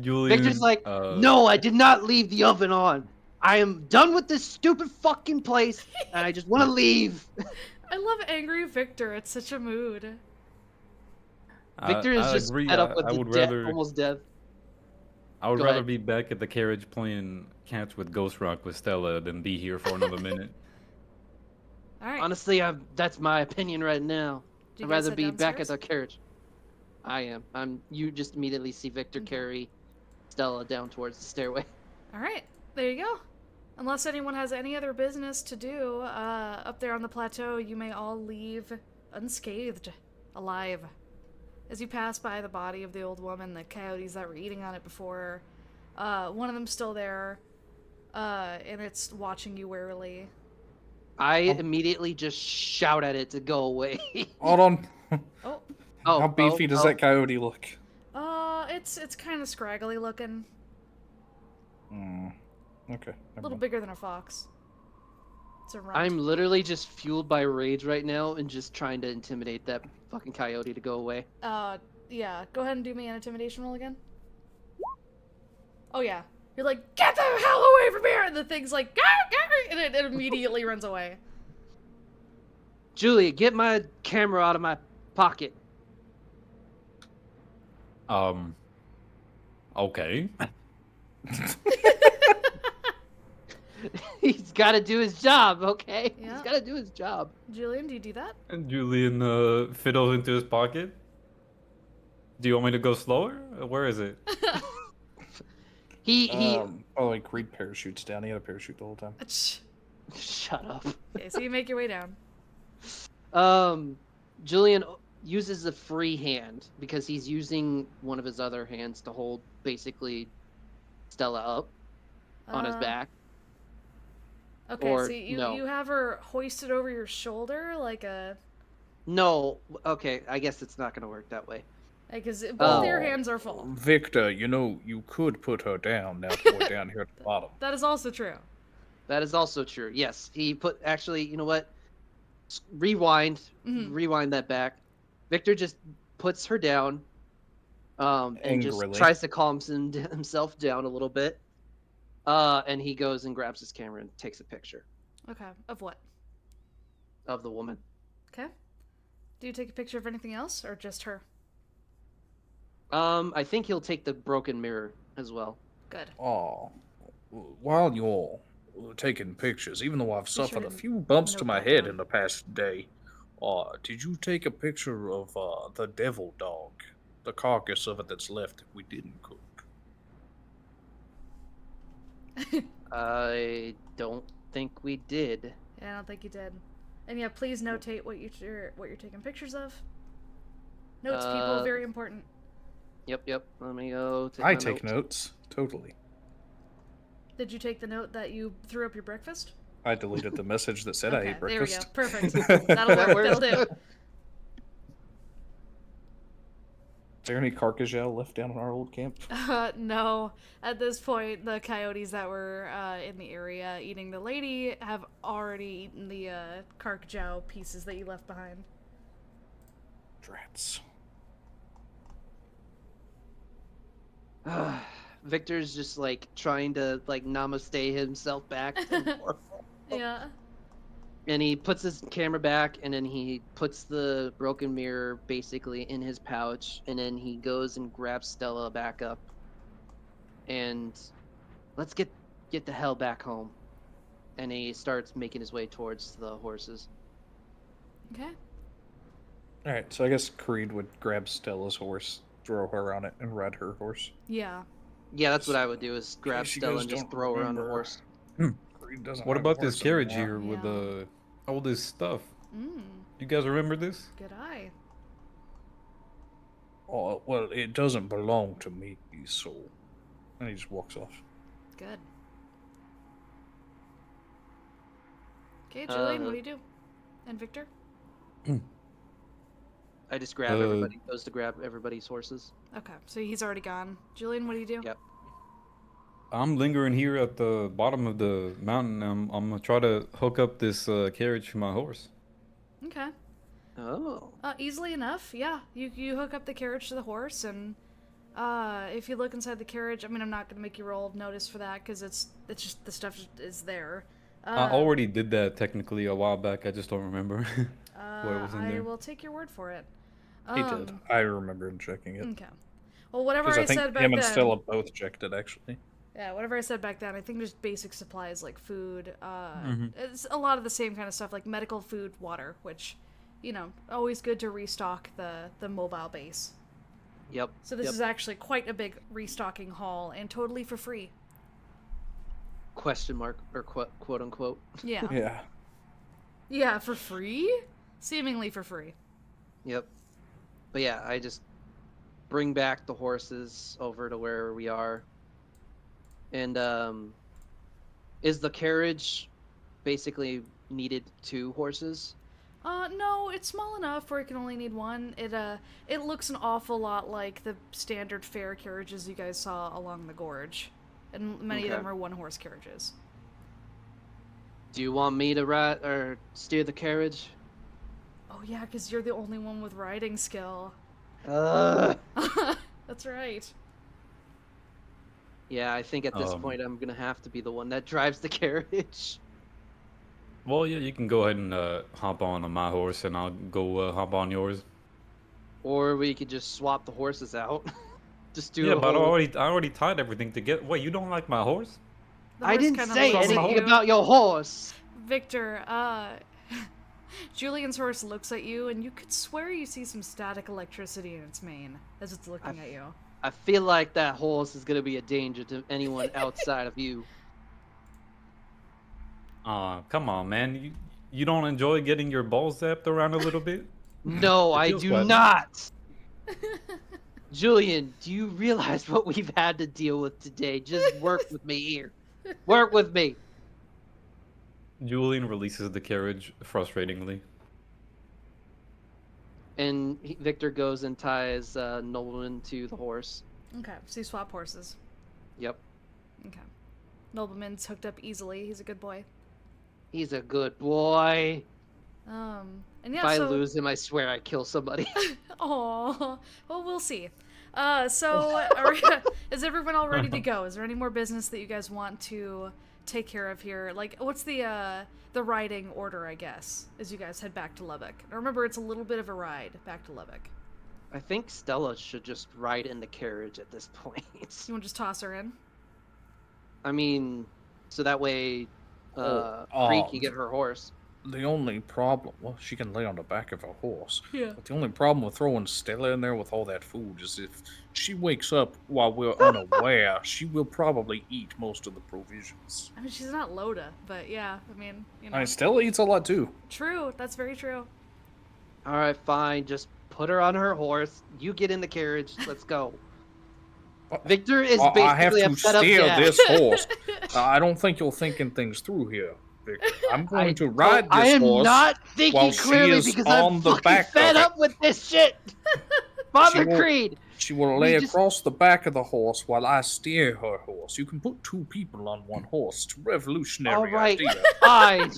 Julian, Victor's like, no, I did not leave the oven on. I am done with this stupid fucking place, and I just want to leave. I love angry Victor. It's such a mood. Victor is I just agree. fed up with I the would death, rather, almost death. I would Go rather ahead. be back at the carriage playing Cats with Ghost Rock with Stella than be here for another minute. All right. Honestly, that's my opinion right now. Do you I'd guys rather head be back at downstairs? the carriage. I am. You just immediately see Victor carry Stella down towards the stairway. All right. There you go. Unless anyone has any other business to do, up there on the plateau, you may all leave unscathed, alive. As you pass by the body of the old woman, the coyotes that were eating on it before, one of them's still there, and it's watching you warily. I immediately just shout at it to go away. Hold on. Oh, Oh, How beefy does that coyote look? it's kind of scraggly looking, Okay. a little bigger than a fox. It's a runt. I'm literally just fueled by rage right now and just trying to intimidate that fucking coyote to go away. Yeah, go ahead and do me an intimidation roll again. Oh yeah. You're like, get the hell away from here! And the thing's like, "Garr, garr," and it immediately runs away. Julia, get my camera out of my pocket. Okay. He's got to do his job, okay? Yeah. He's got to do his job. Julian, do you do that? And Julian fiddles into his pocket. Do you want me to go slower? Where is it? He Like Creed parachutes down. He had a parachute the whole time. shut up. Okay, so you make your way down. Julian uses a free hand because he's using one of his other hands to hold basically Stella up on his back. Okay, Or so you no. you have her hoisted over your shoulder like a... No, okay, I guess it's not gonna work that way. Because both your hands are full. Victor, you could put her down now that we're down here at the bottom. That is also true. That is also true. Yes, he put. Actually, you know what? Rewind that back. Victor just puts her down, and just Angrily. tries to calm himself down a little bit. And he goes and grabs his camera and takes a picture Okay, of what? of the woman. Okay. Do you take a picture of anything else, or just her? I think he'll take the broken mirror as well. Good. Oh, while you're taking pictures, even though I've suffered sure a few bumps to note my that head down. in the past day, did you take a picture of the devil dog, the carcass of it that's left that we didn't cook? I don't think we did. Yeah, I don't think you did. And yeah, please notate what you're taking pictures of. Notes, people, very important. Yep. Let me go. I my take notes. notes, totally. Did you take the note that you threw up your breakfast? I deleted the message that said I Okay, ate there we go. breakfast. Perfect. That'll That work. works. That'll do. there any carcass shell left down in our old camp? No. At this point, the coyotes that were in the area eating the lady have already eaten the carcajou pieces that you left behind. Drats. Victor's just like trying to like namaste himself back to normal. Yeah. And he puts his camera back, and then he puts the broken mirror basically in his pouch, and then he goes and grabs Stella back up. And let's get the hell back home. And he starts making his way towards the horses. Okay. Alright, so I guess Creed would grab Stella's horse, throw her on it, and ride her horse. Yeah. Yeah, that's what I would do, is grab case you Stella guys and just don't throw her on the remember. horse. Creed doesn't What have a about this horse carriage anymore. here with Yeah. all this stuff? Mm. You guys remember this? Good eye. Oh, well, it doesn't belong to me, so... And he just walks off. Good. Okay, Julian, what do you do? And Victor? I just grab everybody, goes to grab everybody's horses. Okay, so he's already gone. Julian, what do you do? Yep. I'm lingering here at the bottom of the mountain. I'm gonna try to hook up this carriage for my horse. Okay. Oh. Easily enough, yeah. You hook up the carriage to the horse, and if you look inside the carriage, I mean, I'm not gonna make you roll notice for that because it's just the stuff is there. I already did that technically a while back. I just don't remember what was in I there. will take your word for it. He did. I remember him checking it. Okay. Well, whatever Because I I think said back him and then. Stella both checked it, actually. Yeah, whatever I said back then, I think just basic supplies like food. It's a lot of the same kind of stuff, like medical food, water, which, you know, always good to restock the mobile base. Yep. So this is actually quite a big restocking haul, and totally for free. Question mark, or quote unquote. Yeah. Yeah. Yeah, for free? Seemingly for free. Yep. But yeah, I just bring back the horses over to where we are. And is the carriage basically needed 2 horses? No, it's small enough where it can only need one. It looks an awful lot like the standard fare carriages you guys saw along the gorge. And many of them are 1-horse carriages. Do you want me to ride or steer the carriage? Oh yeah, because you're the only one with riding skill. That's right. Yeah, I think at this point I'm gonna have to be the one that drives the carriage. Well, yeah, you can go ahead and hop on my horse, and I'll go hop on yours. Or we could just swap the horses out. Just do Yeah, a but whole... I already tied everything together. Wait, you don't like my horse? The I horse didn't kinda say looks at anything you. about your horse. Victor, Julian's horse looks at you, and you could swear you see some static electricity in its mane as it's looking at you. I feel like that horse is gonna be a danger to anyone outside of you. Come on, man. You don't enjoy getting your balls zapped around a little bit? No, I feels do bad. not. Julian, do you realize what we've had to deal with today? Just work with me here. Work with me. Julian releases the carriage frustratingly. And Victor goes and ties Nolan to the horse. Okay, so you swap horses. Yep. Okay. Nobleman's hooked up easily. He's a good boy. He's a good boy. And yeah, If I so... lose him, I swear I kill somebody. Aw. Well, we'll see. Is everyone all ready to go? Is there any more business that you guys want to take care of here? Like, what's the riding order, I guess, as you guys head back to Lubbock? Now, remember, it's a little bit of a ride back to Lubbock. I think Stella should just ride in the carriage at this point. You want to just toss her in? I mean, so that way Free can get her horse. The only problem, well, she can lay on the back of a horse. Yeah. But the only problem with throwing Stella in there with all that food is if she wakes up while we're unaware, she will probably eat most of the provisions. I mean, she's not Loda, but yeah, I mean, you know. I mean, Stella eats a lot too. True, that's very true. All right, fine. Just put her on her horse. You get in the carriage. Let's go. Victor is basically I have to a fed up steer dad. this horse. I don't think you're thinking things through here, Victor. I'm going to ride I this am horse not thinking while she clearly is because on I'm the fucking back fed of it. up with this shit. Father will- Creed. She will We lay just- across the back of the horse while I steer her horse. You can put 2 people on 1 horse. It's a revolutionary All right, idea. fine,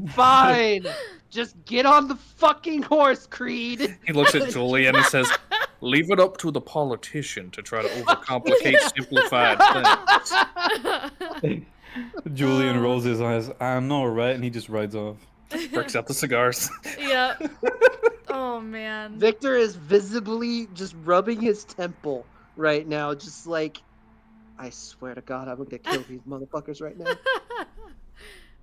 fine. Just get on the fucking horse, Creed. He looks at Julie and he says, "Leave it up to the politician to try to overcomplicate simplified things." Julian rolls his eyes. I know, right? And he just rides off. Breaks out the cigars. Yeah. Oh man. Victor is visibly just rubbing his temple right now, just like, I swear to God, I'm gonna kill these motherfuckers right now.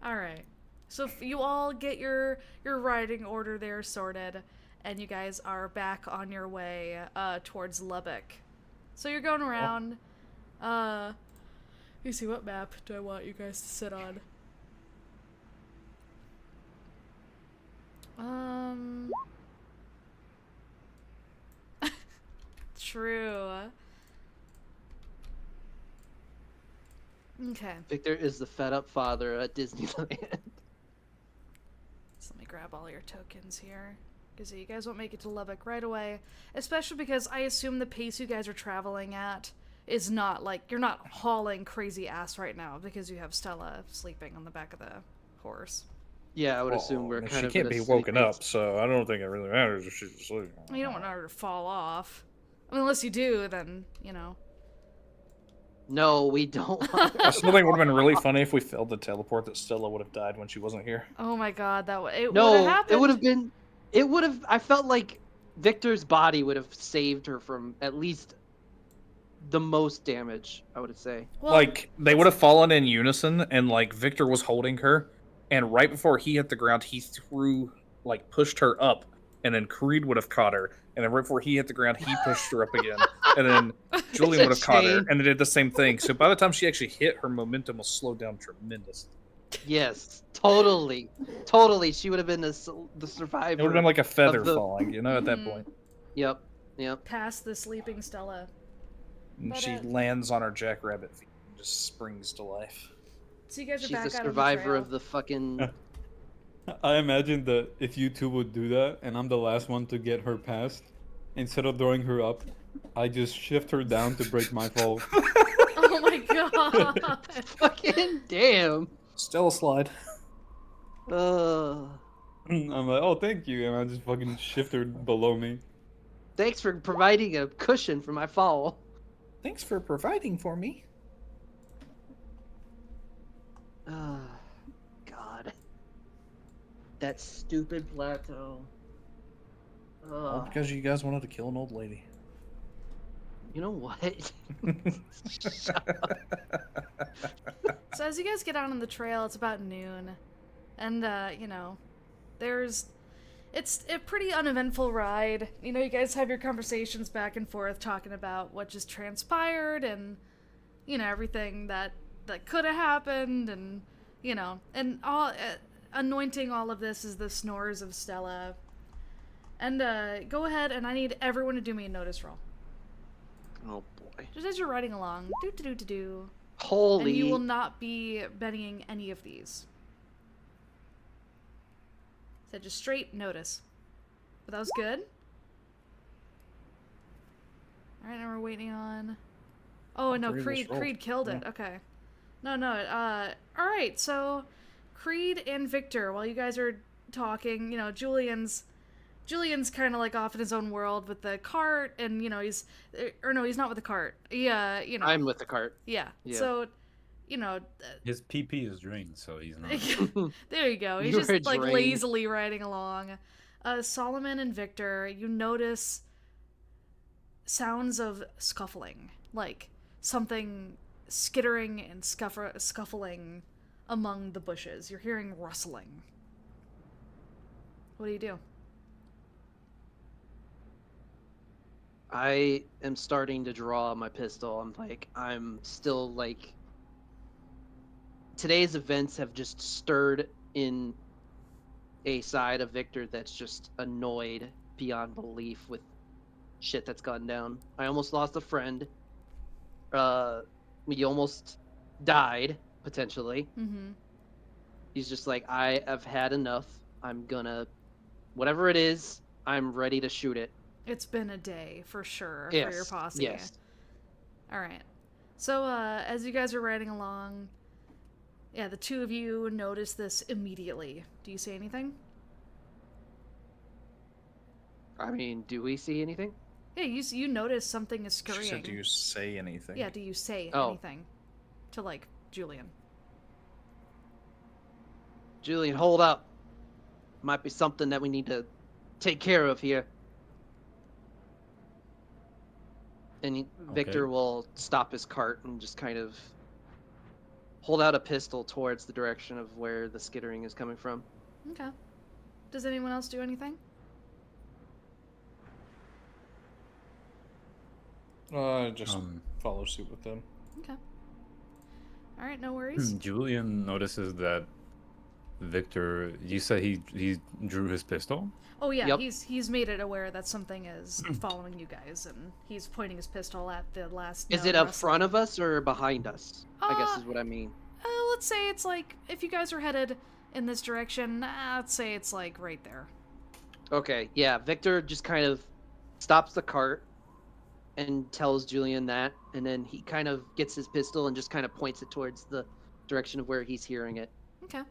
All right. So you all get your riding order there sorted, and you guys are back on your way towards Lubbock. So you're going around. Let me see, what map do I want you guys to sit on? True. Okay. Victor is the fed up father at Disneyland. So let me grab all your tokens here. Because you guys won't make it to Lubbock right away. Especially because I assume the pace you guys are traveling at is not like, you're not hauling crazy ass right now because you have Stella sleeping on the back of the horse. Yeah, I would assume we're Well, kind she of can't in a be woken sleeping- up, so I don't think it really matters if she's asleep. You don't want her to fall off. I mean, unless you do, then, you know. No, we don't want I still think it would have been really funny if we failed to teleport that Stella would have died when she wasn't here. Oh my god, it would have No, happened. it would have, I felt like Victor's body would have saved her from at least the most damage, I would say. Well, Like, they would have fallen in unison, and, like, Victor was holding her, and right before he hit the ground, he pushed her up, and then Creed would have caught her, and then right before he hit the ground, he pushed her up again, and then Julian It's a would have caught her, chain. and they did the same thing. So by the time she actually hit, her momentum was slowed down tremendously. Yes, totally. Totally. She would have been the survivor. It would have been like a feather the- falling, at that Mhm. point. Yep. Yep. past the sleeping Stella. And But, she lands on her jackrabbit feet and just springs to life. So you guys are She's back the out survivor on the of the fucking. I imagine that if you two would do that, and I'm the last one to get her past, instead of throwing her up, I just shift her down to break my fall. trail. Oh my god. Fucking damn. Stella slide. Uh, I'm like, oh, thank you, and I just fucking shift her below me. thanks for providing a cushion for my fall. Thanks for providing for me. God. That stupid plateau. All because you guys wanted to kill an old lady. You know what? So as you guys get out on the trail, it's about noon. And, it's a pretty uneventful ride. You know, you guys have your conversations back and forth talking about what just transpired and, everything that could have happened and, and all, anointing all of this is the snores of Stella. And, go ahead and I need everyone to do me a notice roll. Oh boy. Just as you're riding along. Do-do-do-do-do. Holy. And you will not be bennying any of these. So just straight notice. But that was good. Alright, now we're waiting on... Oh, no, Creed was rolled. Creed killed it. Yeah. Okay. No. Alright, so Creed and Victor, while you guys are talking, Julian's kind of like off in his own world with the cart, and he's not with the cart. Yeah, I'm with the cart. yeah. Yeah. So, His PP is drained, so he's not. there you go. He's You just were like drained. lazily riding along. Solomon and Victor, you notice sounds of scuffling, like something skittering and scuffling among the bushes. You're hearing rustling. What do you do? I am starting to draw my pistol. I'm still like. Today's events have just stirred in a side of Victor that's just annoyed beyond belief with shit that's gone down. I almost lost a friend. We almost died, potentially. Mm-hmm. He's just like, I have had enough. I'm gonna. Whatever it is, I'm ready to shoot it. It's been a day for sure for Yes. your posse. Yes. All right. So as you guys are riding along, yeah, the two of you notice this immediately. Do you say anything? I mean, do we see anything? Yeah, you notice something is scurrying. She said, "Do you say anything?" Yeah, do you say Oh. anything to like Julian? Julian, hold up. Might be something that we need to take care of here. And Victor will stop his cart and just kind of hold out a pistol towards the direction of where the skittering is coming from. Okay. Does anyone else do anything? Just follow suit with them. Okay. All right, no worries. Julian notices that Victor. You said he drew his pistol. Oh yeah, Yep. he's made it aware that something is following you guys, and he's pointing his pistol at the last. Is it up front of us or behind us? I guess is what I mean. Let's say it's like if you guys are headed in this direction. Let's say it's like right there. Okay, yeah. Victor just kind of stops the cart and tells Julian that, and then he kind of gets his pistol and just kind of points it towards the direction of where he's hearing it. Okay.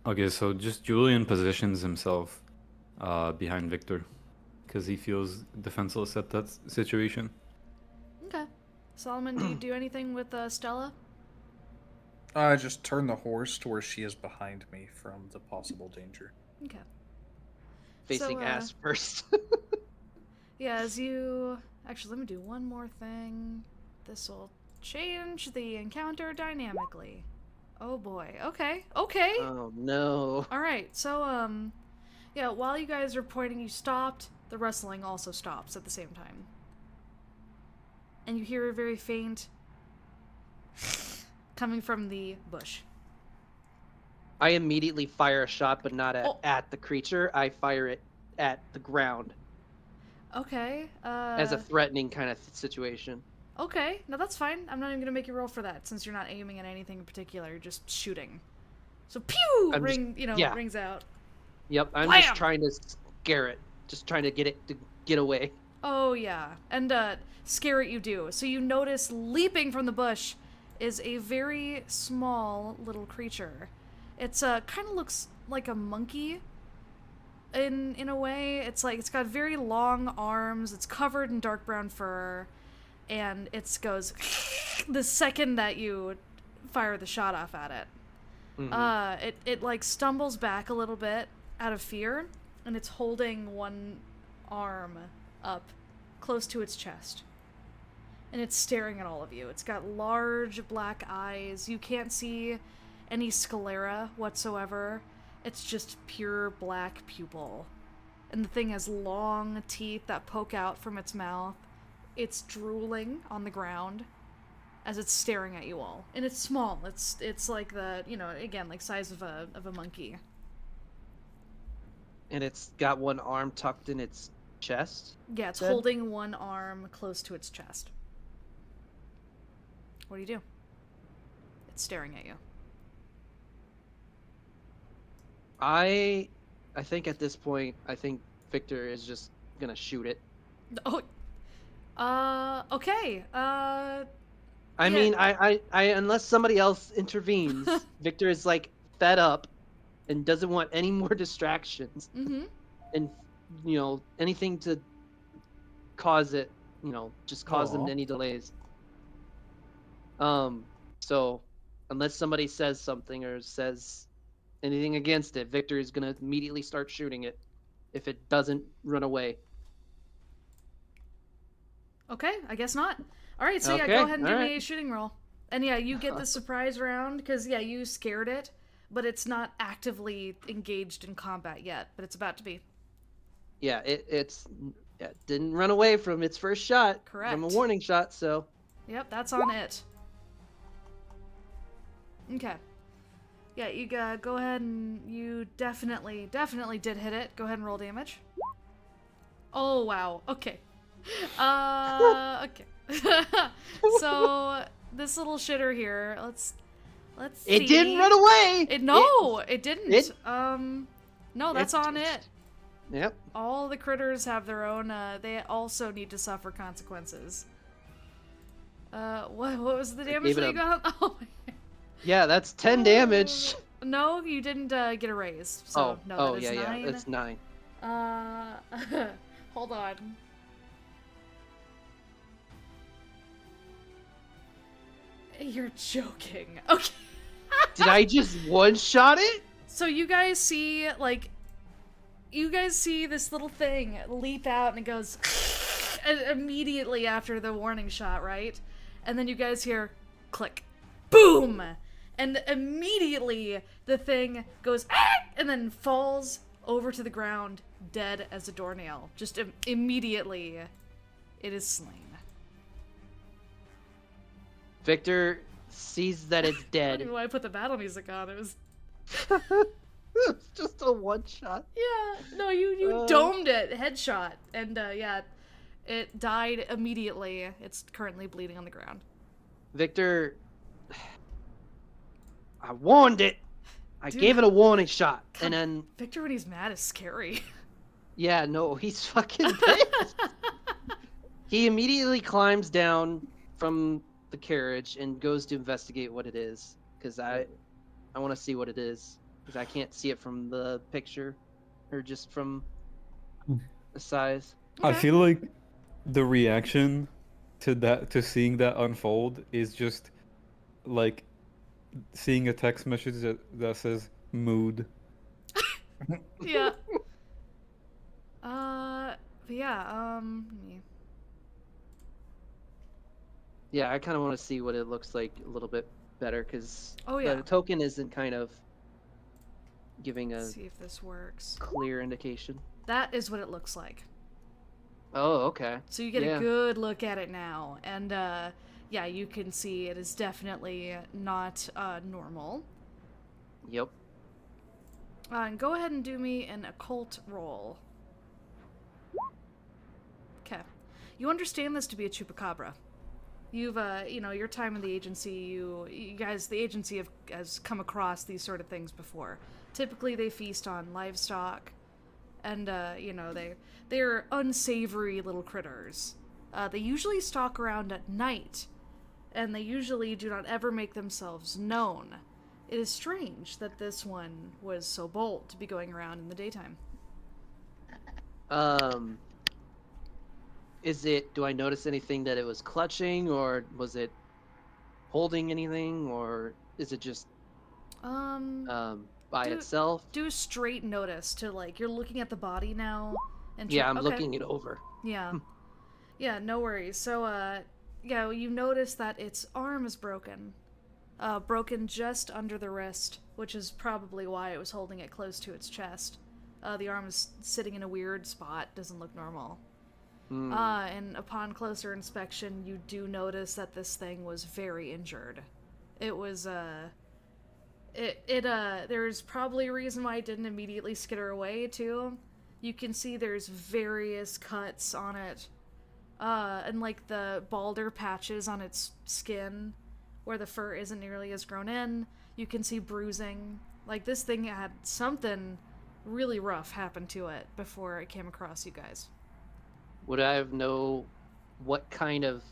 Okay, so just Julian positions himself behind Victor because he feels defenseless at that situation. Okay. Solomon, do you do anything with Stella? I just turn the horse to where she is behind me from the possible danger. Okay. Facing So, ass first. Yeah, as you... Actually, let me do one more thing. This will change the encounter dynamically. Oh boy. Okay. Okay. Oh no. Alright, so, yeah, while you guys are pointing, you stopped. The rustling also stops at the same time. And you hear a very faint... coming from the bush. I immediately fire a shot, but not Oh. at the creature. I fire it at the ground Okay, as a threatening kind of situation. Okay, no, that's fine. I'm not even gonna make you roll for that, since you're not aiming at anything in particular. You're just shooting. So, pew! Rings out. Yep, I'm Blam! just trying to scare it. Just trying to get it to get away. Oh, yeah. And, scare it you do. So you notice leaping from the bush is a very small little creature. It's, kind of looks like a monkey in a way. It's like, it's got very long arms, it's covered in dark brown fur, and it goes the second that you fire the shot off at it. Mhm. It like stumbles back a little bit out of fear, and it's holding one arm up close to its chest. And it's staring at all of you. It's got large black eyes. You can't see any sclera whatsoever. It's just pure black pupil. And the thing has long teeth that poke out from its mouth. It's drooling on the ground as it's staring at you all. And it's small. It's like the, again, like size of a monkey. And it's got one arm tucked in its chest. Yeah, it's Said? holding one arm close to its chest. What do you do? It's staring at you. I think at this point, I think Victor is just gonna shoot it. Oh, okay. I Yeah. mean, I unless somebody else intervenes, Victor is like fed up and doesn't want any more distractions, Mm-hmm. and anything to cause it, just cause them Aw. any delays. So unless somebody says something or says anything against it, Victor is gonna immediately start shooting it if it doesn't run away. Okay, I guess not. All right, so yeah, Okay, go ahead and give all me right. a shooting roll. And yeah, you get the surprise round because yeah, you scared it, but it's not actively engaged in combat yet, but it's about to be. Yeah, it didn't run away from its first shot. From a Correct. warning shot, so Yep, that's on it. Okay. Yeah, you go ahead and you definitely did hit it. Go ahead and roll damage. Oh wow. Okay. Okay. So this little shitter here. Let's see. it didn't run away. It didn't. It- No, that's it on it. Yep. All the critters have their own, they also need to suffer consequences. What was the damage gave that it you got? Oh my. Yeah, that's 10 damage. No, you didn't get a raise. So, no, that is 9. Yeah, it's 9. Hold on. You're joking. Okay. Did I just one-shot it? So you guys see, like, this little thing leap out and it goes immediately after the warning shot, right? And then you guys hear click, boom! And immediately the thing goes and then falls over to the ground, dead as a doornail. Just immediately, it is slain. Victor sees that it's I don't dead. know why I put the battle music on. It was... It's just a one-shot. Yeah, no, you domed it, headshot, and yeah, it died immediately. It's currently bleeding on the ground. Victor, I warned it. I Dude, gave it a warning shot, and then Victor, when he's mad, is scary. yeah, no, he's fucking pissed. He immediately climbs down from the carriage and goes to investigate what it is, because I want to see what it is, because I can't see it from the picture, or just from the size. I Okay. feel like the reaction to seeing that unfold is just like seeing a text message that says mood. Yeah. But yeah, let me... Yeah, I kind of want to see what it looks like a little bit better, because Oh, yeah. the token isn't kind of giving a Let's see if this works. clear indication. That is what it looks like. Oh, okay. So you get Yeah. a good look at it now, and yeah, you can see it is definitely not normal. Yep. And go ahead and do me an occult roll. Okay. You understand this to be a chupacabra. You've, you know, your time in the agency, you guys, the agency has come across these sort of things before. Typically, they feast on livestock, and, you know, they're unsavory little critters. They usually stalk around at night, and they usually do not ever make themselves known. It is strange that this one was so bold to be going around in the daytime. Do I notice anything that it was clutching, or was it holding anything, or is it just by itself? Do a straight notice to, like, you're looking at the body now. And Yeah, I'm okay. looking it over. Yeah. Yeah, no worries. So, yeah, you notice that its arm is broken. Broken just under the wrist, which is probably why it was holding it close to its chest. The arm is sitting in a weird spot, doesn't look normal. And upon closer inspection, you do notice that this thing was very injured. It was, there's probably a reason why it didn't immediately skitter away, too. You can see there's various cuts on it. And, like, the balder patches on its skin, where the fur isn't nearly as grown in. You can see bruising. Like, this thing had something really rough happen to it before it came across you guys. Would I know what kind of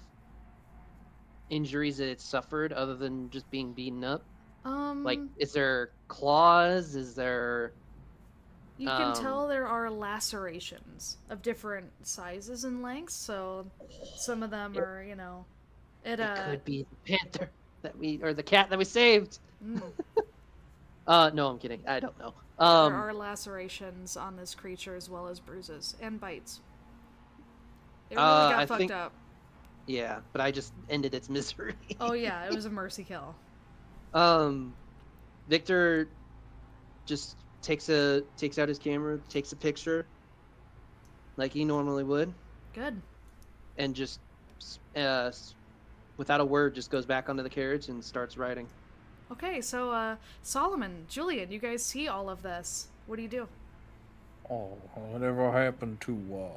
injuries it suffered other than just being beaten up? Like, is there claws? Is there... You can tell there are lacerations of different sizes and lengths, so some of them are, you know... It could be the panther or the cat that we saved. No, I'm kidding. I don't know. There are lacerations on this creature as well as bruises and bites. It really got fucked up. Yeah, but I just ended its misery. Oh yeah, it was a mercy kill. Victor just takes out his camera, takes a picture, like he normally would. Good. And just, without a word, just goes back onto the carriage and starts writing. Okay, so Solomon, Julian, you guys see all of this. What do you do? Oh, whatever happened to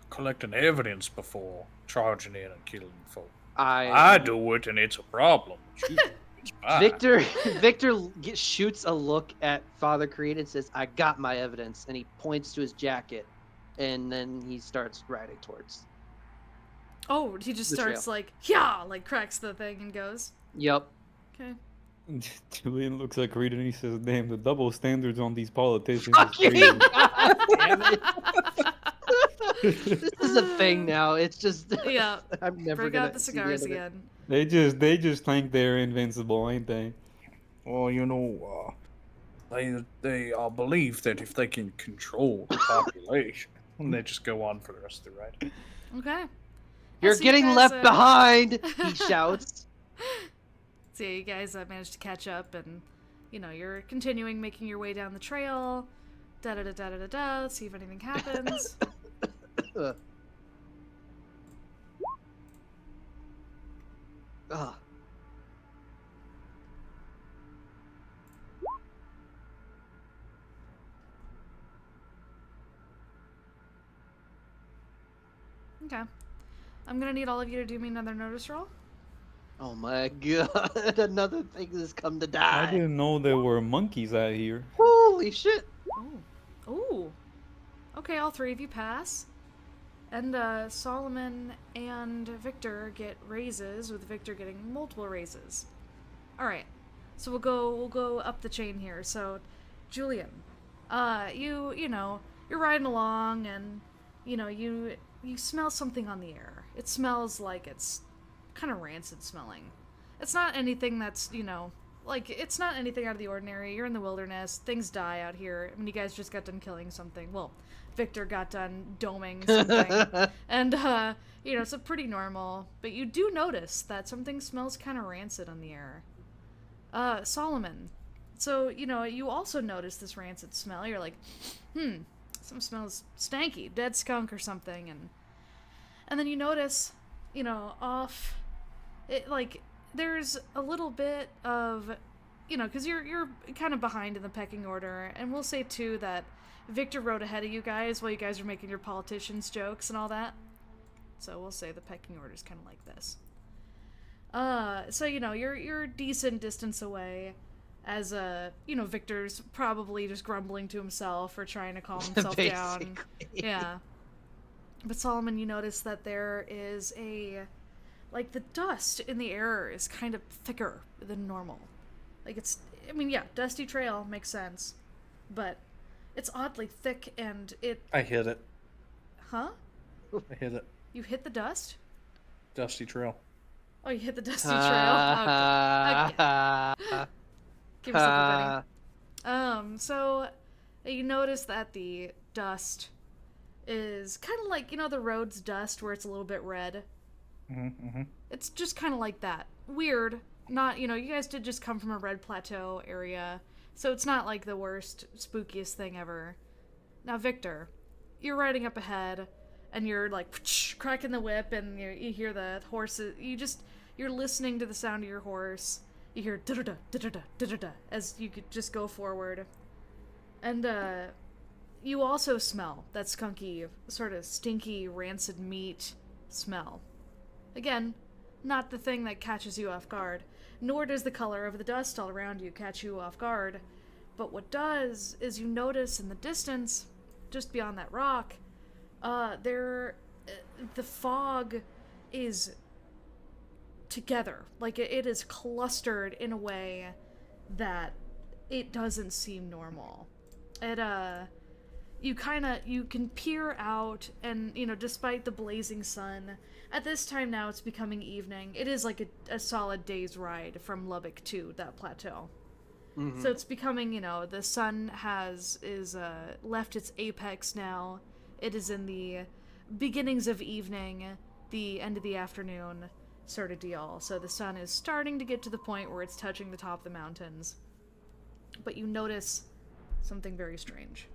collecting evidence before charging in and killing folk? I do it, and it's a problem. It's fine. Victor shoots a look at Father Creed and says, "I got my evidence," and he points to his jacket, and then he starts riding towards. Oh, he just The starts trail. like, yeah, like cracks the thing and goes. Yep. Okay. Julian looks at Creed and he says, "Damn, the double standards on these politicians is Fucking crazy." God damn it. This is a thing now. It's just Yeah. I'm never Break gonna out the see cigars end of it. again. They just think they're invincible, ain't they? Well, they believe that if they can control the population, they just go on for the rest of the ride. Okay. You're So you getting guys, left behind, he shouts. So you guys managed to catch up, and you're continuing making your way down the trail. Da da da da da da. Let's see if anything happens. Ugh. Okay. I'm gonna need all of you to do me another notice roll. Oh my God! Another thing has come to die. I didn't know there were monkeys out here. Holy shit! Oh. Ooh. Okay, all three of you pass. And Solomon and Victor get raises, with Victor getting multiple raises. Alright. So we'll go up the chain here. So Julian, you're riding along, and you smell something on the air. It smells like it's kind of rancid smelling. It's not anything that's, it's not anything out of the ordinary. You're in the wilderness. Things die out here. I mean, you guys just got done killing something. Well, Victor got done doming something. And, so pretty normal. But you do notice that something smells kind of rancid on the air. Solomon. So, you also notice this rancid smell. You're like, something smells stanky. Dead skunk or something. And then you notice, off... there's a little bit of, because you're kind of behind in the pecking order, and we'll say, too, that Victor rode ahead of you guys while you guys are making your politicians jokes and all that. So we'll say the pecking order is kind of like this. So, you're a decent distance away, as, Victor's probably just grumbling to himself or trying to calm himself down. Yeah. But Solomon, you notice that there is the dust in the air is kind of thicker than normal. Dusty trail makes sense, but it's oddly thick, and I hit it. Huh? I hit it. You hit the dust? Dusty trail. Oh, you hit the dusty trail? Okay. Give yourself a Benny. So you notice that the dust is kind of like, the road's dust where it's a little bit red. Mm-hmm. It's just kind of like that. Weird. Not, you guys did just come from a red plateau area, so it's not like the worst, spookiest thing ever. Now, Victor, you're riding up ahead, and you're like cracking the whip, and you hear the horses. You're listening to the sound of your horse. You hear da-da-da, da-da-da, da-da-da, as you could just go forward. And, you also smell that skunky, sort of stinky, rancid meat smell. Again, not the thing that catches you off guard, nor does the color of the dust all around you catch you off guard. But what does is you notice in the distance, just beyond that rock, the fog is together. Like, it is clustered in a way that it doesn't seem normal. You can peer out, and, despite the blazing sun, at this time now it's becoming evening. It is like a solid day's ride from Lubbock to that plateau. Mm-hmm. So it's becoming, the sun is left its apex now. It is in the beginnings of evening, the end of the afternoon sort of deal. So the sun is starting to get to the point where it's touching the top of the mountains. But you notice something very strange.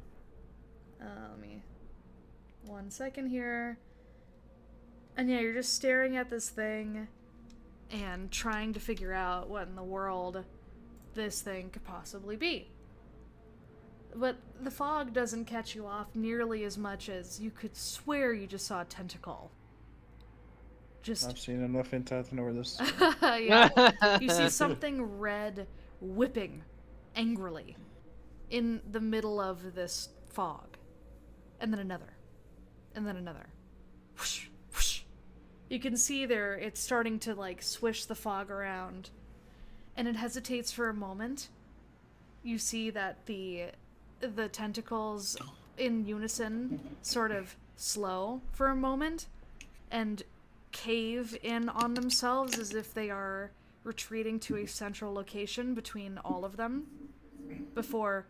Let me... 1 second here. And yeah, you're just staring at this thing and trying to figure out what in the world this thing could possibly be. But the fog doesn't catch you off nearly as much as you could swear you just saw a tentacle Just I've seen enough hentai to know where this is. yeah. You see something red whipping angrily in the middle of this fog. And then another. And then another. Whoosh, whoosh. You can see there it's starting to like swish the fog around. And it hesitates for a moment. You see that the tentacles in unison sort of slow for a moment and cave in on themselves as if they are retreating to a central location between all of them before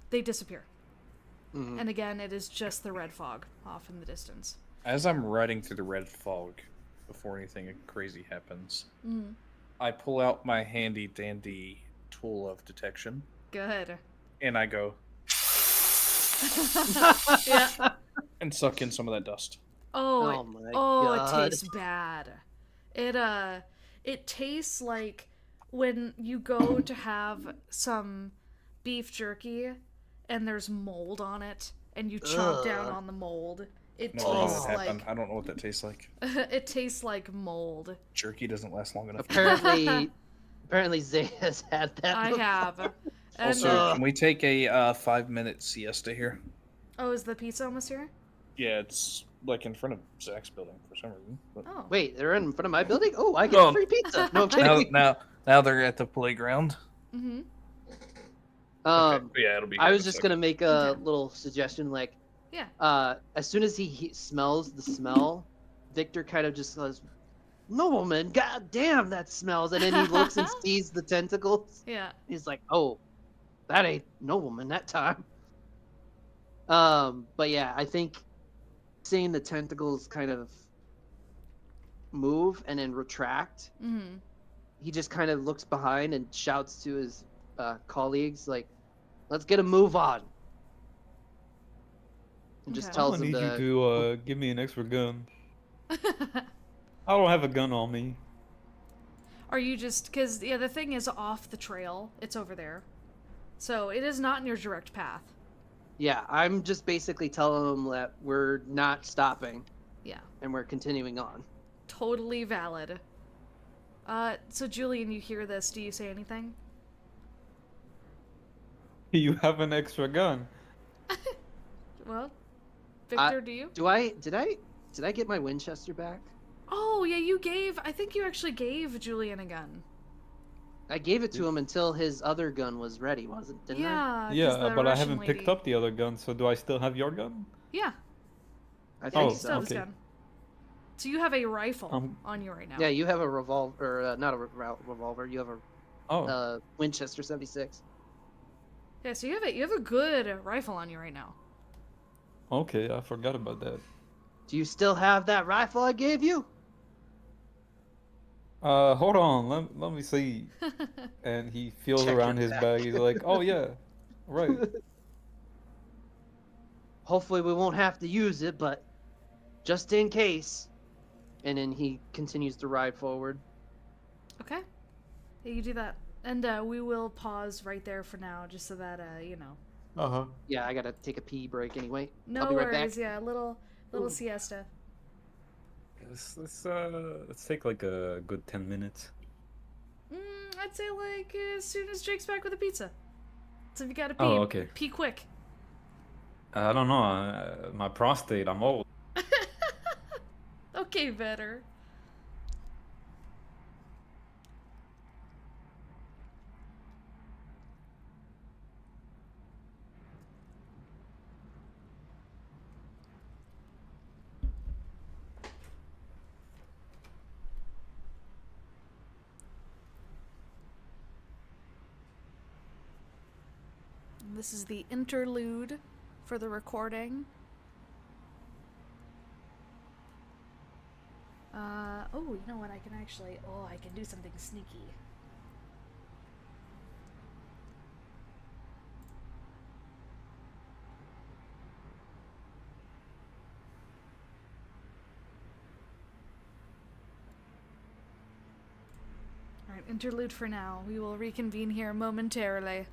they disappear. And again, it is just the red fog off in the distance. As I'm riding through the red fog, before anything crazy happens, I pull out my handy dandy tool of detection. Good. And I go. Yeah. And suck in some of that dust. Oh, my it God. tastes bad. It tastes like when you go to have some beef jerky and there's mold on it and you chomp down on the mold. It Never knew tastes that happened. like I don't know what that tastes like. it tastes like mold. Jerky doesn't last long enough. Apparently Xae has had that. I before. have. And, Also, can we take a 5-minute siesta here? oh, is the pizza almost here? Yeah, it's like in front of Zach's building for some reason. But... Oh. Wait, they're in front of my building? Oh, I get free pizza. No, I'm kidding. now they're at the playground. Mm-hmm. Okay. Yeah, it'll be. I here was in a just gonna second. make a little suggestion, like, Yeah. As soon as he smells the smell, Victor kind of just goes, "Nobleman, god damn, that smells!" And then he looks and sees the tentacles. Yeah. He's like, "Oh, that ain't Nobleman that time." But yeah, I think seeing the tentacles kind of move and then retract, he just kind of looks behind and shouts to his colleagues, like, "Let's get a move on." And just Okay. tells I them need to. you to give me an extra gun. I don't have a gun on me. Are you just because the thing is off the trail? It's over there, so it is not in your direct path. Yeah, I'm just basically telling them that we're not stopping. Yeah. And we're continuing on. Totally valid. So Julian, you hear this? Do you say anything? You have an extra gun. Well, Victor, do you? Did I get my Winchester back? Oh yeah, you gave. I think you actually gave Julian a gun. I gave it to him until his other gun was ready, wasn't? Didn't I? 'Cause Yeah, the but I Russian haven't picked lady- up the other gun, so do I still have your gun? Yeah. I Yeah, think you still have his okay. gun. So you have a rifle on you right now. Yeah, you have a revolver, or not a revolver. You have a Winchester 76. Yeah, so you have a good rifle on you right now. Okay, I forgot about that. Do you still have that rifle I gave you? Hold on, let me see. And he feels Check around your his back. bag. He's like, oh yeah, right. Hopefully we won't have to use it, but just in case. And then he continues to ride forward. Okay. Yeah, you do that. And we will pause right there for now, just so that, you know. Uh-huh. Yeah, I gotta take a pee break anyway. No I'll be right worries, back. yeah, a little siesta. Let's take like a good 10 minutes. I'd say like as soon as Jake's back with the pizza. So if you gotta pee, Oh, okay. pee quick. I don't know. My prostate. I'm old. Okay, better. This is the interlude for the recording. Oh, you know what? I can do something sneaky. Alright, interlude for now. We will reconvene here momentarily.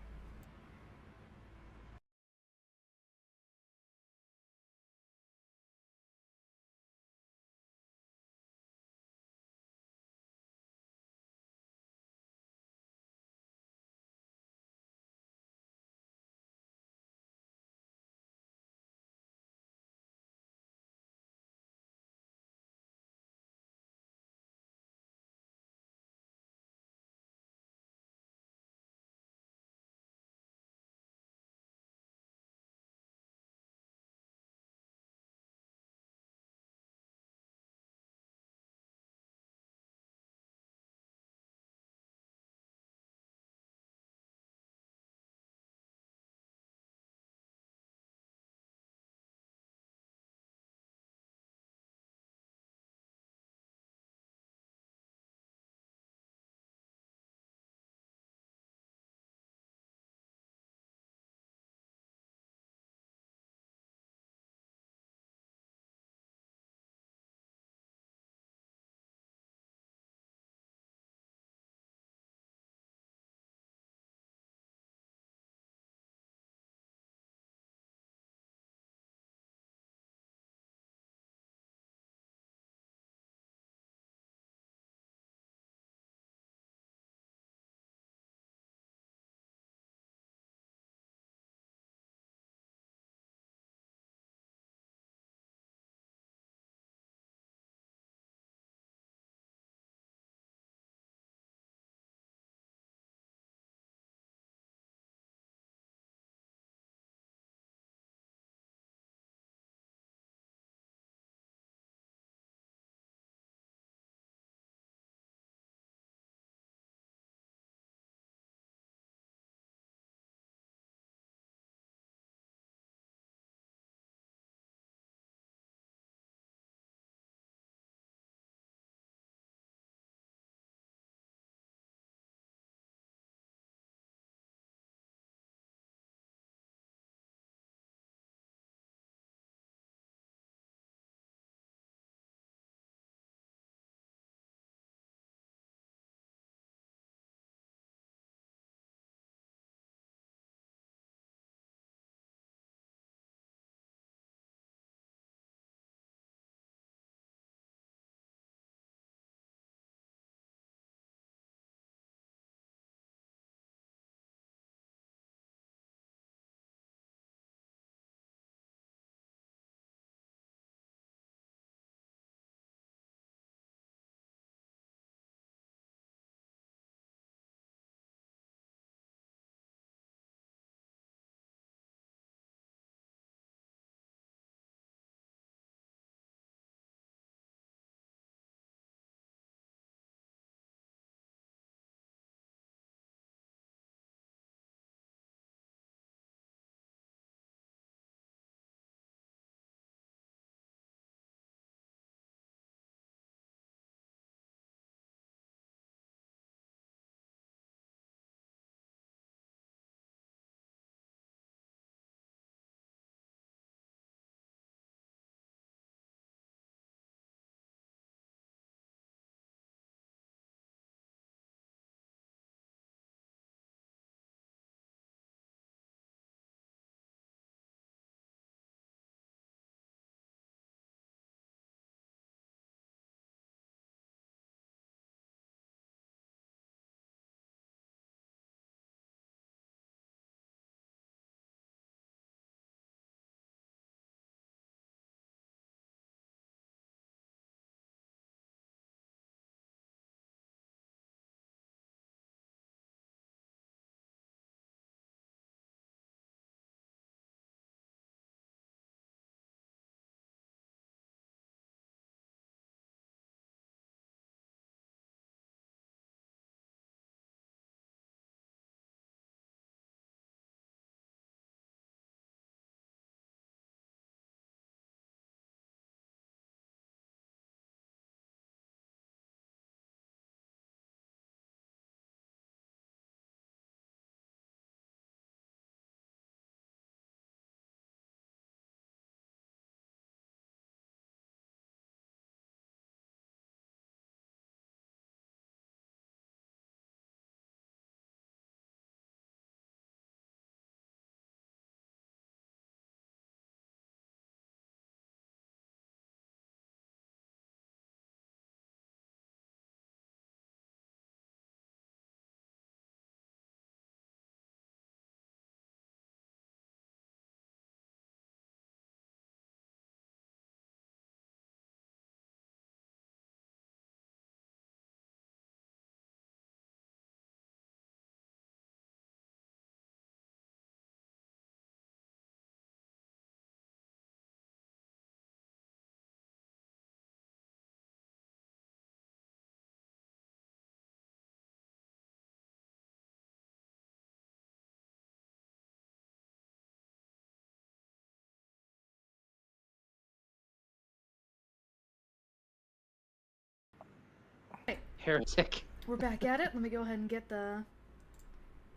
heretic. We're back at it. Let me go ahead and get the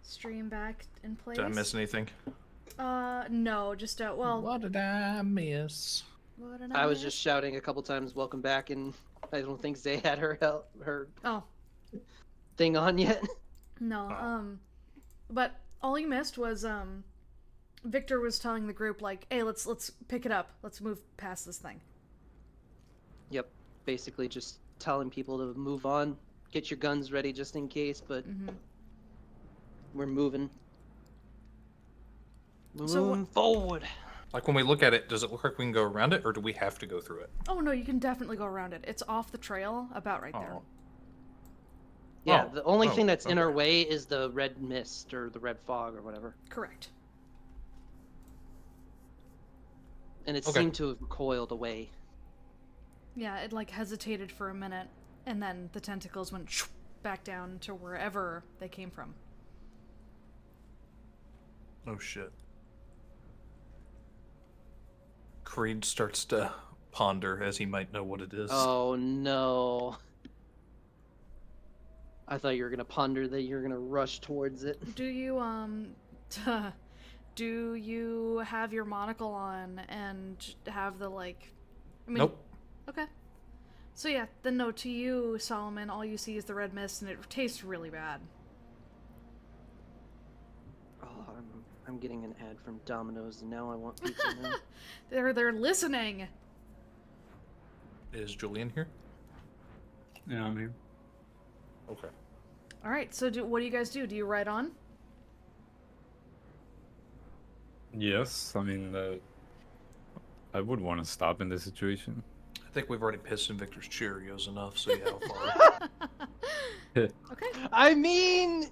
stream back in place. Did I miss anything? No, just well. What did I miss? What did I was miss? just shouting a couple times, "Welcome back," and I don't think Zay had her Oh, thing on yet. no. Oh. But all you missed was Victor was telling the group like, "Hey, let's pick it up. Let's move past this thing." Yep, basically just telling people to move on, get your guns ready just in case, but we're moving. So Moving forward. Like when we look at it, does it look like we can go around it, or do we have to go through it? Oh no, you can definitely go around it. It's off the trail, about right there. Oh. Yeah, Oh, the only oh, thing that's in our okay. way is the red mist or the red fog or whatever. Correct. And it Okay. seemed to have recoiled away. Yeah, it like hesitated for a minute, and then the tentacles went back down to wherever they came from. Oh shit. Creed starts to ponder as he might know what it is. Oh no. I thought you were gonna ponder that you're gonna rush towards it. Do you do you have your monocle on and have the like? I mean, Nope. Okay. So yeah, then no, to you, Solomon, all you see is the red mist, and it tastes really bad. Oh, I'm getting an ad from Domino's and now I want pizza now. They're listening. Is Julian here? Yeah, I'm here. Okay. All right. So what do you guys do? Do you ride on? Yes, I mean, I would want to stop in this situation. I think we've already pissed in Victor's Cheerios enough, so yeah, I'll follow. Okay. I mean,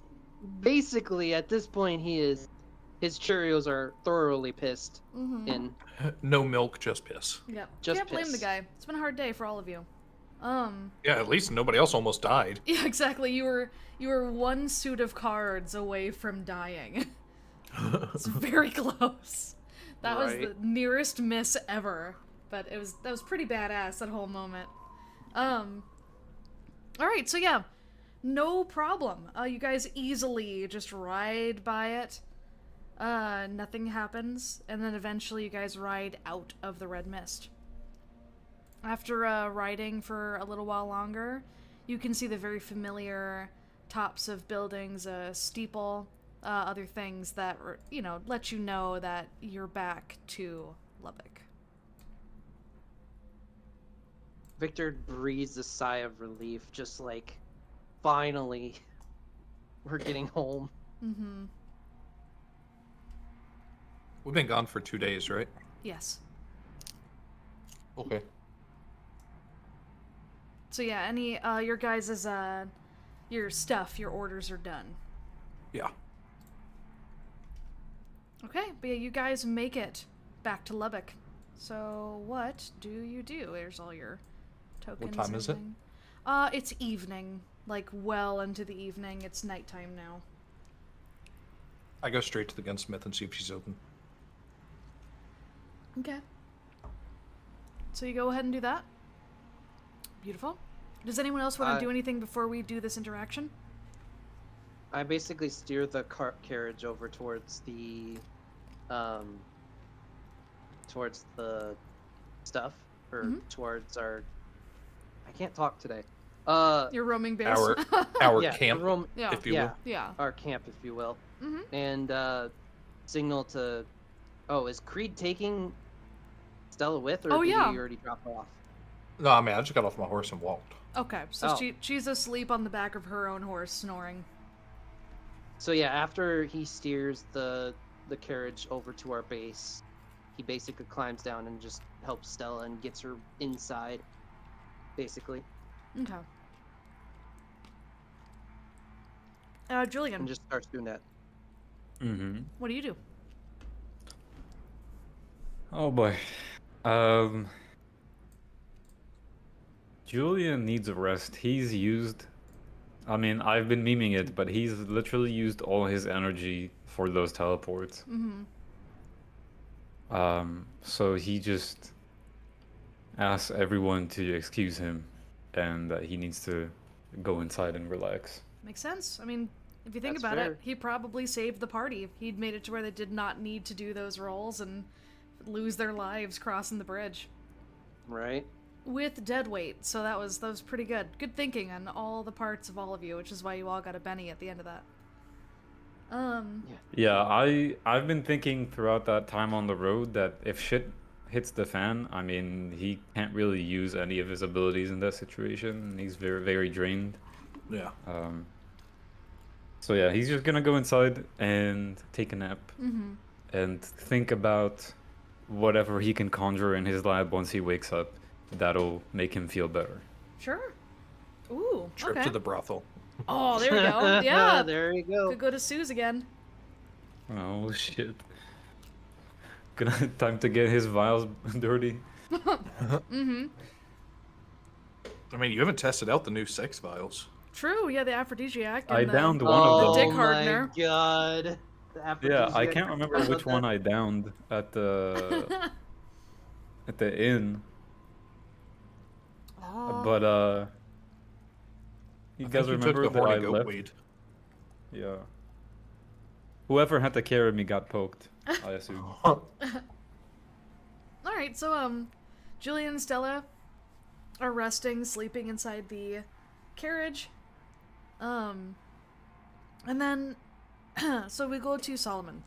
basically at this point his Cheerios are thoroughly pissed in. No milk, just piss. Yeah. Just Can't blame the piss. guy. It's been a hard day for all of you. Yeah, at least nobody else almost died. Yeah, exactly. You were one suit of cards away from dying. It's very close. That was the Right. nearest miss ever, but that was pretty badass, that whole moment. All right, so yeah, no problem. You guys easily just ride by it. Nothing happens, and then eventually you guys ride out of the red mist. After riding for a little while longer, you can see the very familiar tops of buildings, a steeple, other things that, let you know that you're back to Lubbock. Victor breathes a sigh of relief, just like, finally, we're getting home. Mm-hmm. We've been gone for 2 days, right? Yes. Okay. So yeah, any, your guys' your stuff, your orders are done. Yeah. Okay, but yeah, you guys make it back to Lubbock. So what do you do? There's all your tokens. time and is it? everything. It's evening, like well into the evening. It's nighttime now. I go straight to the gunsmith and see if she's open. Okay. So you go ahead and do that. Beautiful. Does anyone else want to do anything before we do this interaction? I basically steer the carriage over towards the stuff, or towards our. I can't talk today. Your roaming base. Our yeah, camp, Yeah. if you yeah, will. Yeah. our camp, if you will, Mhm. and signal to. Oh, is Creed taking Stella with, or Oh, did yeah. he already drop her off? No, I mean, I just got off my horse and walked. Okay, so Oh. she's asleep on the back of her own horse, snoring. So yeah, after he steers the carriage over to our base, he basically climbs down and just helps Stella and gets her inside, basically, Okay. Julian, and just starts doing that. Mm-hmm. what do you do? Oh boy. Julian needs a rest. He's used. I mean, I've been memeing it, but he's literally used all his energy for those teleports. Mm-hmm. So he just asks everyone to excuse him, and that he needs to go inside and relax. Makes sense. I mean, if you think That's about fair. it, he probably saved the party. He'd made it to where they did not need to do those rolls and lose their lives crossing the bridge. Right? With dead weight, so that was pretty good. Good thinking on all the parts of all of you, which is why you all got a Benny at the end of that. Yeah, I've been thinking throughout that time on the road that if shit hits the fan, I mean, he can't really use any of his abilities in that situation. He's very, very drained. Yeah. So yeah, he's just gonna go inside and take a nap and think about whatever he can conjure in his lab once he wakes up. That'll make him feel better. Sure. Ooh, Trip okay. to the brothel. Oh, there we go. Yeah. There you go. Could go to Sue's again. Oh shit. Time to get his vials dirty. I mean, you haven't tested out the new sex vials. True, yeah, the aphrodisiac. And I the, downed one of Oh them. dick hardener. my god. The Yeah, I aphrodisiac. can't remember which one I downed at the inn, Oh. but you I guys think you took remember the that horny I goat left? weed. Yeah. Whoever had to carry me got poked, I assume. Alright, so, Julian and Stella are resting, sleeping inside the carriage. And then, so we go to Solomon.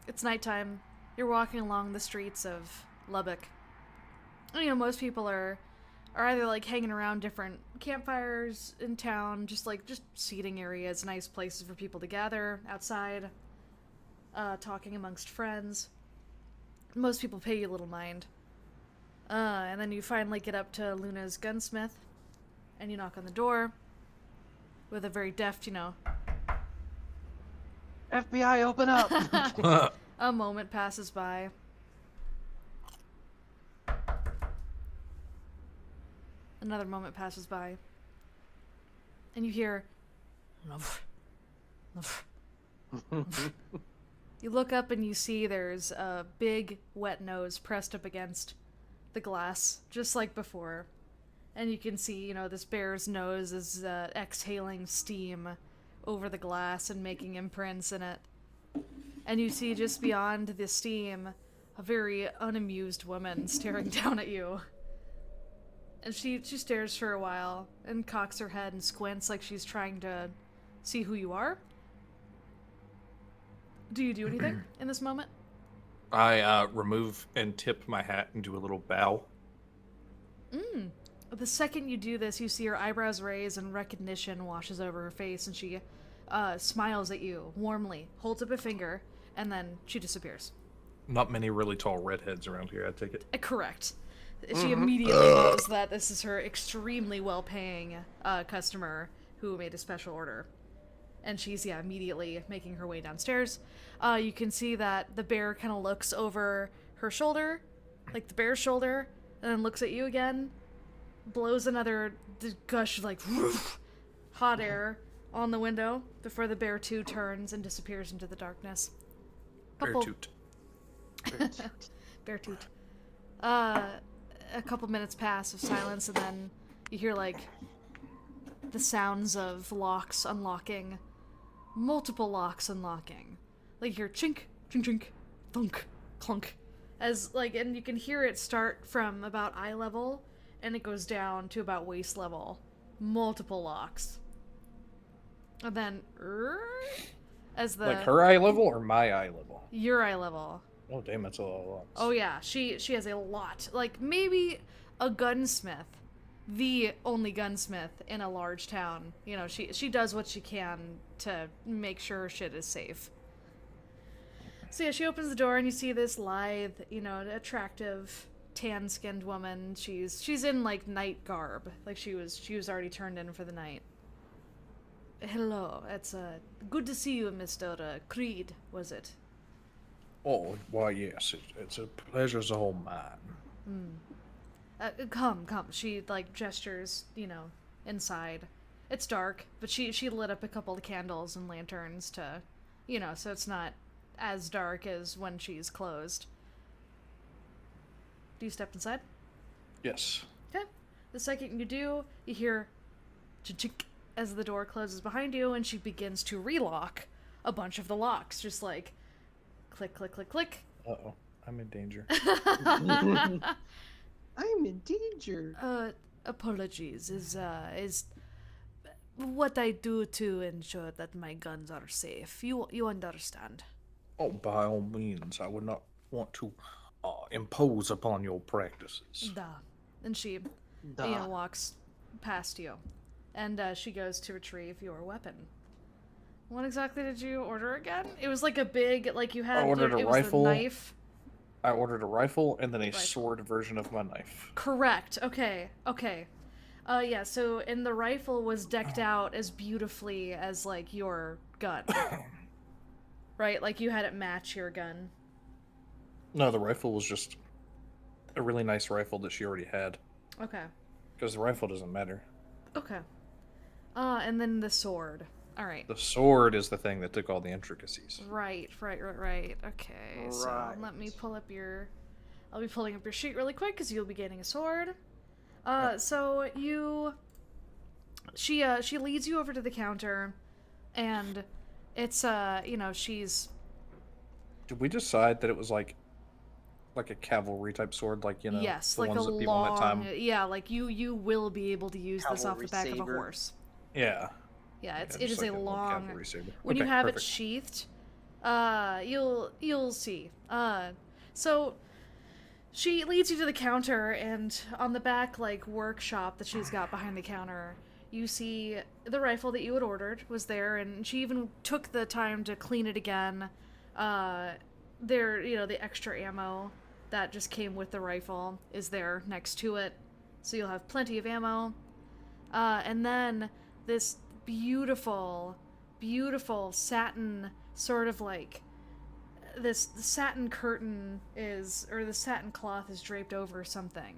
It's nighttime. You're walking along the streets of Lubbock. You know, most people are either, like, hanging around different campfires in town, just seating areas, nice places for people to gather outside, talking amongst friends. Most people pay you little mind. And then you finally get up to Luna's gunsmith, and you knock on the door with a very deft, FBI, open up! a moment passes by. Another moment passes by. And you hear... You look up and you see there's a big, wet nose pressed up against the glass, just like before. And you can see, this bear's nose is exhaling steam over the glass and making imprints in it. And you see just beyond the steam a very unamused woman staring down at you. And she stares for a while and cocks her head and squints like she's trying to see who you are. Do you do anything in this moment? I remove and tip my hat and do a little bow. The second you do this, you see her eyebrows raise and recognition washes over her face, and she smiles at you warmly, holds up a finger, and then she disappears. Not many really tall redheads around here, I take it. Correct. She immediately knows that this is her extremely well-paying customer who made a special order. And she's, immediately making her way downstairs. You can see that the bear kind of looks over her shoulder, like the bear's shoulder, and then looks at you again, blows another gush of, hot air on the window before the bear too turns and disappears into the darkness. Bear toot. Bear toot. A couple minutes pass of silence, and then you hear, the sounds of locks unlocking. Multiple locks unlocking. You hear chink, chink, chink, thunk, clunk. And you can hear it start from about eye level, and it goes down to about waist level. Multiple locks. And then, as the... Like her eye level or my eye level? Your eye level. Oh, damn, that's a lot of locks. Oh yeah, she has a lot. Maybe a gunsmith. The only gunsmith in a large town. She does what she can to make sure shit is safe. So yeah, she opens the door and you see this lithe, attractive, tan-skinned woman. She's in night garb. She was already turned in for the night. Hello, it's good to see you, Mr. Creed, was it? Oh, why, yes. It's a pleasure's all mine. Come. She, gestures, inside. It's dark, but she lit up a couple of candles and lanterns to, so it's not as dark as when she's closed. Do you step inside? Yes. Okay. The second you do, you hear chink, as the door closes behind you, and she begins to relock a bunch of the locks, just like click, click, click, click. Uh-oh. I'm in danger. I'm in danger. Apologies is what I do to ensure that my guns are safe. You understand? Oh, by all means, I would not want to impose upon your practices. Da. And she, walks past you, and she goes to retrieve your weapon. What exactly did you order again? It was like a big, like you had. I ordered a it rifle. Was a knife. I ordered a rifle and then a sword version of my knife. Correct. Okay. Yeah, so, and the rifle was decked out as beautifully as, like, your gun. Right? Like, you had it match your gun. No, the rifle was just a really nice rifle that she already had. Okay. Because the rifle doesn't matter. Okay. And then the sword. Alright. The sword is the thing that took all the intricacies. Right. Okay, so let me pull up your... I'll be pulling up your sheet really quick, because you'll be getting a sword. So you... She leads you over to the counter, and it's, she's... Did we decide that it was like a cavalry type sword, like, yes, the like ones a that people long... on that time? Yeah, like you will be able to use this off the back Cavalry of a saber. horse. Yeah. Yeah, it just is like a little long... cavalry saber. When Okay, you have perfect. it sheathed, you'll see. So she leads you to the counter, and on the back, like, workshop that she's got behind the counter, you see the rifle that you had ordered was there, and she even took the time to clean it again. The extra ammo that just came with the rifle is there next to it, so you'll have plenty of ammo. And then this beautiful satin, sort of like, the satin curtain is, or the satin cloth is draped over something.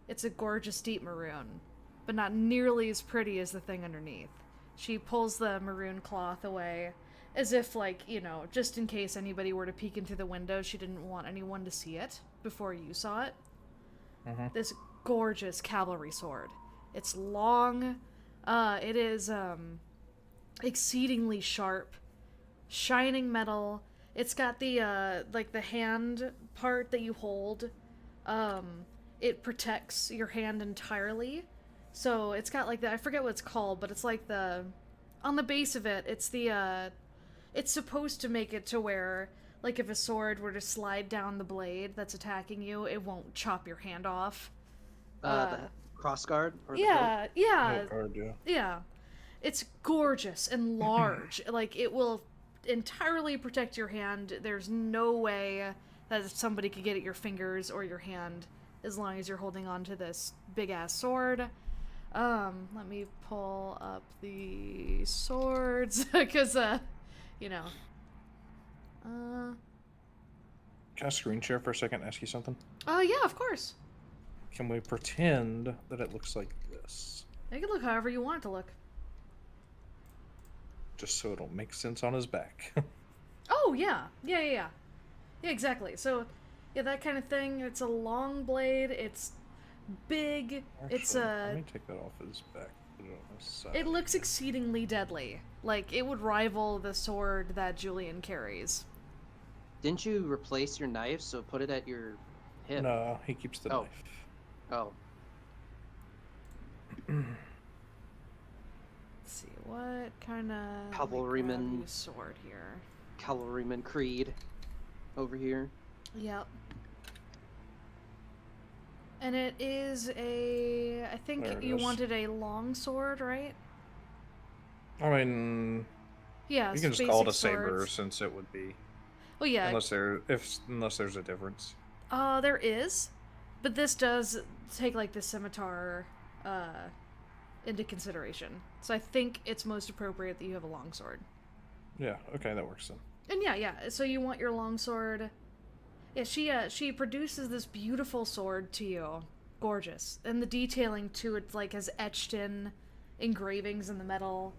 It's a gorgeous deep maroon, but not nearly as pretty as the thing underneath. She pulls the maroon cloth away, as if, like, just in case anybody were to peek into the window, she didn't want anyone to see it before you saw it. Mm-hmm. This gorgeous cavalry sword. It's long. It is, exceedingly sharp. Shining metal. It's got the, the hand part that you hold. It protects your hand entirely. So it's got, like, I forget what it's called, but it's like on the base of it, it's it's supposed to make it to where, like, if a sword were to slide down the blade that's attacking you, it won't chop your hand off. The crossguard? Or Yeah. Oh, guard, yeah. Yeah. It's gorgeous and large. Like, it will entirely protect your hand. There's no way that somebody could get at your fingers or your hand as long as you're holding on to this big-ass sword. Let me pull up the swords, because, Can I screen share for a second and ask you something? Yeah, of course. Can we pretend that it looks like this? It can look however you want it to look. Just so it'll make sense on his back. Oh, yeah. Yeah, exactly. So, yeah, that kind of thing. It's a long blade. It's big. Actually, let me take that off his back. Put it on his side. It looks exceedingly deadly. Like, it would rival the sword that Julian carries. Didn't you replace your knife, so put it at your hip? No, he keeps the knife. Oh. Let's see, what kind of Cavalryman sword here? Cavalryman Creed over here. Yep. And it is I think There it you is. wanted a long sword, right? I mean, Yeah, you can just call it a basic saber swords. since it would be. Well, yeah. Unless there's a difference. There is, but this does take, like, the scimitar into consideration. So I think it's most appropriate that you have a long sword. Yeah, okay, that works then. And yeah. So you want your long sword. Yeah, she produces this beautiful sword to you. Gorgeous. And the detailing to it, like, has etched in engravings in the metal.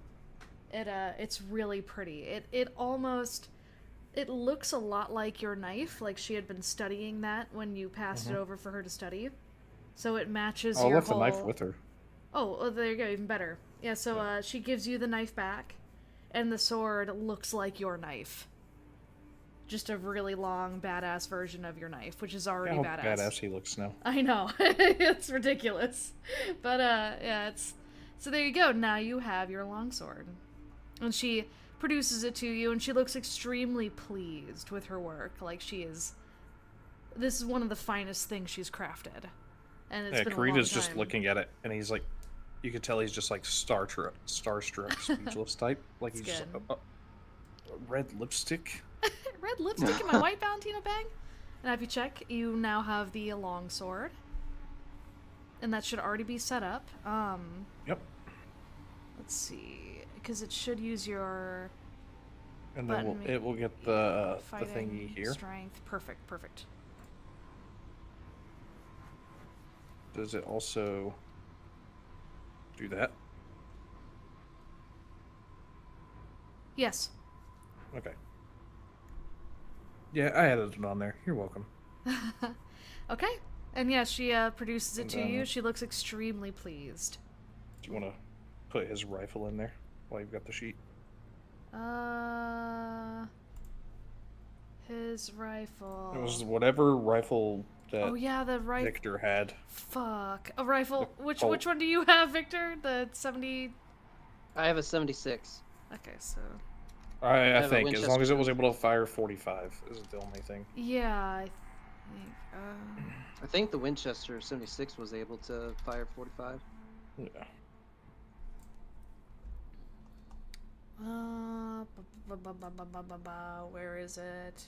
It's really pretty. It looks a lot like your knife, like she had been studying that when you passed it over for her to study. So it matches I your left whole... the knife with her. Oh, there you go, even better. Yeah, so she gives you the knife back, and the sword looks like your knife. Just a really long, badass version of your knife, which is already How badass. badass he looks now. I know. It's ridiculous. But, yeah, it's... So there you go. Now you have your longsword. And she produces it to you, and she looks extremely pleased with her work. Like, she is... This is one of the finest things she's crafted. And it's been a long Karina's time. just looking at it, and he's like, you could tell he's just like starstruck, speechless type. Like It's he's just, good. red lipstick. Red lipstick in my white Valentino bag. And if you check, you now have the longsword. And that should already be set up. Yep. Let's see, because it should use your And then button it will get the fighting, thingy here. strength. Perfect. Does it also do that? Yes. Okay. Yeah, I added it on there. You're welcome. Okay. And yeah, she produces it And, to you. She looks extremely pleased. Do you want to put his rifle in there while you've got the sheet? His rifle. It was whatever rifle that Oh yeah, the rifle. Victor had. Fuck. A rifle. Which Oh. one do you have, Victor? The 70. I have a 76. Okay, so I have a think as long as it was Winchester. able to fire 45 is the only thing. yeah, I think. I think the Winchester 76 was able to fire 45. Yeah. Where is it?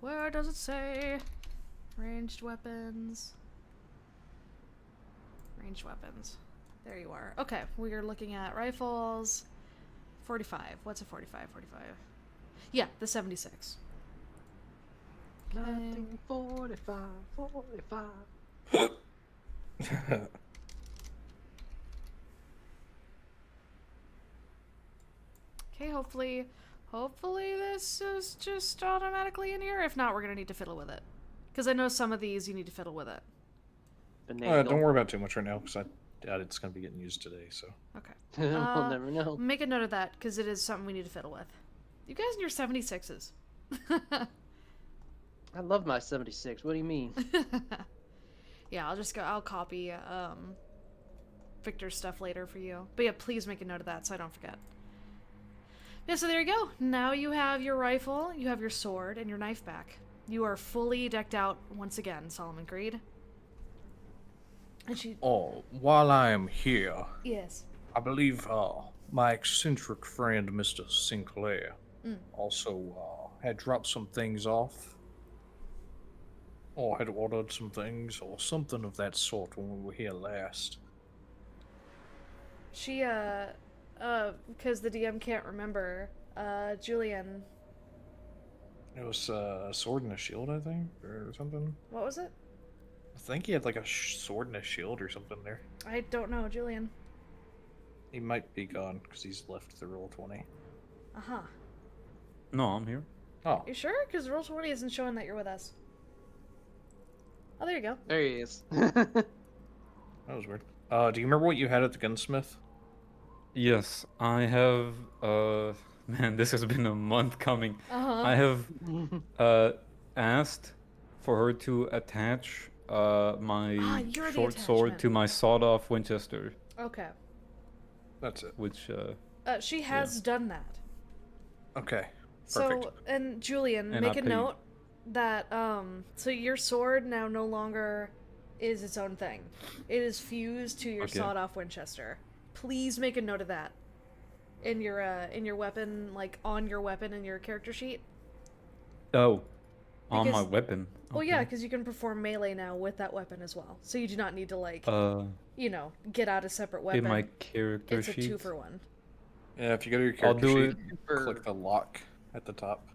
Where does it say? Ranged weapons. Ranged weapons. There you are. Okay, we are looking at rifles. 45. What's a 45? 45. Yeah, the 76. Okay. 45, 45. Okay, hopefully this is just automatically in here. If not, we're gonna need to fiddle with it. Because I know some of these you need to fiddle with it. Don't worry about too much right now, because I doubt it's going to be getting used today, so. Okay. We'll never know. Make a note of that, because it is something we need to fiddle with. You guys and your 76s. I love my 76. What do you mean? Yeah, I'll copy Victor's stuff later for you. But yeah, please make a note of that so I don't forget. Yeah, so there you go. Now you have your rifle, you have your sword, and your knife back. You are fully decked out once again, Solomon Creed. And she... Oh, while I am here, Yes. I believe my eccentric friend, Mr. Sinclair, also had dropped some things off. Or had ordered some things, or something of that sort when we were here last. She, because the DM can't remember, Julian... It was a sword and a shield, I think, or something. What was it? I think he had like a sword and a shield or something there. I don't know, Julian. He might be gone because he's left the Roll20. Uh-huh. No, I'm here. Oh, You sure? Because Roll20 isn't showing that you're with us. Oh, there you go. There he is. that was weird. Do you remember what you had at the gunsmith? Yes, I have. Man, this has been a month coming. Uh-huh. I have asked for her to attach my you're the short sword attachment. to my sawed-off Winchester, Okay. That's it. which She has done that. Okay, perfect. So, and Julian, And make I a paid. note that, so your sword now no longer is its own thing. It is fused to your Okay. sawed-off Winchester. Please make a note of that in your weapon, like on your weapon in your character sheet. on my Because- weapon. Well, yeah, Okay. because you can perform melee now with that weapon as well. So you do not need to like, get out a separate In weapon. my character It's a sheet. 2-for-1. Yeah, if you go to your I'll character do sheet, For- click the lock at the top.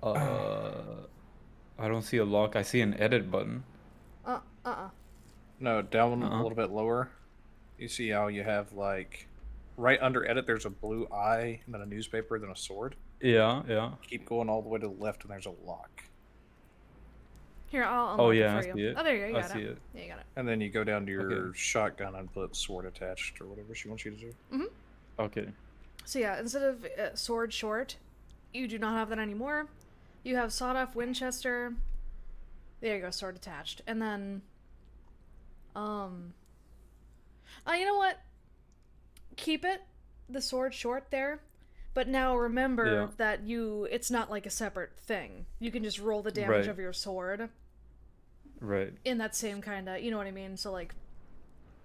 I don't see a lock. I see an edit button. No, down Uh-uh. a little bit lower. You see how you have like right under edit. There's a blue eye, and then a newspaper, then a sword. Yeah. Keep going all the way to the left, and there's a lock. Here, I'll unlock Oh yeah, it for I see you. it. Oh, there you go. You I got see it. it. Yeah, you got it. And then you go down to your Okay. shotgun and put sword attached or whatever she wants you to do. Okay. So yeah, instead of sword short, you do not have that anymore. You have sawed-off Winchester. There you go, sword attached. And then, you know what? Keep it, the sword short there. But now remember Yeah. that it's not like a separate thing. You can just roll the damage Right. of your sword Right. in that same kind of, you know what I mean? So like,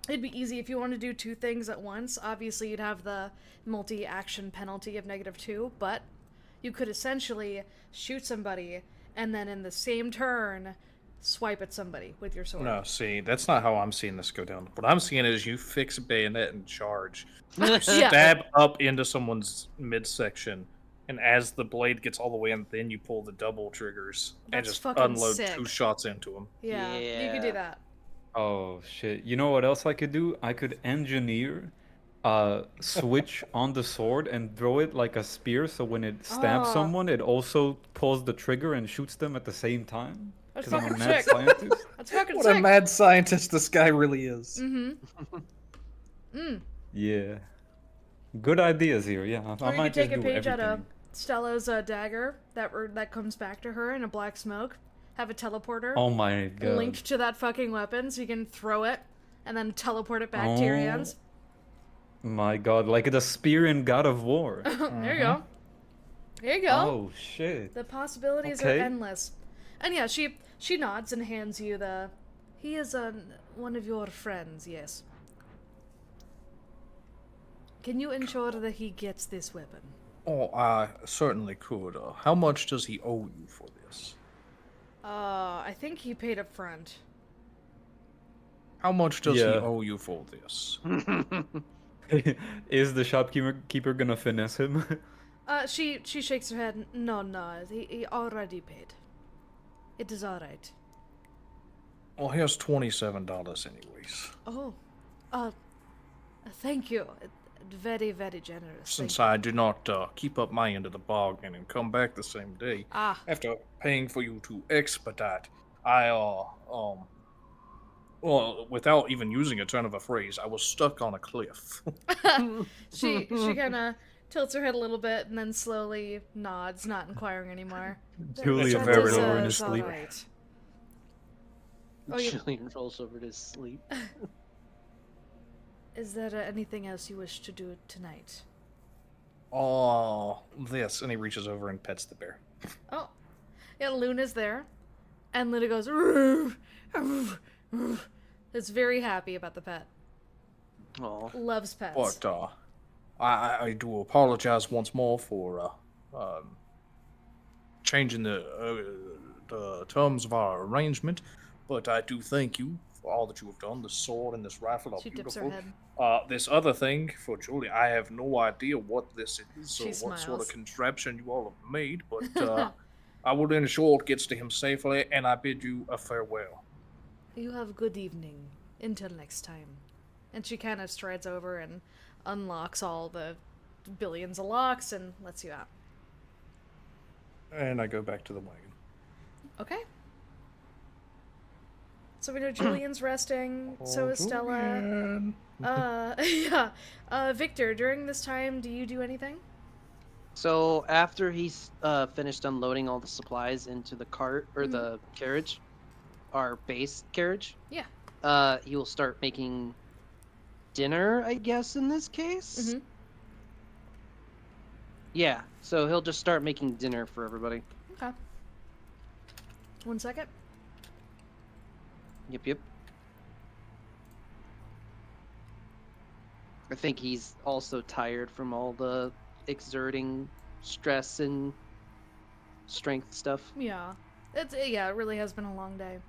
it'd be easy if you want to do two things at once. Obviously, you'd have the multi-action penalty of -2, but you could essentially shoot somebody and then in the same turn swipe at somebody with your sword. No, see, that's not how I'm seeing this go down. What I'm seeing is you fix a bayonet and charge. You stab up into someone's midsection, and as the blade gets all the way in, then you pull the double triggers and That's just fucking unload sick. 2 shots into them. Yeah, you could do Yeah. that. Oh shit. You know what else I could do? I could engineer switch on the sword and throw it like a spear so when it stabs Ah. someone it also pulls the trigger and shoots them at the same time. That's Because I'm a fucking mad sick. scientist. That's fucking What sick. a mad scientist this guy really is. Yeah. Good ideas here, yeah. Or I you might could take just a do page out of everything. Stella's dagger that comes back to her in a black smoke. Have a teleporter Oh my god. linked to that fucking weapon so you can throw it and then teleport it back to your Oh. hands. My god, like the spear in God of War. There you go. There you go. Oh shit. The possibilities Okay. are endless. And yeah, she nods and hands you the. He is one of your friends, yes. Can you ensure that he gets this weapon? Oh, I certainly could. How much does he owe you for this? I think he paid up front. How much does he Yeah. owe you for this? Is the shopkeeper gonna finesse him? She shakes her head. No, he already paid. It is alright. Well, here's $27 anyways. Oh, thank you. Very, very generous. Since Thank I do not keep up my end of the bargain and come back the same day, Ah. after paying for you to expedite, I, well, without even using a turn of a phrase, I was stuck on a cliff. you. She kind of tilts her head a little bit and then slowly nods, not inquiring anymore. Julian That rolls is, over in his is sleep. alright. Oh, you- Julian rolls over to sleep. Is there anything else you wish to do tonight? Oh, this. And he reaches over and pets the bear. Oh, yeah, Luna's there, and Luna goes. "Roo, roo, roo." Is very happy about the pet. Oh, Loves pets. But, I do apologize once more for, changing the terms of our arrangement, but I do thank you for all that you have done. The sword and this rifle are She dips beautiful. her head. This other thing for Julie, I have no idea what this is She or what sort of smiles. contraption you all have made, but I will ensure it gets to him safely, and I bid you a farewell. You have good evening. Until next time. And she kind of strides over and unlocks all the billions of locks and lets you out. And I go back to the wagon. Okay. So we know Julian's resting. So is Stella. Julian. Yeah. Victor, during this time, do you do anything? so after he's finished unloading all the supplies into the cart or the carriage, our base carriage, Yeah. he will start making dinner, I guess, in this case. Mhm. Yeah, so he'll just start making dinner for everybody. Okay. 1 second. Yep. I think he's also tired from all the exerting stress and strength stuff. Yeah. It really has been a long day.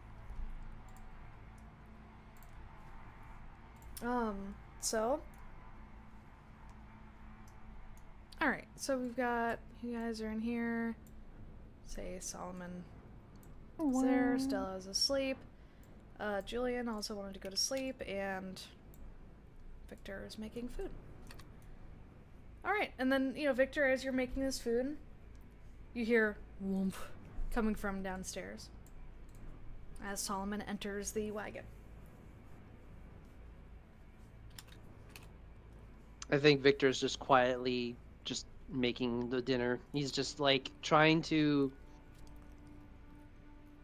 So alright, so we've got you guys are in here. Say Solomon is there, Stella's asleep. Julian also wanted to go to sleep, and Victor is making food. Alright, and then, Victor, as you're making this food, you hear whoomp coming from downstairs. as Solomon enters the wagon. I think Victor's just quietly just making the dinner. He's just like trying to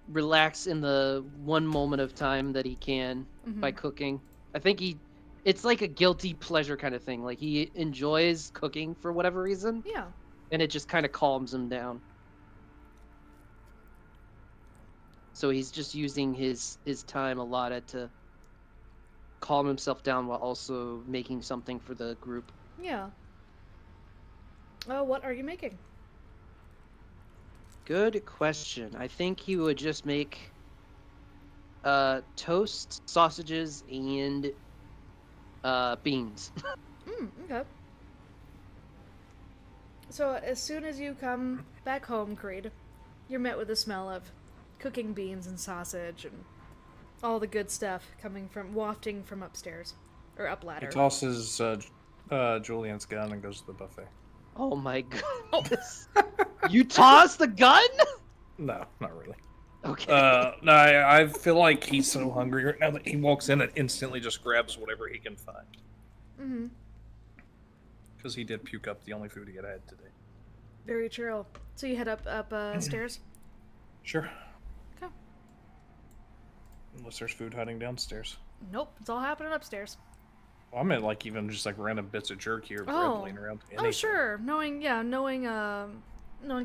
relax in the one moment of time that he can by cooking. I think it's like a guilty pleasure kind of thing. Like he enjoys cooking for whatever reason, Yeah. and it just kind of calms him down. So he's just using his time allotted to calm himself down while also making something for the group. Yeah. What are you making? Good question. I think he would just make toast, sausages, and beans. Okay. So as soon as you come back home, Creed, you're met with the smell of cooking beans and sausage and all the good stuff wafting from upstairs. Or up He ladder. tosses Julian's gun and goes to the buffet. Oh my goodness. You tossed the gun? No, not really. Okay. No, I feel like he's so hungry right now that he walks in and instantly just grabs whatever he can find. Mm-hmm. Because he did puke up the only food he had today. Very true. So you head up stairs? Sure. Okay. Unless there's food hiding downstairs. Nope, it's all happening upstairs. Well, I meant like even just like random bits of jerky or bread laying around. Oh, Anything. sure. Knowing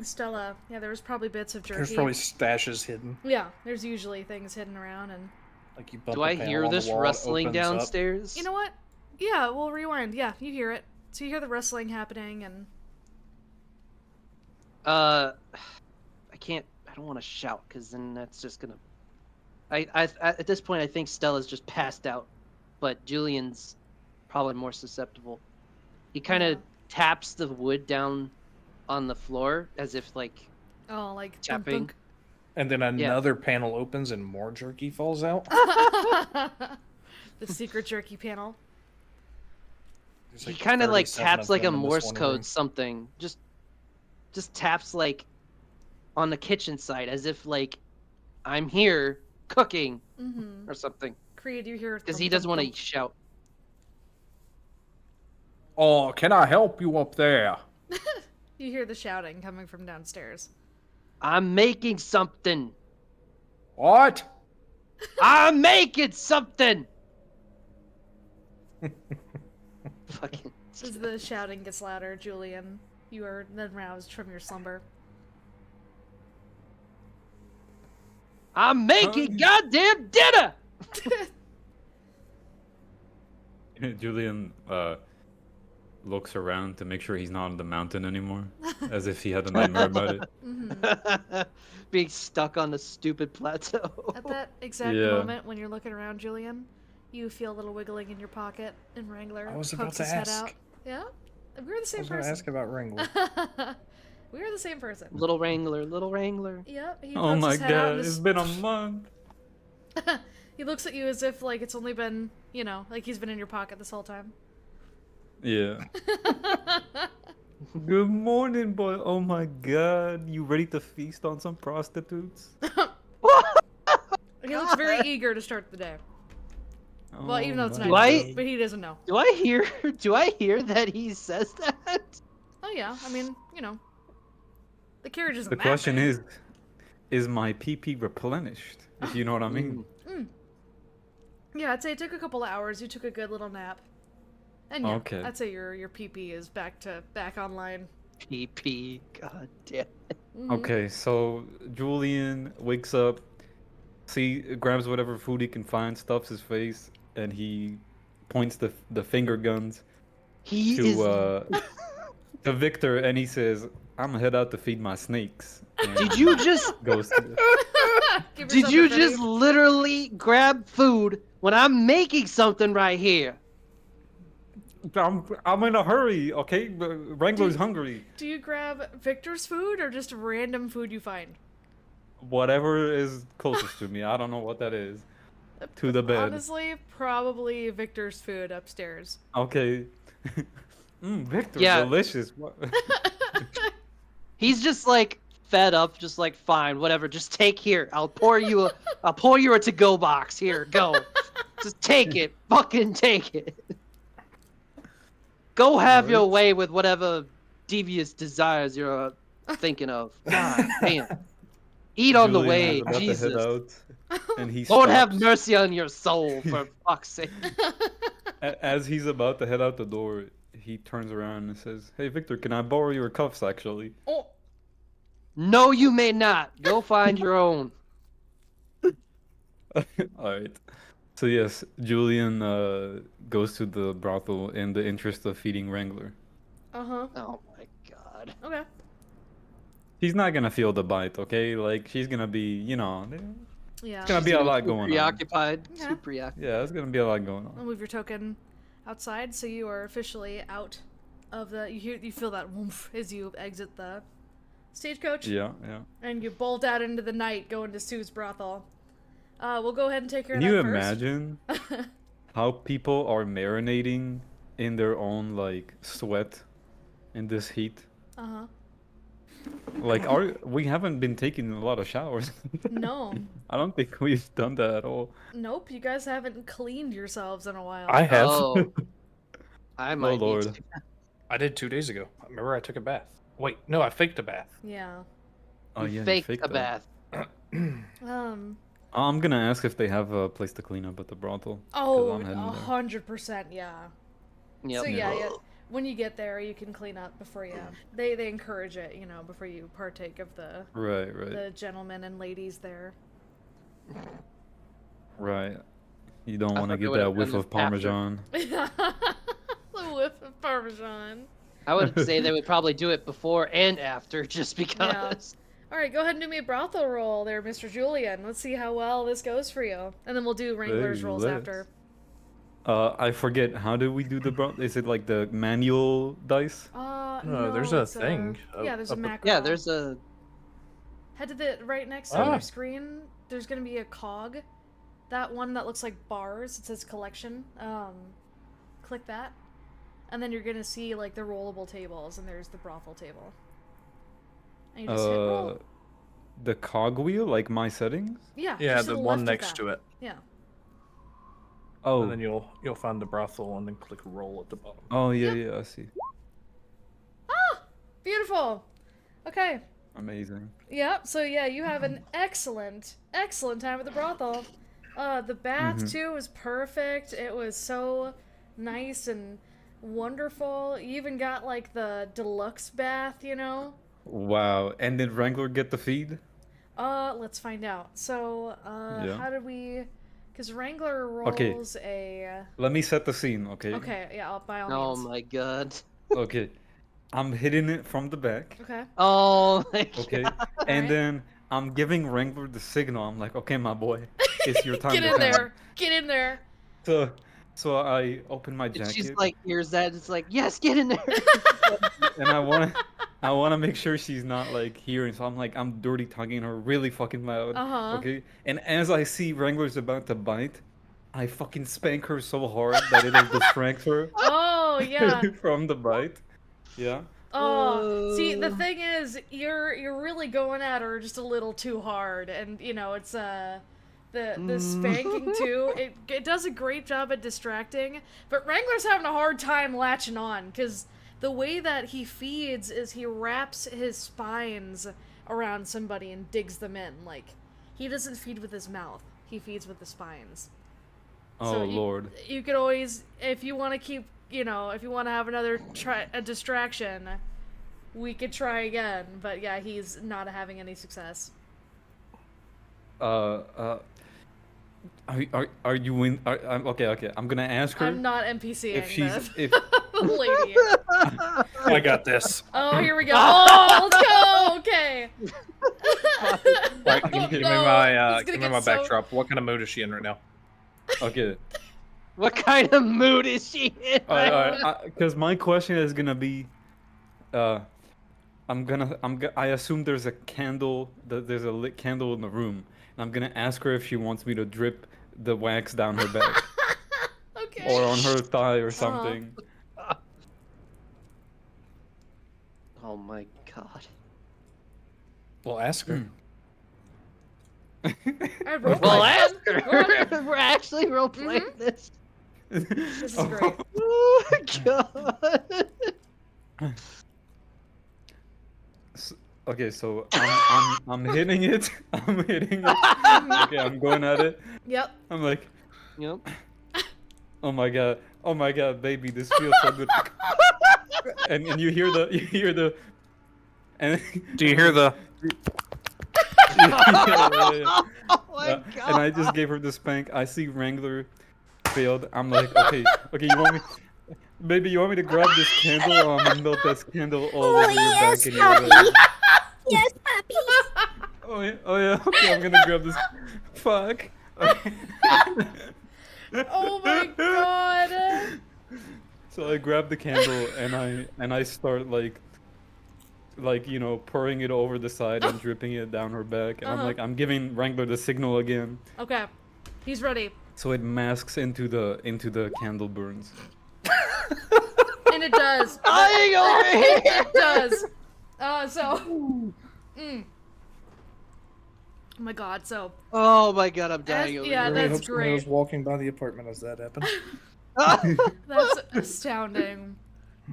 Stella, yeah, there was probably bits of jerky. There's probably stashes hidden. Yeah, there's usually things hidden around, and Like you bump Do a I panel hear on the this wall, it rustling opens up. downstairs? you know what? Yeah, we'll rewind. Yeah, you hear it. So you hear the rustling happening, and I don't want to shout because then that's just gonna. At this point, I think Stella's just passed out, but Julian's probably more susceptible. He kind of Yeah. taps the wood down on the floor as if like like tapping. dunk, And then another panel opens and more jerky falls out. dunk. The secret jerky panel. There's He kind of like 37 taps of like a them in this Morse one code room. something. Just taps like on the kitchen side as if like I'm here cooking Mm-hmm. or something. Creed, you hear Because he doesn't want to shout. Oh, can I help you up there? You hear the shouting coming from downstairs. I'm making something. What? I'm making something. Fucking. As the shouting gets louder, Julian, you are then roused from your slumber. I'm making goddamn dinner. Julian looks around to make sure he's not on the mountain anymore, as if he had a nightmare about it. Mm-hmm. Being stuck on the stupid plateau. At that exact Yeah. moment when you're looking around, Julian, you feel a little wiggling in your pocket, and Wrangler I was about pokes to his head ask. out. Yeah? We were the I same was going to person. ask about Wrangler. We were the same person. Little Wrangler, little Wrangler. Yep, he Oh pokes my his head out god, and it's his- been a month. He looks at you as if, like, it's only been, like he's been in your pocket this whole time. Yeah. Good morning, boy. Oh my god, you ready to feast on some prostitutes? He looks very eager to start the day. Well, even though it's my night, Do I- God. but he doesn't know. Do I hear that he says that? Oh yeah, I mean, the carriage isn't The that question big. is my PP replenished? If you know what I mean. Yeah, I'd say it took a couple of hours. You took a good little nap. And yeah, Okay. I'd say your PP is back online. PP. God damn it. Mhm. Okay, so Julian wakes up, grabs whatever food he can find, stuffs his face, and he points the finger guns He is. to Victor, and he says, "I'm gonna head out to feed my snakes." And Did you just? goes to, Give Did yourself you a penny. just literally grab food when I'm making something right here? I'm in a hurry, okay? Wrangler's hungry. Do you grab Victor's food or just random food you find? Whatever is closest to me. I don't know what that is. To the bed. Honestly, probably Victor's food upstairs. Okay. Victor, Yeah. delicious. What? He's just like fed up, just like, fine, whatever. Just take here. I'll pour you a to-go box. Here, go. Just take it. Fucking take it. Go have your way with whatever devious desires you're thinking of. God damn. Eat on the Julian way, is about to Jesus. head out, and he Lord have stops. mercy on your soul, for fuck's sake. As he's about to head out the door, he turns around and says, "Hey, Victor, can I borrow your cuffs, actually?" Oh, No, you may not. Go find your own. All right. So yes, Julian goes to the brothel in the interest of feeding Wrangler. uh-huh. Oh my god. Okay. She's not gonna feel the bite, okay? Like she's gonna be, you know, Yeah. it's gonna be a lot going on. Preoccupied. Yeah. Too preoccupied. Yeah, it's gonna be a lot going I'll on. move your token outside, so you are officially out of the. You feel that woof as you exit the stagecoach, Yeah, yeah. and you bolt out into the night, going to Sue's brothel. We'll go ahead and take care Can of you that first. imagine how people are marinating in their own like sweat in this heat? Uh-huh. Like, we haven't been taking a lot of showers. No. I don't think we've done that at all. Nope, you guys haven't cleaned yourselves in a while. I have. Oh. I might need Lord. to. I did 2 days ago. Remember, I took a bath. Wait, no, I faked a bath. Yeah. Oh You yeah, you faked faked a that. bath. I'm gonna ask if they have a place to clean up at the brothel. 'cause Oh, I'm heading there. 100%, yeah. Yep. So yeah. When you get there, you can clean up before you. They encourage it, before you partake of the Right. the gentlemen and ladies there. Right. You don't I want to thought they get would that have whiff done of it after. Parmesan. The whiff of Parmesan. I would say they would probably do it before and after, just because. All right, go ahead and do me a brothel roll there, Mr. Julian. Let's see how well this goes for you, and then we'll do Wrangler's Hey, rolls let's. after. I forget. How do we do the brothel? Is it like the manual dice? No, there's a it's thing Yeah, there's a up- macro. Yeah, there's a. Head to the right next to Ah. your screen. There's gonna be a cog. That one that looks like bars. It says collection. Click that, and then you're gonna see like the rollable tables, and there's the brothel table. And you just hit roll. The cogwheel, like my settings. Yeah. Yeah, just to the the one left of next that. to it. Yeah. Oh. And then you'll find the brothel and then click roll at the bottom. Oh yeah, I see. Ah, beautiful. Okay. Amazing. Yep. So yeah, you have an excellent time at the brothel. The bath too was perfect. It was so nice and wonderful. You even got like the deluxe bath, Wow. And did Wrangler get the feed? Let's find out. So, Yeah. how did we? Because Wrangler Okay. rolls a. Let me set the scene, okay? Okay. Yeah. By all Oh means. my god. Okay. I'm hitting it from the back. Okay. Oh my Okay. god. And Alright. then I'm giving Wrangler the signal. I'm like, okay, my boy, it's your time Get to in come. there. Get in there. So I open my And jacket she's like, hears that, it's like, yes, get in there. and I wanna make sure she's not like hearing. So I'm dirty tonguing her really fucking loud. Uh-huh. Okay. And as I see Wrangler's about to bite, I fucking spank her so hard that it'll distract her Oh yeah. from the bite. Yeah. Oh, see, the thing is, you're really going at her just a little too hard, and it's the spanking too. It does a great job at distracting, but Wrangler's having a hard time latching on because the way that he feeds is he wraps his spines around somebody and digs them in. Like he doesn't feed with his mouth; he feeds with the spines. Oh So Lord. You could always, if you want to keep, if you want to have another a distraction, we could try again. But yeah, he's not having any success. Are you in? Okay. I'm gonna ask her I'm not NPCing if she's the if lady. I got this. Oh, here we go. Oh, let's go. Okay. Right, give me No, my it's gonna give me get my so- backdrop. What kind of mood is she in right now? okay. What kind of mood is she in? Because my question is gonna be, I assume there's a candle, there's a lit candle in the room, and I'm gonna ask her if she wants me to drip the wax down her back Okay. or on her thigh or something. Oh my god. Well, ask her. I roleplay. Well, ask Go her. We're actually role playing this. This is great. Oh my god. Okay, so I'm hitting it. I'm hitting it. Okay, I'm going at it. Yep. I'm like, Yep. oh my god, baby, this feels so good. And you hear the, and Do you hear the? yeah. Oh my god. And I just gave her the spank. I see Wrangler failed. I'm like, okay, you want me, baby, you want me to grab this candle, or I'm gonna melt that candle all over your back and your leg? Yes, puppy. Oh yeah, okay, I'm gonna grab this. Fuck. Oh my god. So I grab the candle and I start like pouring it over the side and dripping it down her back, and I'm giving Wrangler the signal again, Okay. He's ready. so it masks into the candle burns. And it does. Dying over here. It does. Oh my god, so Oh my god, I'm dying over yeah, here. I really that's hope somebody was great. walking by the apartment as that happened. that's astounding.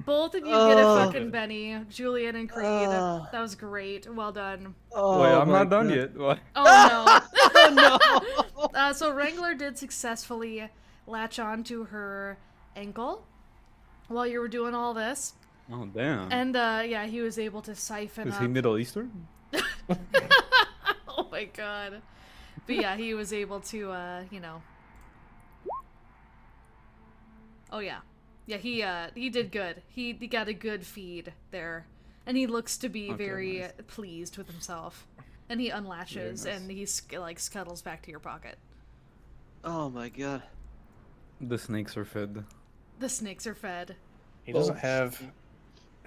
Both of you get a Oh. fucking Benny, Julian and Creed. Oh. That was great. Well done. Oh Wait, I'm my not done God. yet. What? Oh Oh no. So Wrangler did successfully latch on to her ankle while you were doing all this. Oh damn. And yeah, he was able to siphon Is up. he Middle Eastern? Oh my god. But yeah, he was able to, Oh yeah. Yeah, he did good. He got a good feed there. And he looks to be Okay, very nice. pleased with himself. And he unlatches Very nice. and he scuttles back to your pocket. Oh my god. The snakes are fed. The snakes are fed. He doesn't have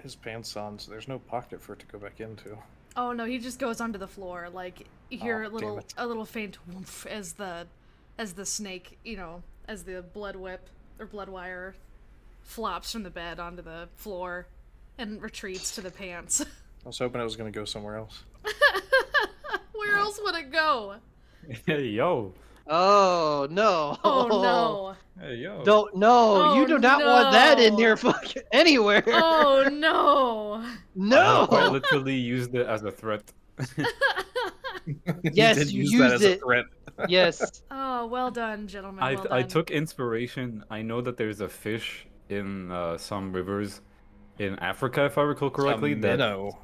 his pants on, so there's no pocket for it to go back into. Oh no, he just goes onto the floor. Like you hear Oh, damn it. a little faint woof as the snake, as the blood whip or blood wire flops from the bed onto the floor and retreats to the pants. I was hoping it was going to go somewhere else. Where else would it go? Hey yo. Oh no. Oh no. Hey yo. Don't no, you Oh, do not want that in no. here fucking anywhere. Oh no. No. I literally used it as a threat. Yes, did you use that as used a it. threat. Yes. Oh, well done, gentlemen. Well done. I took inspiration. I know that there's a fish in some rivers in Africa, if I recall correctly. A minnow.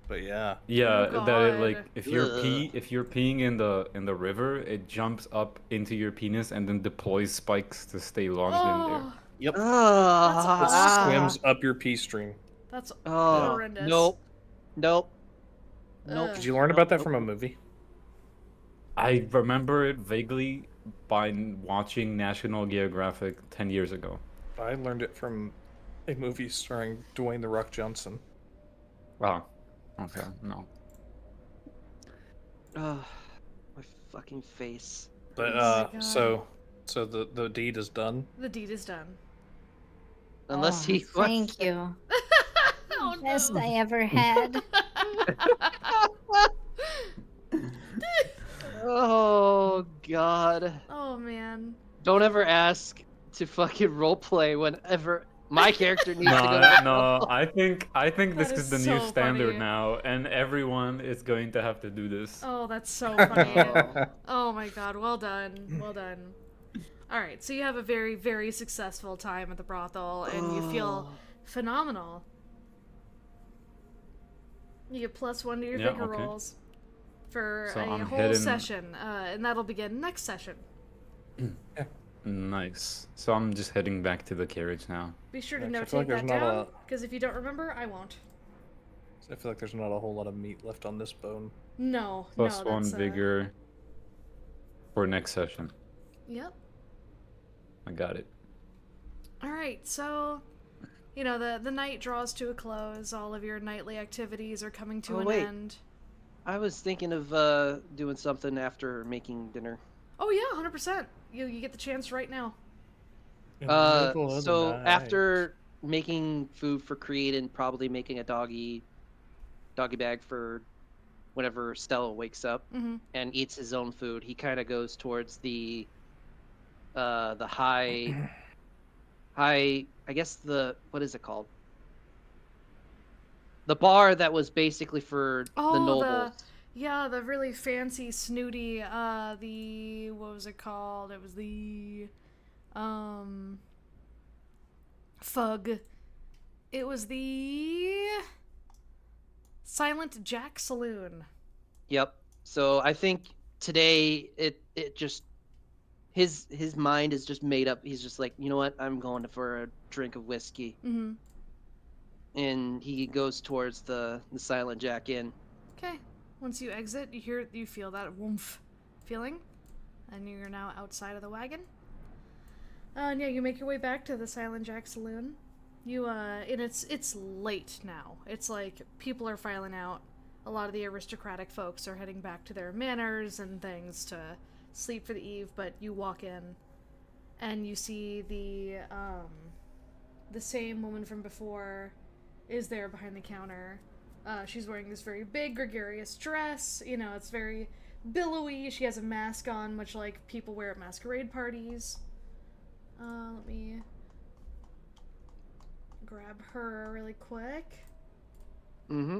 But yeah. Yeah, Oh, that it, God. like if you're Ugh. peeing in the river, it jumps up into your penis and then deploys spikes to stay lodged in there. Oh, Yep. It Ah. swims up your pee stream. that's Oh. horrendous. Nope. Nope. Nope. Ugh. Did you learn about that from a movie? I remember it vaguely by watching National Geographic 10 years ago. I learned it from a movie starring Dwayne "The Rock" Johnson. Wow. Okay, no. Oh, my fucking face. But Oh my so the deed is done. The deed is done. Unless Oh, he Thank you. Oh Best no. I ever had. Oh god. Oh man. Don't ever ask to fucking roleplay whenever my character needs to go. No, I think this That is the is new so standard funny. now, and everyone is going to have to do this. Oh, that's so funny. Oh my god, well done. Well done. Alright, so you have a very, very successful time at the brothel, and you feel phenomenal. You get +1 to your Yeah, finger okay. rolls for So a I'm whole heading- session, and that'll begin next session. Nice. So I'm just heading back to the carriage now. Be sure to Yeah, 'cause I notate feel like there's that not down, because if you don't remember, I won't. I feel like there's not a whole lot of meat left on this bone. No, Plus no, one that's, vigor for next session. Yep. I got it. Alright, so, the night draws to a close. All of your nightly activities are coming to Oh, an wait. end. I was thinking of doing something after making dinner. Oh yeah, 100%. You get the chance right now. So after making food for Creed and probably making a doggy bag for whenever Stella wakes up Mm-hmm. and eats his own food, he kind of goes towards the high, I guess what is it called? The bar that was basically for the Oh, nobles. the really fancy, snooty, what was it called? It was the, Fug. It was the Silent Jack Saloon. Yep. So I think today it just his mind is just made up. He's just like, you know what? I'm going for a drink of whiskey, Mm-hmm. and he goes towards the Silent Jack Inn. Okay. Once you exit, you feel that woomph feeling, and you're now outside of the wagon. And yeah, you make your way back to the Silent Jack Saloon. And it's late now. It's like people are filing out. A lot of the aristocratic folks are heading back to their manors and things to sleep for the eve, but you walk in and you see the same woman from before is there behind the counter. She's wearing this very big, gregarious dress. You know, it's very billowy. She has a mask on, much like people wear at masquerade parties. Let me grab her really quick. Mm-hmm.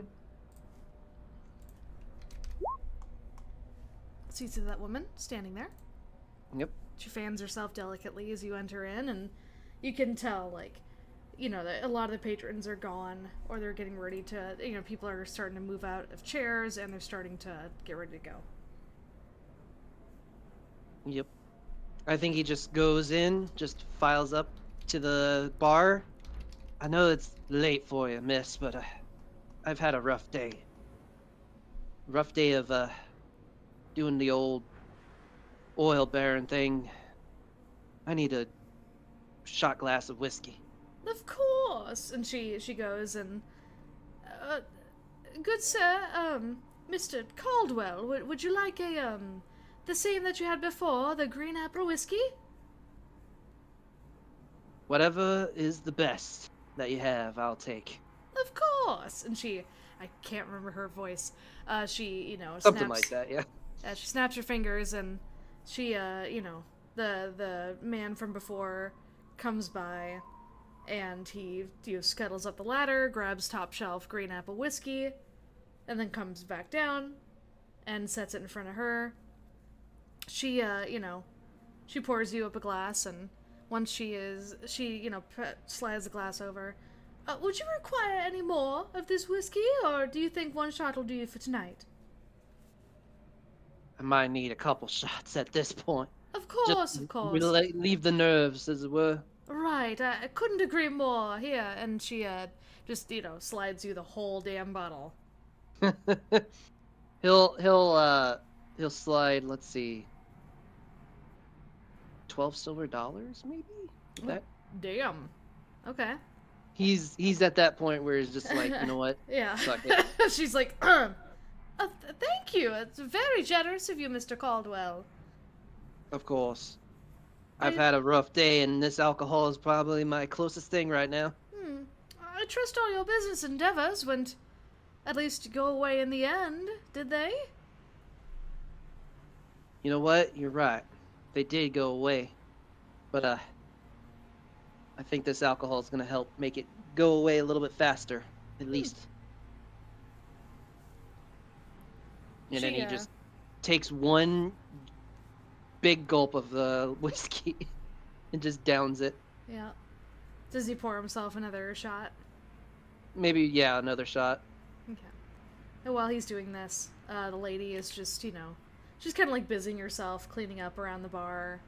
So you see that woman standing there. Yep. She fans herself delicately as you enter in, and you can tell, like, you know, that a lot of the patrons are gone, or they're getting ready to, you know, people are starting to move out of chairs, and they're starting to get ready to go. Yep. I think he just goes in, just files up to the bar. I know it's late for you, miss, but I've had a rough day. Rough day of doing the old oil baron thing. I need a shot glass of whiskey. Of course! And she goes and, good sir, Mr. Caldwell, would you like the same that you had before, the green apple whiskey? Whatever is the best that you have, I'll take. Of course! And I can't remember her voice, she, you know, Something snaps, like that, yeah. she snaps her fingers, and she, you know, the man from before comes by, and he, you know, scuttles up the ladder, grabs top shelf green apple whiskey, and then comes back down and sets it in front of her. She, you know, she pours you up a glass, and once she, you know, slides the glass over. Would you require any more of this whiskey, or do you think one shot will do you for tonight? I might need a couple shots at this point. Of course, Just of course. Leave the nerves, as it were. Right, I couldn't agree more. Here, and she, just, you know, slides you the whole damn bottle. He'll slide, let's see, 12 silver dollars, maybe? That Damn. Okay. he's at that point where he's just like, you know what? Yeah. Fuck it. She's like, thank you. It's very generous of you, Mr. Caldwell. Of course. I've had a rough day, and this alcohol is probably my closest thing right now. I trust all your business endeavors went at least go away in the end, did they? You know what? You're right. They did go away. But, I think this alcohol is going to help make it go away a little bit faster, at least. And then he just takes one big gulp of the whiskey and just downs it. Yeah. Does he pour himself another shot? Maybe, yeah, another shot. Okay. And while he's doing this, the lady is just, you know, she's kind of like busying herself, cleaning up around the bar.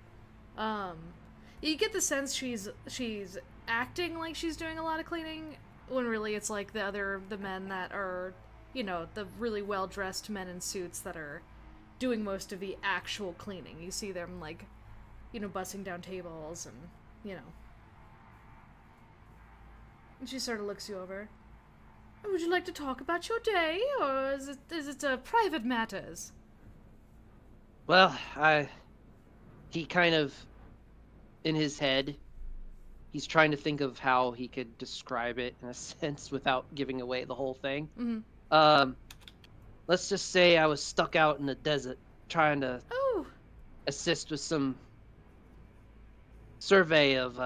You get the sense she's acting like she's doing a lot of cleaning, when really it's like the men that are, you know, the really well-dressed men in suits that are doing most of the actual cleaning. You see them, like, you know, bussing down tables and, you know. And she sort of looks you over. Would you like to talk about your day, or is it private matters? Well, he kind of, in his head, he's trying to think of how he could describe it in a sense without giving away the whole thing. Mm-hmm. let's just say I was stuck out in the desert trying to Oh, assist with some survey of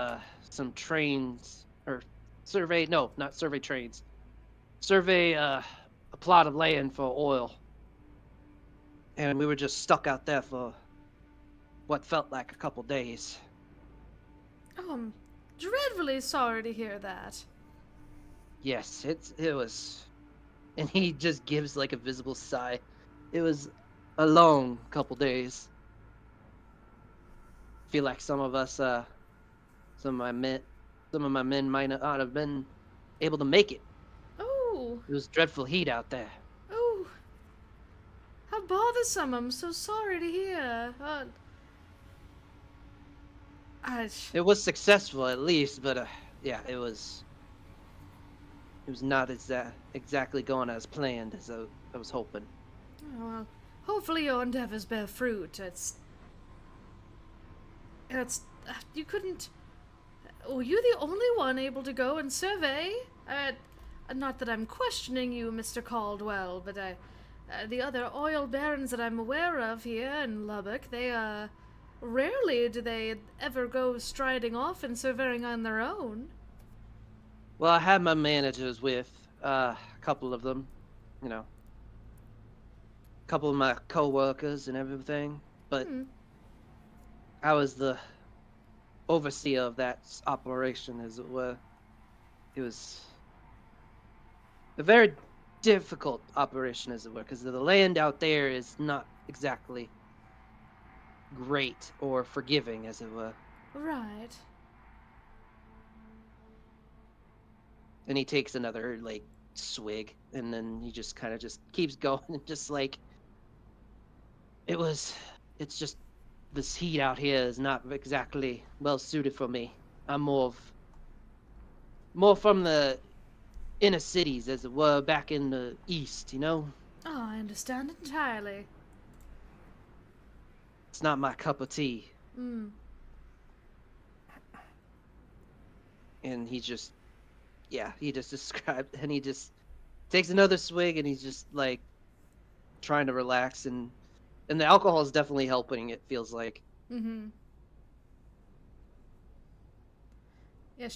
some trains, or survey, no, not survey trains. Survey a plot of land for oil. And we were just stuck out there for what felt like a couple days. oh, I'm dreadfully sorry to hear that. Yes, it was, and he just gives like a visible sigh. It was a long couple days. Feel like some of us, some of my men might not have been able to make it. Oh, It was dreadful heat out there. oh, how bothersome. I'm so sorry to hear. I, It was successful at least, but yeah, it was not exactly going as planned as I was hoping. well, hopefully your endeavors bear fruit. You couldn't. Were you the only one able to go and survey? Not that I'm questioning you, Mr. Caldwell, but the other oil barons that I'm aware of here in Lubbock, rarely do they ever go striding off and surveying on their own. Well, I had my managers with a couple of them, you know, a couple of my co-workers and everything, but I was the overseer of that operation, as it were. It was a very difficult operation, as it were, because the land out there is not exactly great or forgiving, as it were. Right. And he takes another like swig, and then he just kind of just keeps going, and just like it's just this heat out here is not exactly well suited for me. I'm more from the inner cities, as it were, back in the east, you know? Oh, I understand entirely. It's not my cup of tea. Hmm. And he just described, and he just takes another swig, and he's just like trying to relax, and the alcohol is definitely helping, it feels like. Mm-hmm. Yeah,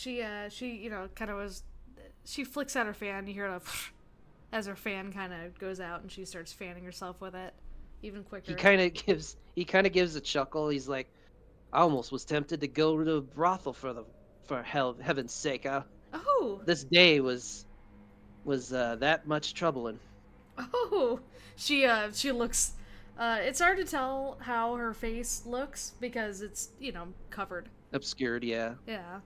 she, kind of was. She flicks out her fan. You hear a as her fan kind of goes out, and she starts fanning herself with it, even quicker. He kind of gives a chuckle. He's like, I almost was tempted to go to the brothel for heaven's sake. Oh, This day was that much troubling. oh, she looks. It's hard to tell how her face looks because it's covered. Obscured, yeah. Yeah,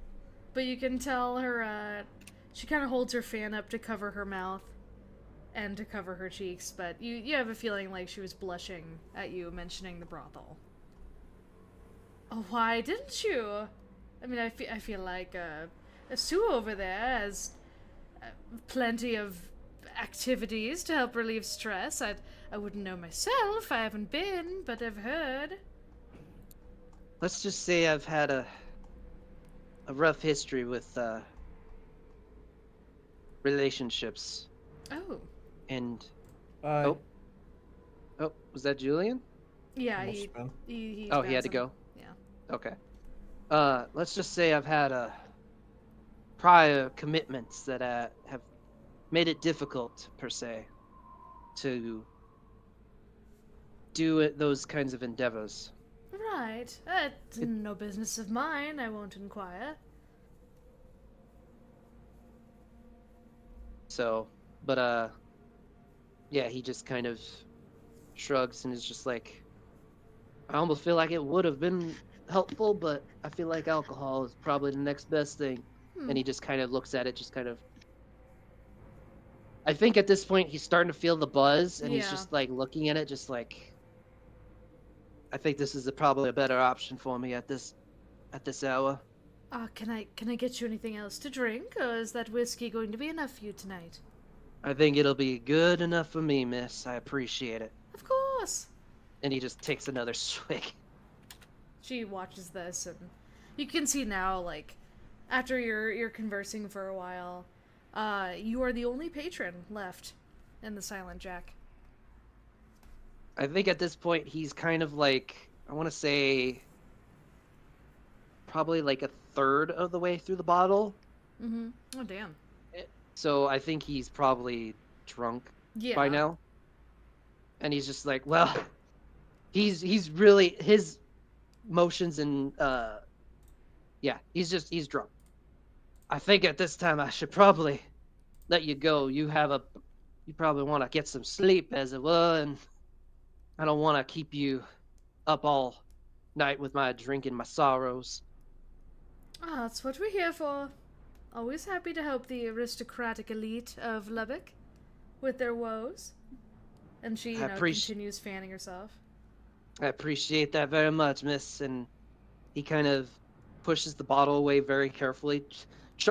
but you can tell her. She kind of holds her fan up to cover her mouth and to cover her cheeks, but you have a feeling like she was blushing at you mentioning the brothel. Oh, why didn't you? I mean, I feel like Sue over there has plenty of activities to help relieve stress. I wouldn't know myself. I haven't been, but I've heard. Let's just say I've had a rough history with relationships. Oh. And Bye. oh, was that Julian? Yeah, Almost he fell. he's Oh, he had to bouncing. go. Yeah. Okay. Let's just say I've had prior commitments that have made it difficult, per se, to do those kinds of endeavors. Right. It's no business of mine. I won't inquire. So, but yeah, he just kind of shrugs and is just like, I almost feel like it would have been helpful, but I feel like alcohol is probably the next best thing. And he just kind of looks at it, just kind of. I think at this point he's starting to feel the buzz, and he's Yeah. just like looking at it, just like. I think this is probably a better option for me at this hour. Can I get you anything else to drink, or is that whiskey going to be enough for you tonight? I think it'll be good enough for me, miss. I appreciate it. Of course. And he just takes another swig. She watches this, and you can see now, like, after you're conversing for a while, you are the only patron left in the Silent Jack. I think at this point he's kind of like, I want to say, probably like a third of the way through the bottle. Mm-hmm. Oh, damn. So I think he's probably drunk by Yeah. now. And he's just like, well, he's really his motions and yeah, he's drunk. I think at this time I should probably let you go. You probably want to get some sleep as it were, and I don't want to keep you up all night with my drink and my sorrows. Ah, that's what we're here for. Always happy to help the aristocratic elite of Lubbock with their woes. And she, continues fanning herself. I appreciate that very much, miss. And he kind of pushes the bottle away very carefully,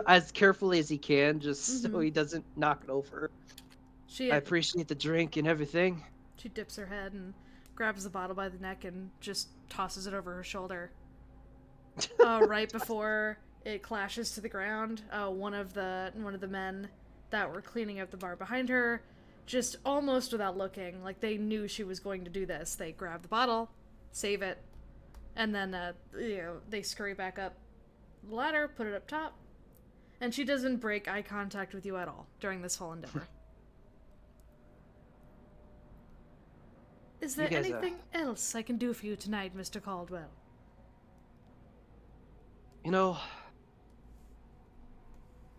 as carefully as he can, just so he doesn't knock it over. I appreciate the drink and everything. She dips her head and grabs the bottle by the neck and just tosses it over her shoulder. Right before it clashes to the ground, one of the men that were cleaning up the bar behind her, just almost without looking, like they knew she was going to do this, they grab the bottle, save it, and then they scurry back up the ladder, put it up top, and she doesn't break eye contact with you at all during this whole endeavor. Is there anything else I can do for you tonight, Mr. Caldwell?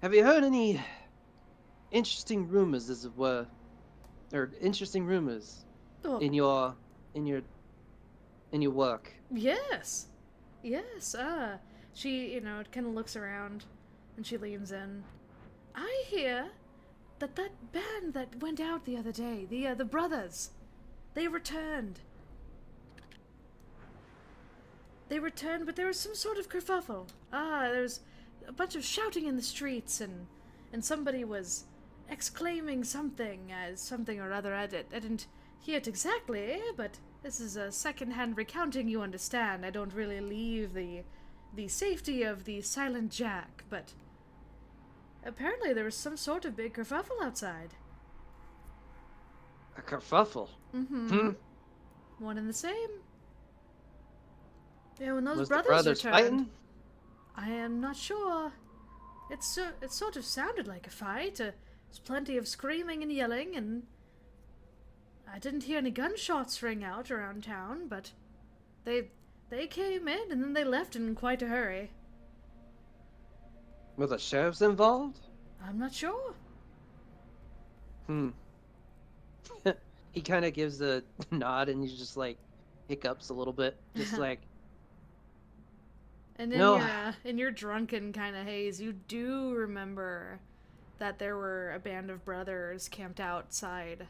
Have you heard any interesting rumors, as it were, or interesting rumors in your work? Yes. She, kind of looks around and she leans in. I hear that band that went out the other day, the brothers, they returned. But there was some sort of kerfuffle. There was a bunch of shouting in the streets, and somebody was exclaiming something or other. I didn't hear it exactly, but this is a second-hand recounting, you understand. I don't really leave the safety of the Silent Jack, but apparently there was some sort of big kerfuffle outside. A kerfuffle? Mm-hmm. One and the same. Yeah, when those Was brothers the returned, fighting? I am not sure. It sort of sounded like a fight. There's plenty of screaming and yelling, and I didn't hear any gunshots ring out around town, but they came in and then they left in quite a hurry. Were the sheriffs involved? I'm not sure. He kind of gives a nod and he just like hiccups a little bit, just like. And in your drunken kind of haze, you do remember that there were a band of brothers camped outside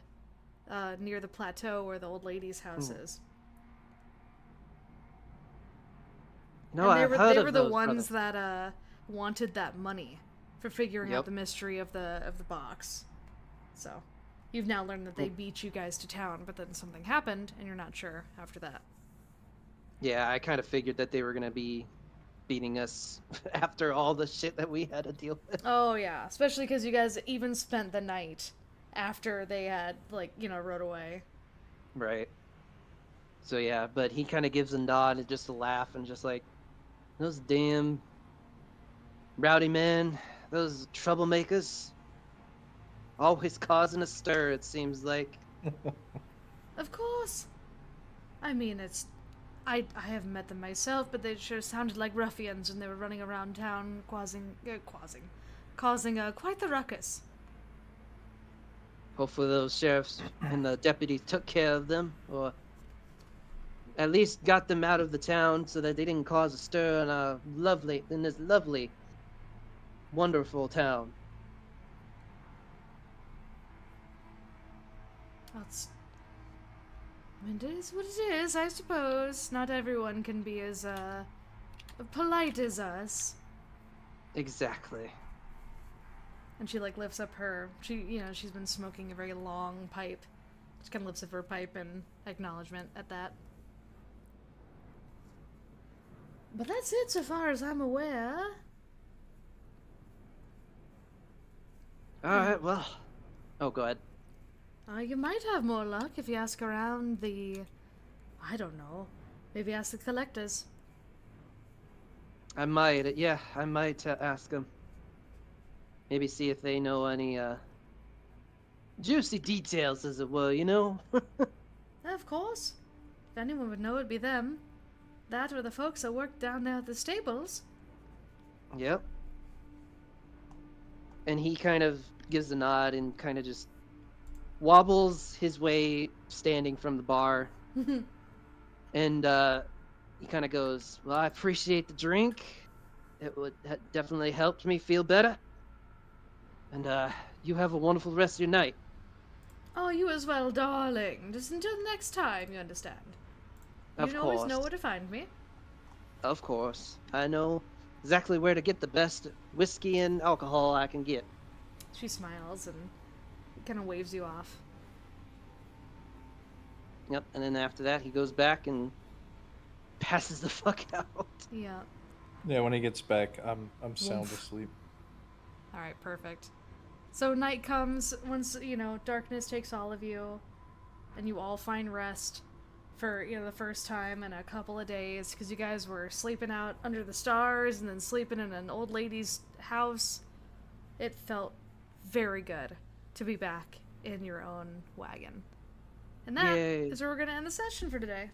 near the plateau where the old lady's house is. No, and I've heard they of were the those ones brothers. that wanted that money for figuring out the mystery of the box. So, you've now learned that they beat you guys to town, but then something happened, and you're not sure after that. Yeah, I kind of figured that they were gonna be beating us after all the shit that we had to deal with. Oh yeah, especially because you guys even spent the night after they had rode away. Right. So yeah, but he kind of gives a nod and just a laugh and just like, those damn rowdy men, those troublemakers, always causing a stir, it seems like. Of course. I mean, I haven't met them myself, but they sure sounded like ruffians when they were running around town causing quite the ruckus. Hopefully those sheriffs and the deputies took care of them, or at least got them out of the town so that they didn't cause a stir in this lovely, wonderful town. It is what it is, I suppose. Not everyone can be as polite as us. Exactly. And she lifts up she's been smoking a very long pipe. She kind of lifts up her pipe in acknowledgement at that. But that's it so far as I'm aware. Alright, well. Oh, go ahead. You might have more luck if you ask around the... I don't know. Maybe ask the collectors. I might, I might ask them. Maybe see if they know any juicy details, as it were, you know? Of course. If anyone would know, it'd be them. That or the folks that work down there at the stables. Yep. And he kind of gives a nod and kind of just wobbles his way standing from the bar. And he kind of goes, well, I appreciate the drink. It definitely helped me feel better. And you have a wonderful rest of your night. Oh, you as well, darling. Just until next time, you understand. You Of can always know course. where to find me. Of course. I know exactly where to get the best whiskey and alcohol I can get. She smiles and kind of waves you off. Yep, and then after that, he goes back and passes the fuck out. Yeah. Yeah, when he gets back, I'm sound Woof. asleep. Alright, perfect. So night comes, once, darkness takes all of you, and you all find rest for, the first time in a couple of days, because you guys were sleeping out under the stars and then sleeping in an old lady's house. It felt very good to be back in your own wagon. And that Yay. is where we're going to end the session for today.